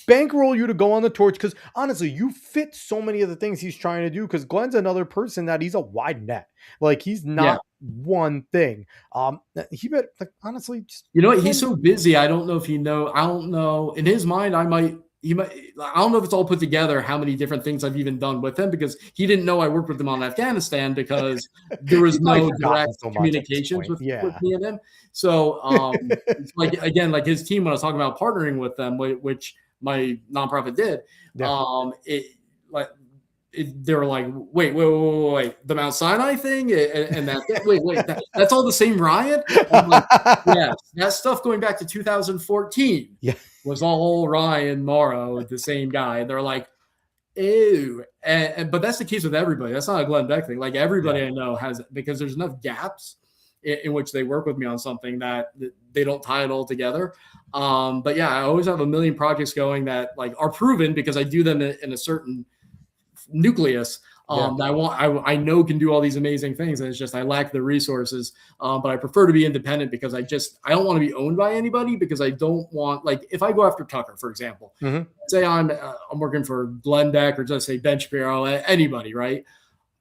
bankroll you to go on the torch. Cause honestly, you fit so many of the things he's trying to do. Cause Glenn's another person that he's a wide net. Like, he's not one thing. He bet, like, honestly, just, you know what? He's so busy. I don't know if I don't know. In his mind, I don't know if it's all put together how many different things I've even done with him, because he didn't know I worked with him on Afghanistan because there was no direct communications with me and him. So it's like, again, like his team, when I was talking about partnering with them, which my nonprofit did, they were like, wait, the Mount Sinai thing and that, that's all the same Ryan? I'm like, yeah, that stuff going back to 2014 was all Ryan Mauro, the same guy. And they're like, ew. But that's the case with everybody. That's not a Glenn Beck thing. Like, everybody I know has, because there's enough gaps in which they work with me on something that they don't tie it all together. But yeah, I always have a million projects going that like are proven because I do them in a certain nucleus that I know can do all these amazing things, and it's just I lack the resources. But I prefer to be independent because I don't want to be owned by anybody, because I don't want, like, if I go after Tucker, for example, say I'm working for Glenn Beck or just say Ben Shapiro, anybody, right?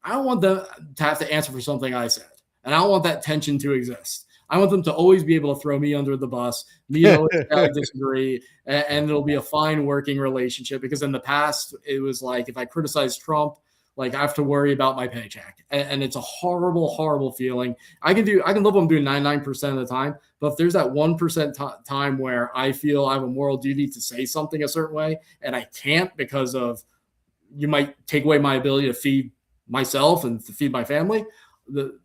I don't want them to have to answer for something I said, and I don't want that tension to exist. I want them to always be able to throw me under the bus, me to always disagree, and it'll be a fine working relationship. Because in the past, it was like, if I criticize Trump, like, I have to worry about my paycheck, and it's a horrible, horrible feeling. I can live what I'm doing 99% of the time, but if there's that 1% time where I feel I have a moral duty to say something a certain way, and I can't because of you might take away my ability to feed myself and to feed my family,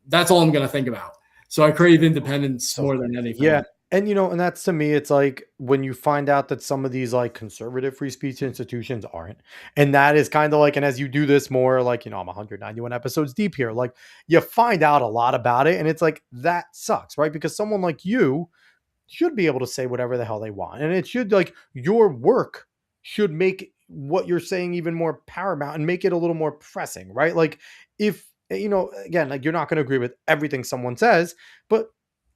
that's all I'm going to think about. So I crave independence more than anything. Yeah. And, and that's, to me, it's like when you find out that some of these like conservative free speech institutions aren't, and that is kind of like, and as you do this more, like, I'm 191 episodes deep here, like, you find out a lot about it, and it's like, that sucks, right? Because someone like you should be able to say whatever the hell they want. And it should, like, your work should make what you're saying even more paramount and make it a little more pressing, right? Like, if, again, like, you're not going to agree with everything someone says, but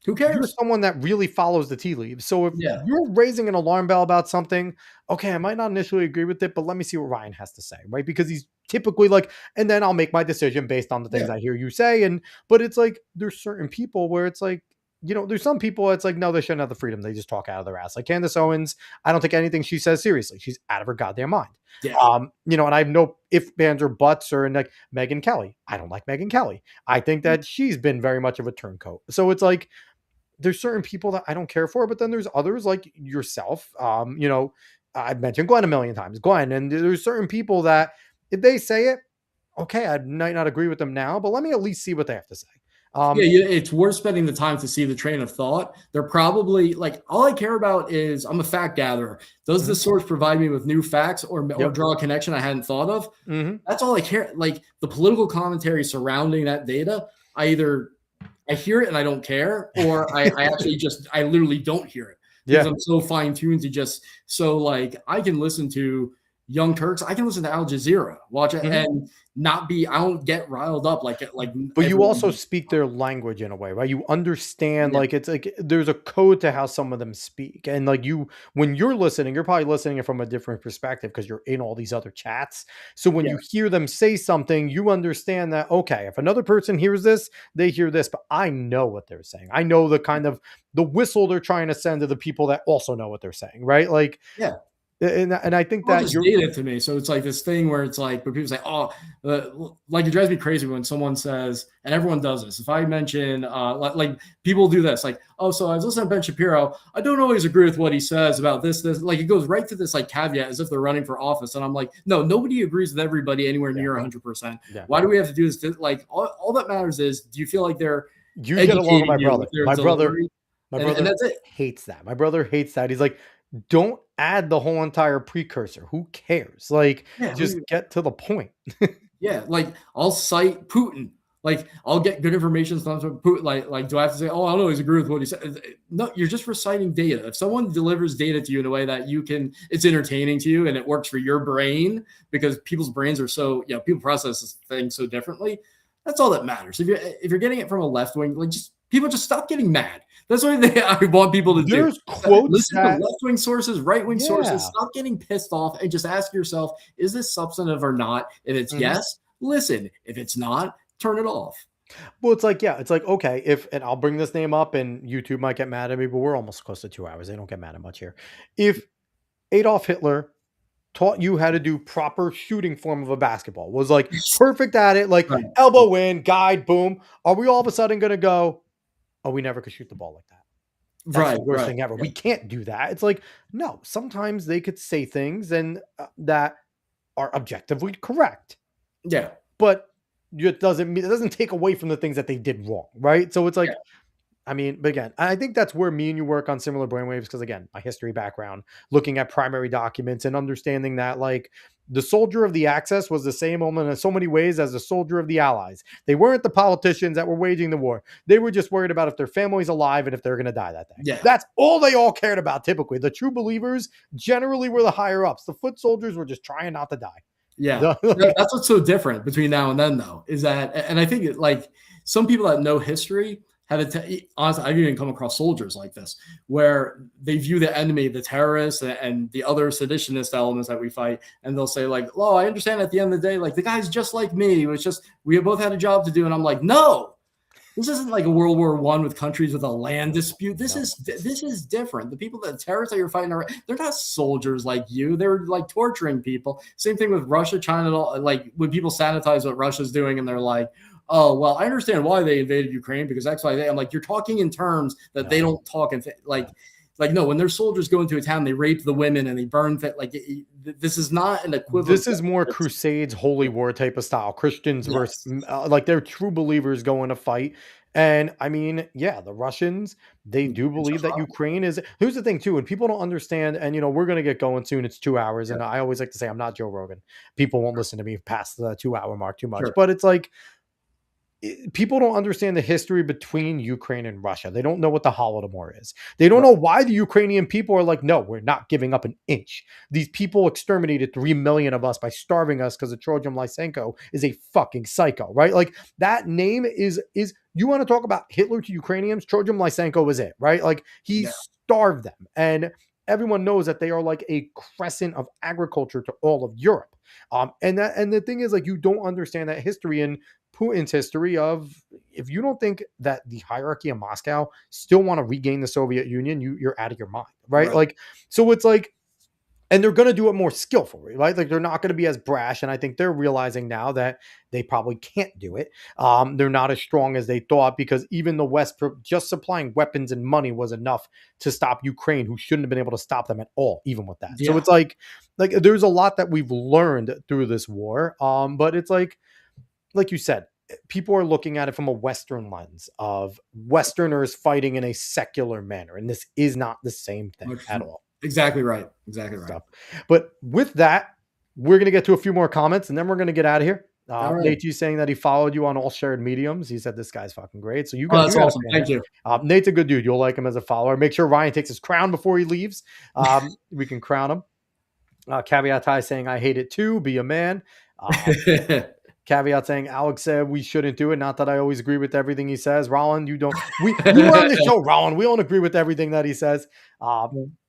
who cares? You're someone that really follows the tea leaves. So if you're raising an alarm bell about something, okay, I might not initially agree with it, but let me see what Ryan has to say, right? Because he's typically like, and then I'll make my decision based on the things I hear you say. But it's like, there's certain people where it's like, there's some people it's like, no, they shouldn't have the freedom. They just talk out of their ass. Like Candace Owens, I don't take anything she says seriously. She's out of her goddamn mind. Yeah. And I have no ifs, ands, or buts, or like Megyn Kelly. I don't like Megyn Kelly. I think that she's been very much of a turncoat. So it's like, there's certain people that I don't care for, but then there's others like yourself. I've mentioned Glenn a million times, Glenn, and there's certain people that if they say it, okay, I might not agree with them now, but let me at least see what they have to say. It's worth spending the time to see the train of thought. They're probably like, all I care about is I'm a fact gatherer. Does this source provide me with new facts or draw a connection I hadn't thought of? That's all I care. Like the political commentary surrounding that data, I hear it and I don't care, or I literally don't hear it because I'm so fine tuned to I can listen to Young Turks. I can listen to Al Jazeera, watch it, and I don't get riled up like. But you also speak their language in a way, right? You understand, like it's like there's a code to how some of them speak, and like when you're listening, you're probably listening from a different perspective because you're in all these other chats. So when you hear them say something, you understand that okay, if another person hears this, they hear this, but I know what they're saying. I know the kind of the whistle they're trying to send to the people that also know what they're saying, right? Like And I think that just data to me. So it's like this thing where it's like, but people say, like it drives me crazy when someone says, and everyone does this. If I mention, like people do this, like, so I was listening to Ben Shapiro. I don't always agree with what he says about this. Like it goes right to this like caveat as if they're running for office. And I'm like, no, nobody agrees with everybody anywhere near 100%. Why do we have to do this? Like all that matters is, do you feel like you get along with my brother? My brother hates that. My brother hates that. He's like, don't add the whole entire precursor. Who cares? Like, just get to the point. Like I'll cite Putin. Like, I'll get good information sometimes from Putin. Like, do I have to say, oh, I don't always agree with what he said? No, you're just reciting data. If someone delivers data to you in a way that it's entertaining to you and it works for your brain, because people's brains are so, people process things so differently. That's all that matters. If you're getting it from a left wing, like, people just stop getting mad. That's what I want people to do. There's quotes Listen to that, left wing sources, right wing sources. yeah. Stop getting pissed off and just ask yourself, is this substantive or not? If it's yes, listen. If it's not, turn it off. Well, it's like, yeah, it's like, okay, and I'll bring this name up and YouTube might get mad at me, but we're almost close to 2 hours. They don't get mad at much here. If Adolf Hitler taught you how to do proper shooting form of a basketball, was like perfect at it, like Right. elbow in, guide, boom, are we all of a sudden going to go, oh, we never could shoot the ball like that? That's the worst thing ever. Yeah. We can't do that. It's like, no, sometimes they could say things and that are objectively correct. Yeah. But it doesn't take away from the things that they did wrong, right? So it's like, I mean, but again, I think that's where me and you work on similar brainwaves because, again, my history background, looking at primary documents and understanding that, like, the soldier of the Axis was the same in so many ways as the soldier of the Allies. They weren't the politicians that were waging the war. They were just worried about if their family's alive and if they're going to die that day. Yeah. That's all they all cared about typically. The true believers generally were the higher ups. The foot soldiers were just trying not to die. Yeah. That's what's so different between now and then, though, is that, and I think like some people that know history honestly, I've even come across soldiers like this, where they view the enemy, the terrorists and the other seditionist elements that we fight. And they'll say like, oh, I understand at the end of the day, like the guy's just like me. It was just, we both had a job to do. And I'm like, no, this isn't like a World War I with countries with a land dispute. This is different. The people, the terrorists that you're fighting, they're not soldiers like you. They're like torturing people. Same thing with Russia, China. Like when people sanitize what Russia's doing, and they're like, oh, well, I understand why they invaded Ukraine because X, Y, Z. I'm like, you're talking in terms that they don't talk in no, when their soldiers go into a town, they rape the women and they burn this is not an equivalent. This is more Crusades, Holy War type of style. Christians versus like they're true believers going to fight. And I mean, yeah, the Russians, they do believe that Ukraine is. Here's the thing, too, and people don't understand. And, we're going to get going soon. It's 2 hours. And I always like to say I'm not Joe Rogan. People won't listen to me past the 2-hour mark too much. But it's like, people don't understand the history between Ukraine and Russia. They don't know what the Holodomor is. They don't know why the Ukrainian people are like, no, we're not giving up an inch. These people exterminated 3 million of us by starving us because the Trojan Lysenko is a fucking psycho, right? Like that name is you want to talk about Hitler to Ukrainians? Trojan Lysenko was it, right? Like he starved them. And everyone knows that they are like a crescent of agriculture to all of Europe. And the thing is, like, you don't understand that history and Putin's history of, if you don't think that the hierarchy of Moscow still want to regain the Soviet Union, you're out of your mind, right? Like, so it's like, and they're going to do it more skillfully, right? Like they're not going to be as brash. And I think they're realizing now that they probably can't do it. They're not as strong as they thought because even the West just supplying weapons and money was enough to stop Ukraine, who shouldn't have been able to stop them at all, even with that. So it's like there's a lot that we've learned through this war. But it's like you said, people are looking at it from a Western lens of Westerners fighting in a secular manner. And this is not the same thing at all. Exactly right. Exactly right. Stuff. But with that, we're going to get to a few more comments and then we're going to get out of here. Nate's saying that he followed you on all shared mediums. He said this guy's fucking great. So that's awesome. Thank you. Nate's a good dude. You'll like him as a follower. Make sure Ryan takes his crown before he leaves. We can crown him. Caveat Ty saying I hate it too. Be a man. Caveat saying Alex said we shouldn't do it. Not that I always agree with everything he says. Roland, you don't. We were on the show, Roland. We don't agree with everything that he says.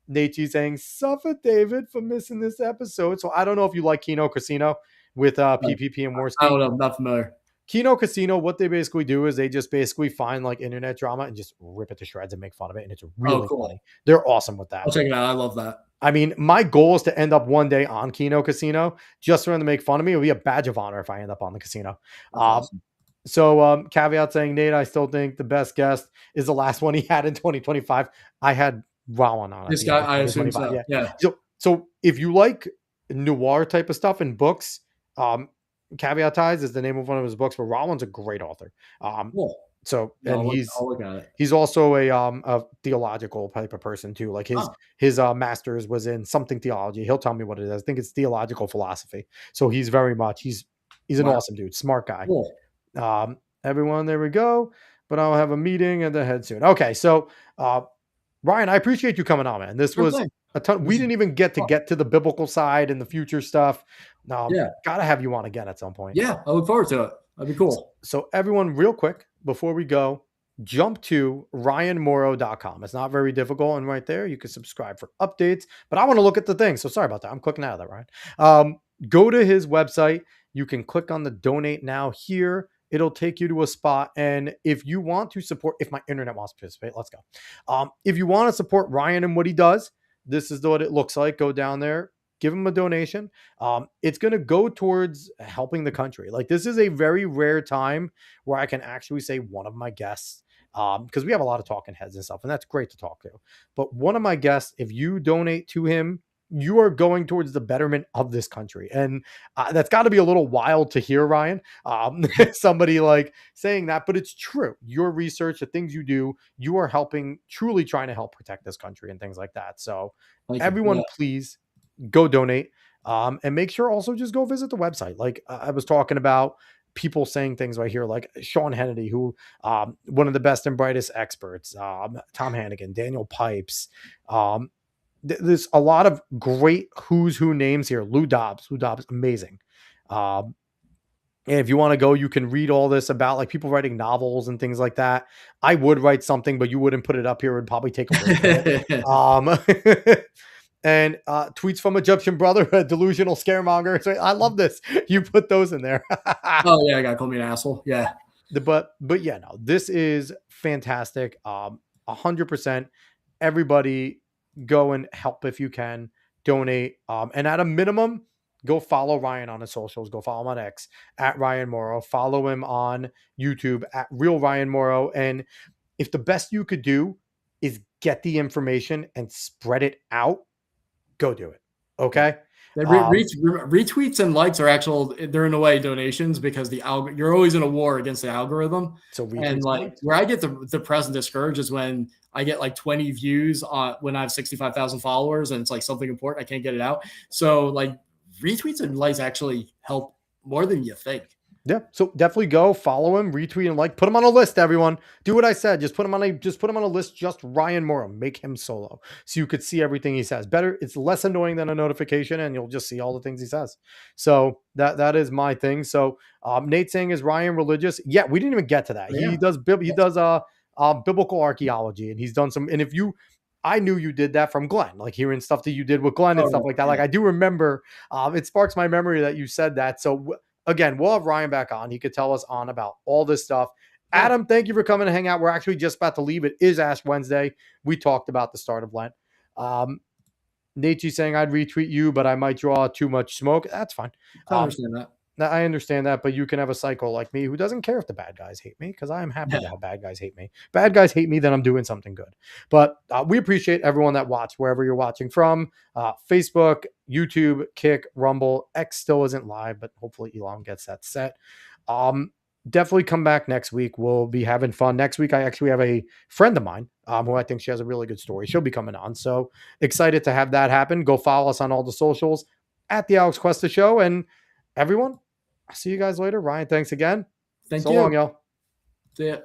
Nate saying suffer David for missing this episode. So I don't know if you like Kino Casino with PPP and Warski. I don't know. I'm not familiar. Kino Casino, what they basically do is they just basically find like internet drama and just rip it to shreds and make fun of it. And it's really funny. They're awesome with that. I'll check it out. I love that. I mean, my goal is to end up one day on Kino Casino just for them to make fun of me. It'll be a badge of honor if I end up on the casino. Awesome. So caveat saying, Nate, I still think the best guest is the last one he had in 2025. I had Rowan on. This guy, I assume so. Yeah. So if you like noir type of stuff in books, Caveat Ties is the name of one of his books, but Rollins a great author. Cool. So and I'll look at it. He's also a theological type of person too. Like his master's was in something theology. He'll tell me what it is. I think it's theological philosophy. So he's very much he's an awesome dude, smart guy. Cool. Everyone, there we go. But I'll have a meeting at the head soon. Okay, so Ryan, I appreciate you coming on, man. This Sure was thing. a ton. We This is didn't even get fun. to the biblical side and the future stuff. Yeah. Gotta have you on again at some point. Yeah. I look forward to it. That'd be cool. So everyone, real quick, before we go, jump to ryanmauro.com. It's not very difficult. And right there, you can subscribe for updates. But I want to look at the thing. So sorry about that. I'm clicking out of that, Ryan. Go to his website. You can click on the donate now here. It'll take you to a spot. And if you want to support, if my internet wants to participate, let's go. If you want to support Ryan and what he does, this is what it looks like. Go down there, give him a donation. It's going to go towards helping the country. Like, this is a very rare time where I can actually say one of my guests, because we have a lot of talking heads and stuff, and that's great to talk to. But one of my guests, if you donate to him, you are going towards the betterment of this country. And that's got to be a little wild to hear, Ryan. Somebody like saying that, but it's true. Your research, the things you do, you are helping, truly trying to help protect this country and things like that. So Thank you. everyone, Yeah. please go donate. And make sure also just go visit the website. Like I was talking about people saying things right here, like Sean Hannity, who one of the best and brightest experts, Tom Hannigan, Daniel Pipes. There's a lot of great who's who names here. Lou Dobbs, amazing. And if you want to go, you can read all this about like people writing novels and things like that. I would write something, but you wouldn't put it up here. It would probably take away from it. And tweets from Egyptian brother, a delusional scaremonger. So I love this. You put those in there. Oh yeah, I gotta call me an asshole. Yeah. But yeah, no, this is fantastic. 100%. Everybody go and help if you can. Donate. And at a minimum, go follow Ryan on his socials. Go follow him on X at Ryan Mauro. Follow him on YouTube at Real Ryan Mauro. And if the best you could do is get the information and spread it out, go do it. Okay. Retweets and likes are they're in a way donations, because you're always in a war against the algorithm. So and like where I get depressed and discouraged is when I get like 20 views on when I have 65,000 followers and it's like something important, I can't get it out. So like retweets and likes actually help more than you think. Yeah, so definitely go follow him, retweet and like, put him on a list. Everyone, do what I said. Just put him on a list. Just Ryan Mauro, make him solo, so you could see everything he says. Better, it's less annoying than a notification, and you'll just see all the things he says. So that is my thing. So Nate saying, is Ryan religious? Yeah, we didn't even get to that. Yeah. He does biblical archaeology, and he's done some. And if you, I knew you did that from Glenn, like hearing stuff that you did with Glenn and stuff like that. Like I do remember. It sparks my memory that you said that. So. Again, we'll have Ryan back on. He could tell us on about all this stuff. Adam, thank you for coming to hang out. We're actually just about to leave. It is Ash Wednesday. We talked about the start of Lent. Nate saying I'd retweet you, but I might draw too much smoke. That's fine. I understand that. I understand that, but you can have a psycho like me who doesn't care if the bad guys hate me, because I am happy to have bad guys hate me. Bad guys hate me, then I'm doing something good. But we appreciate everyone that watched wherever you're watching from. Facebook, YouTube, Kick, Rumble. X still isn't live, but hopefully Elon gets that set. Definitely come back next week. We'll be having fun. Next week, I actually have a friend of mine who I think she has a really good story. She'll be coming on. So excited to have that happen. Go follow us on all the socials at the Alex Cuesta Show. And everyone, I'll see you guys later. Ryan, thanks again. Thank you. So long, y'all. See ya.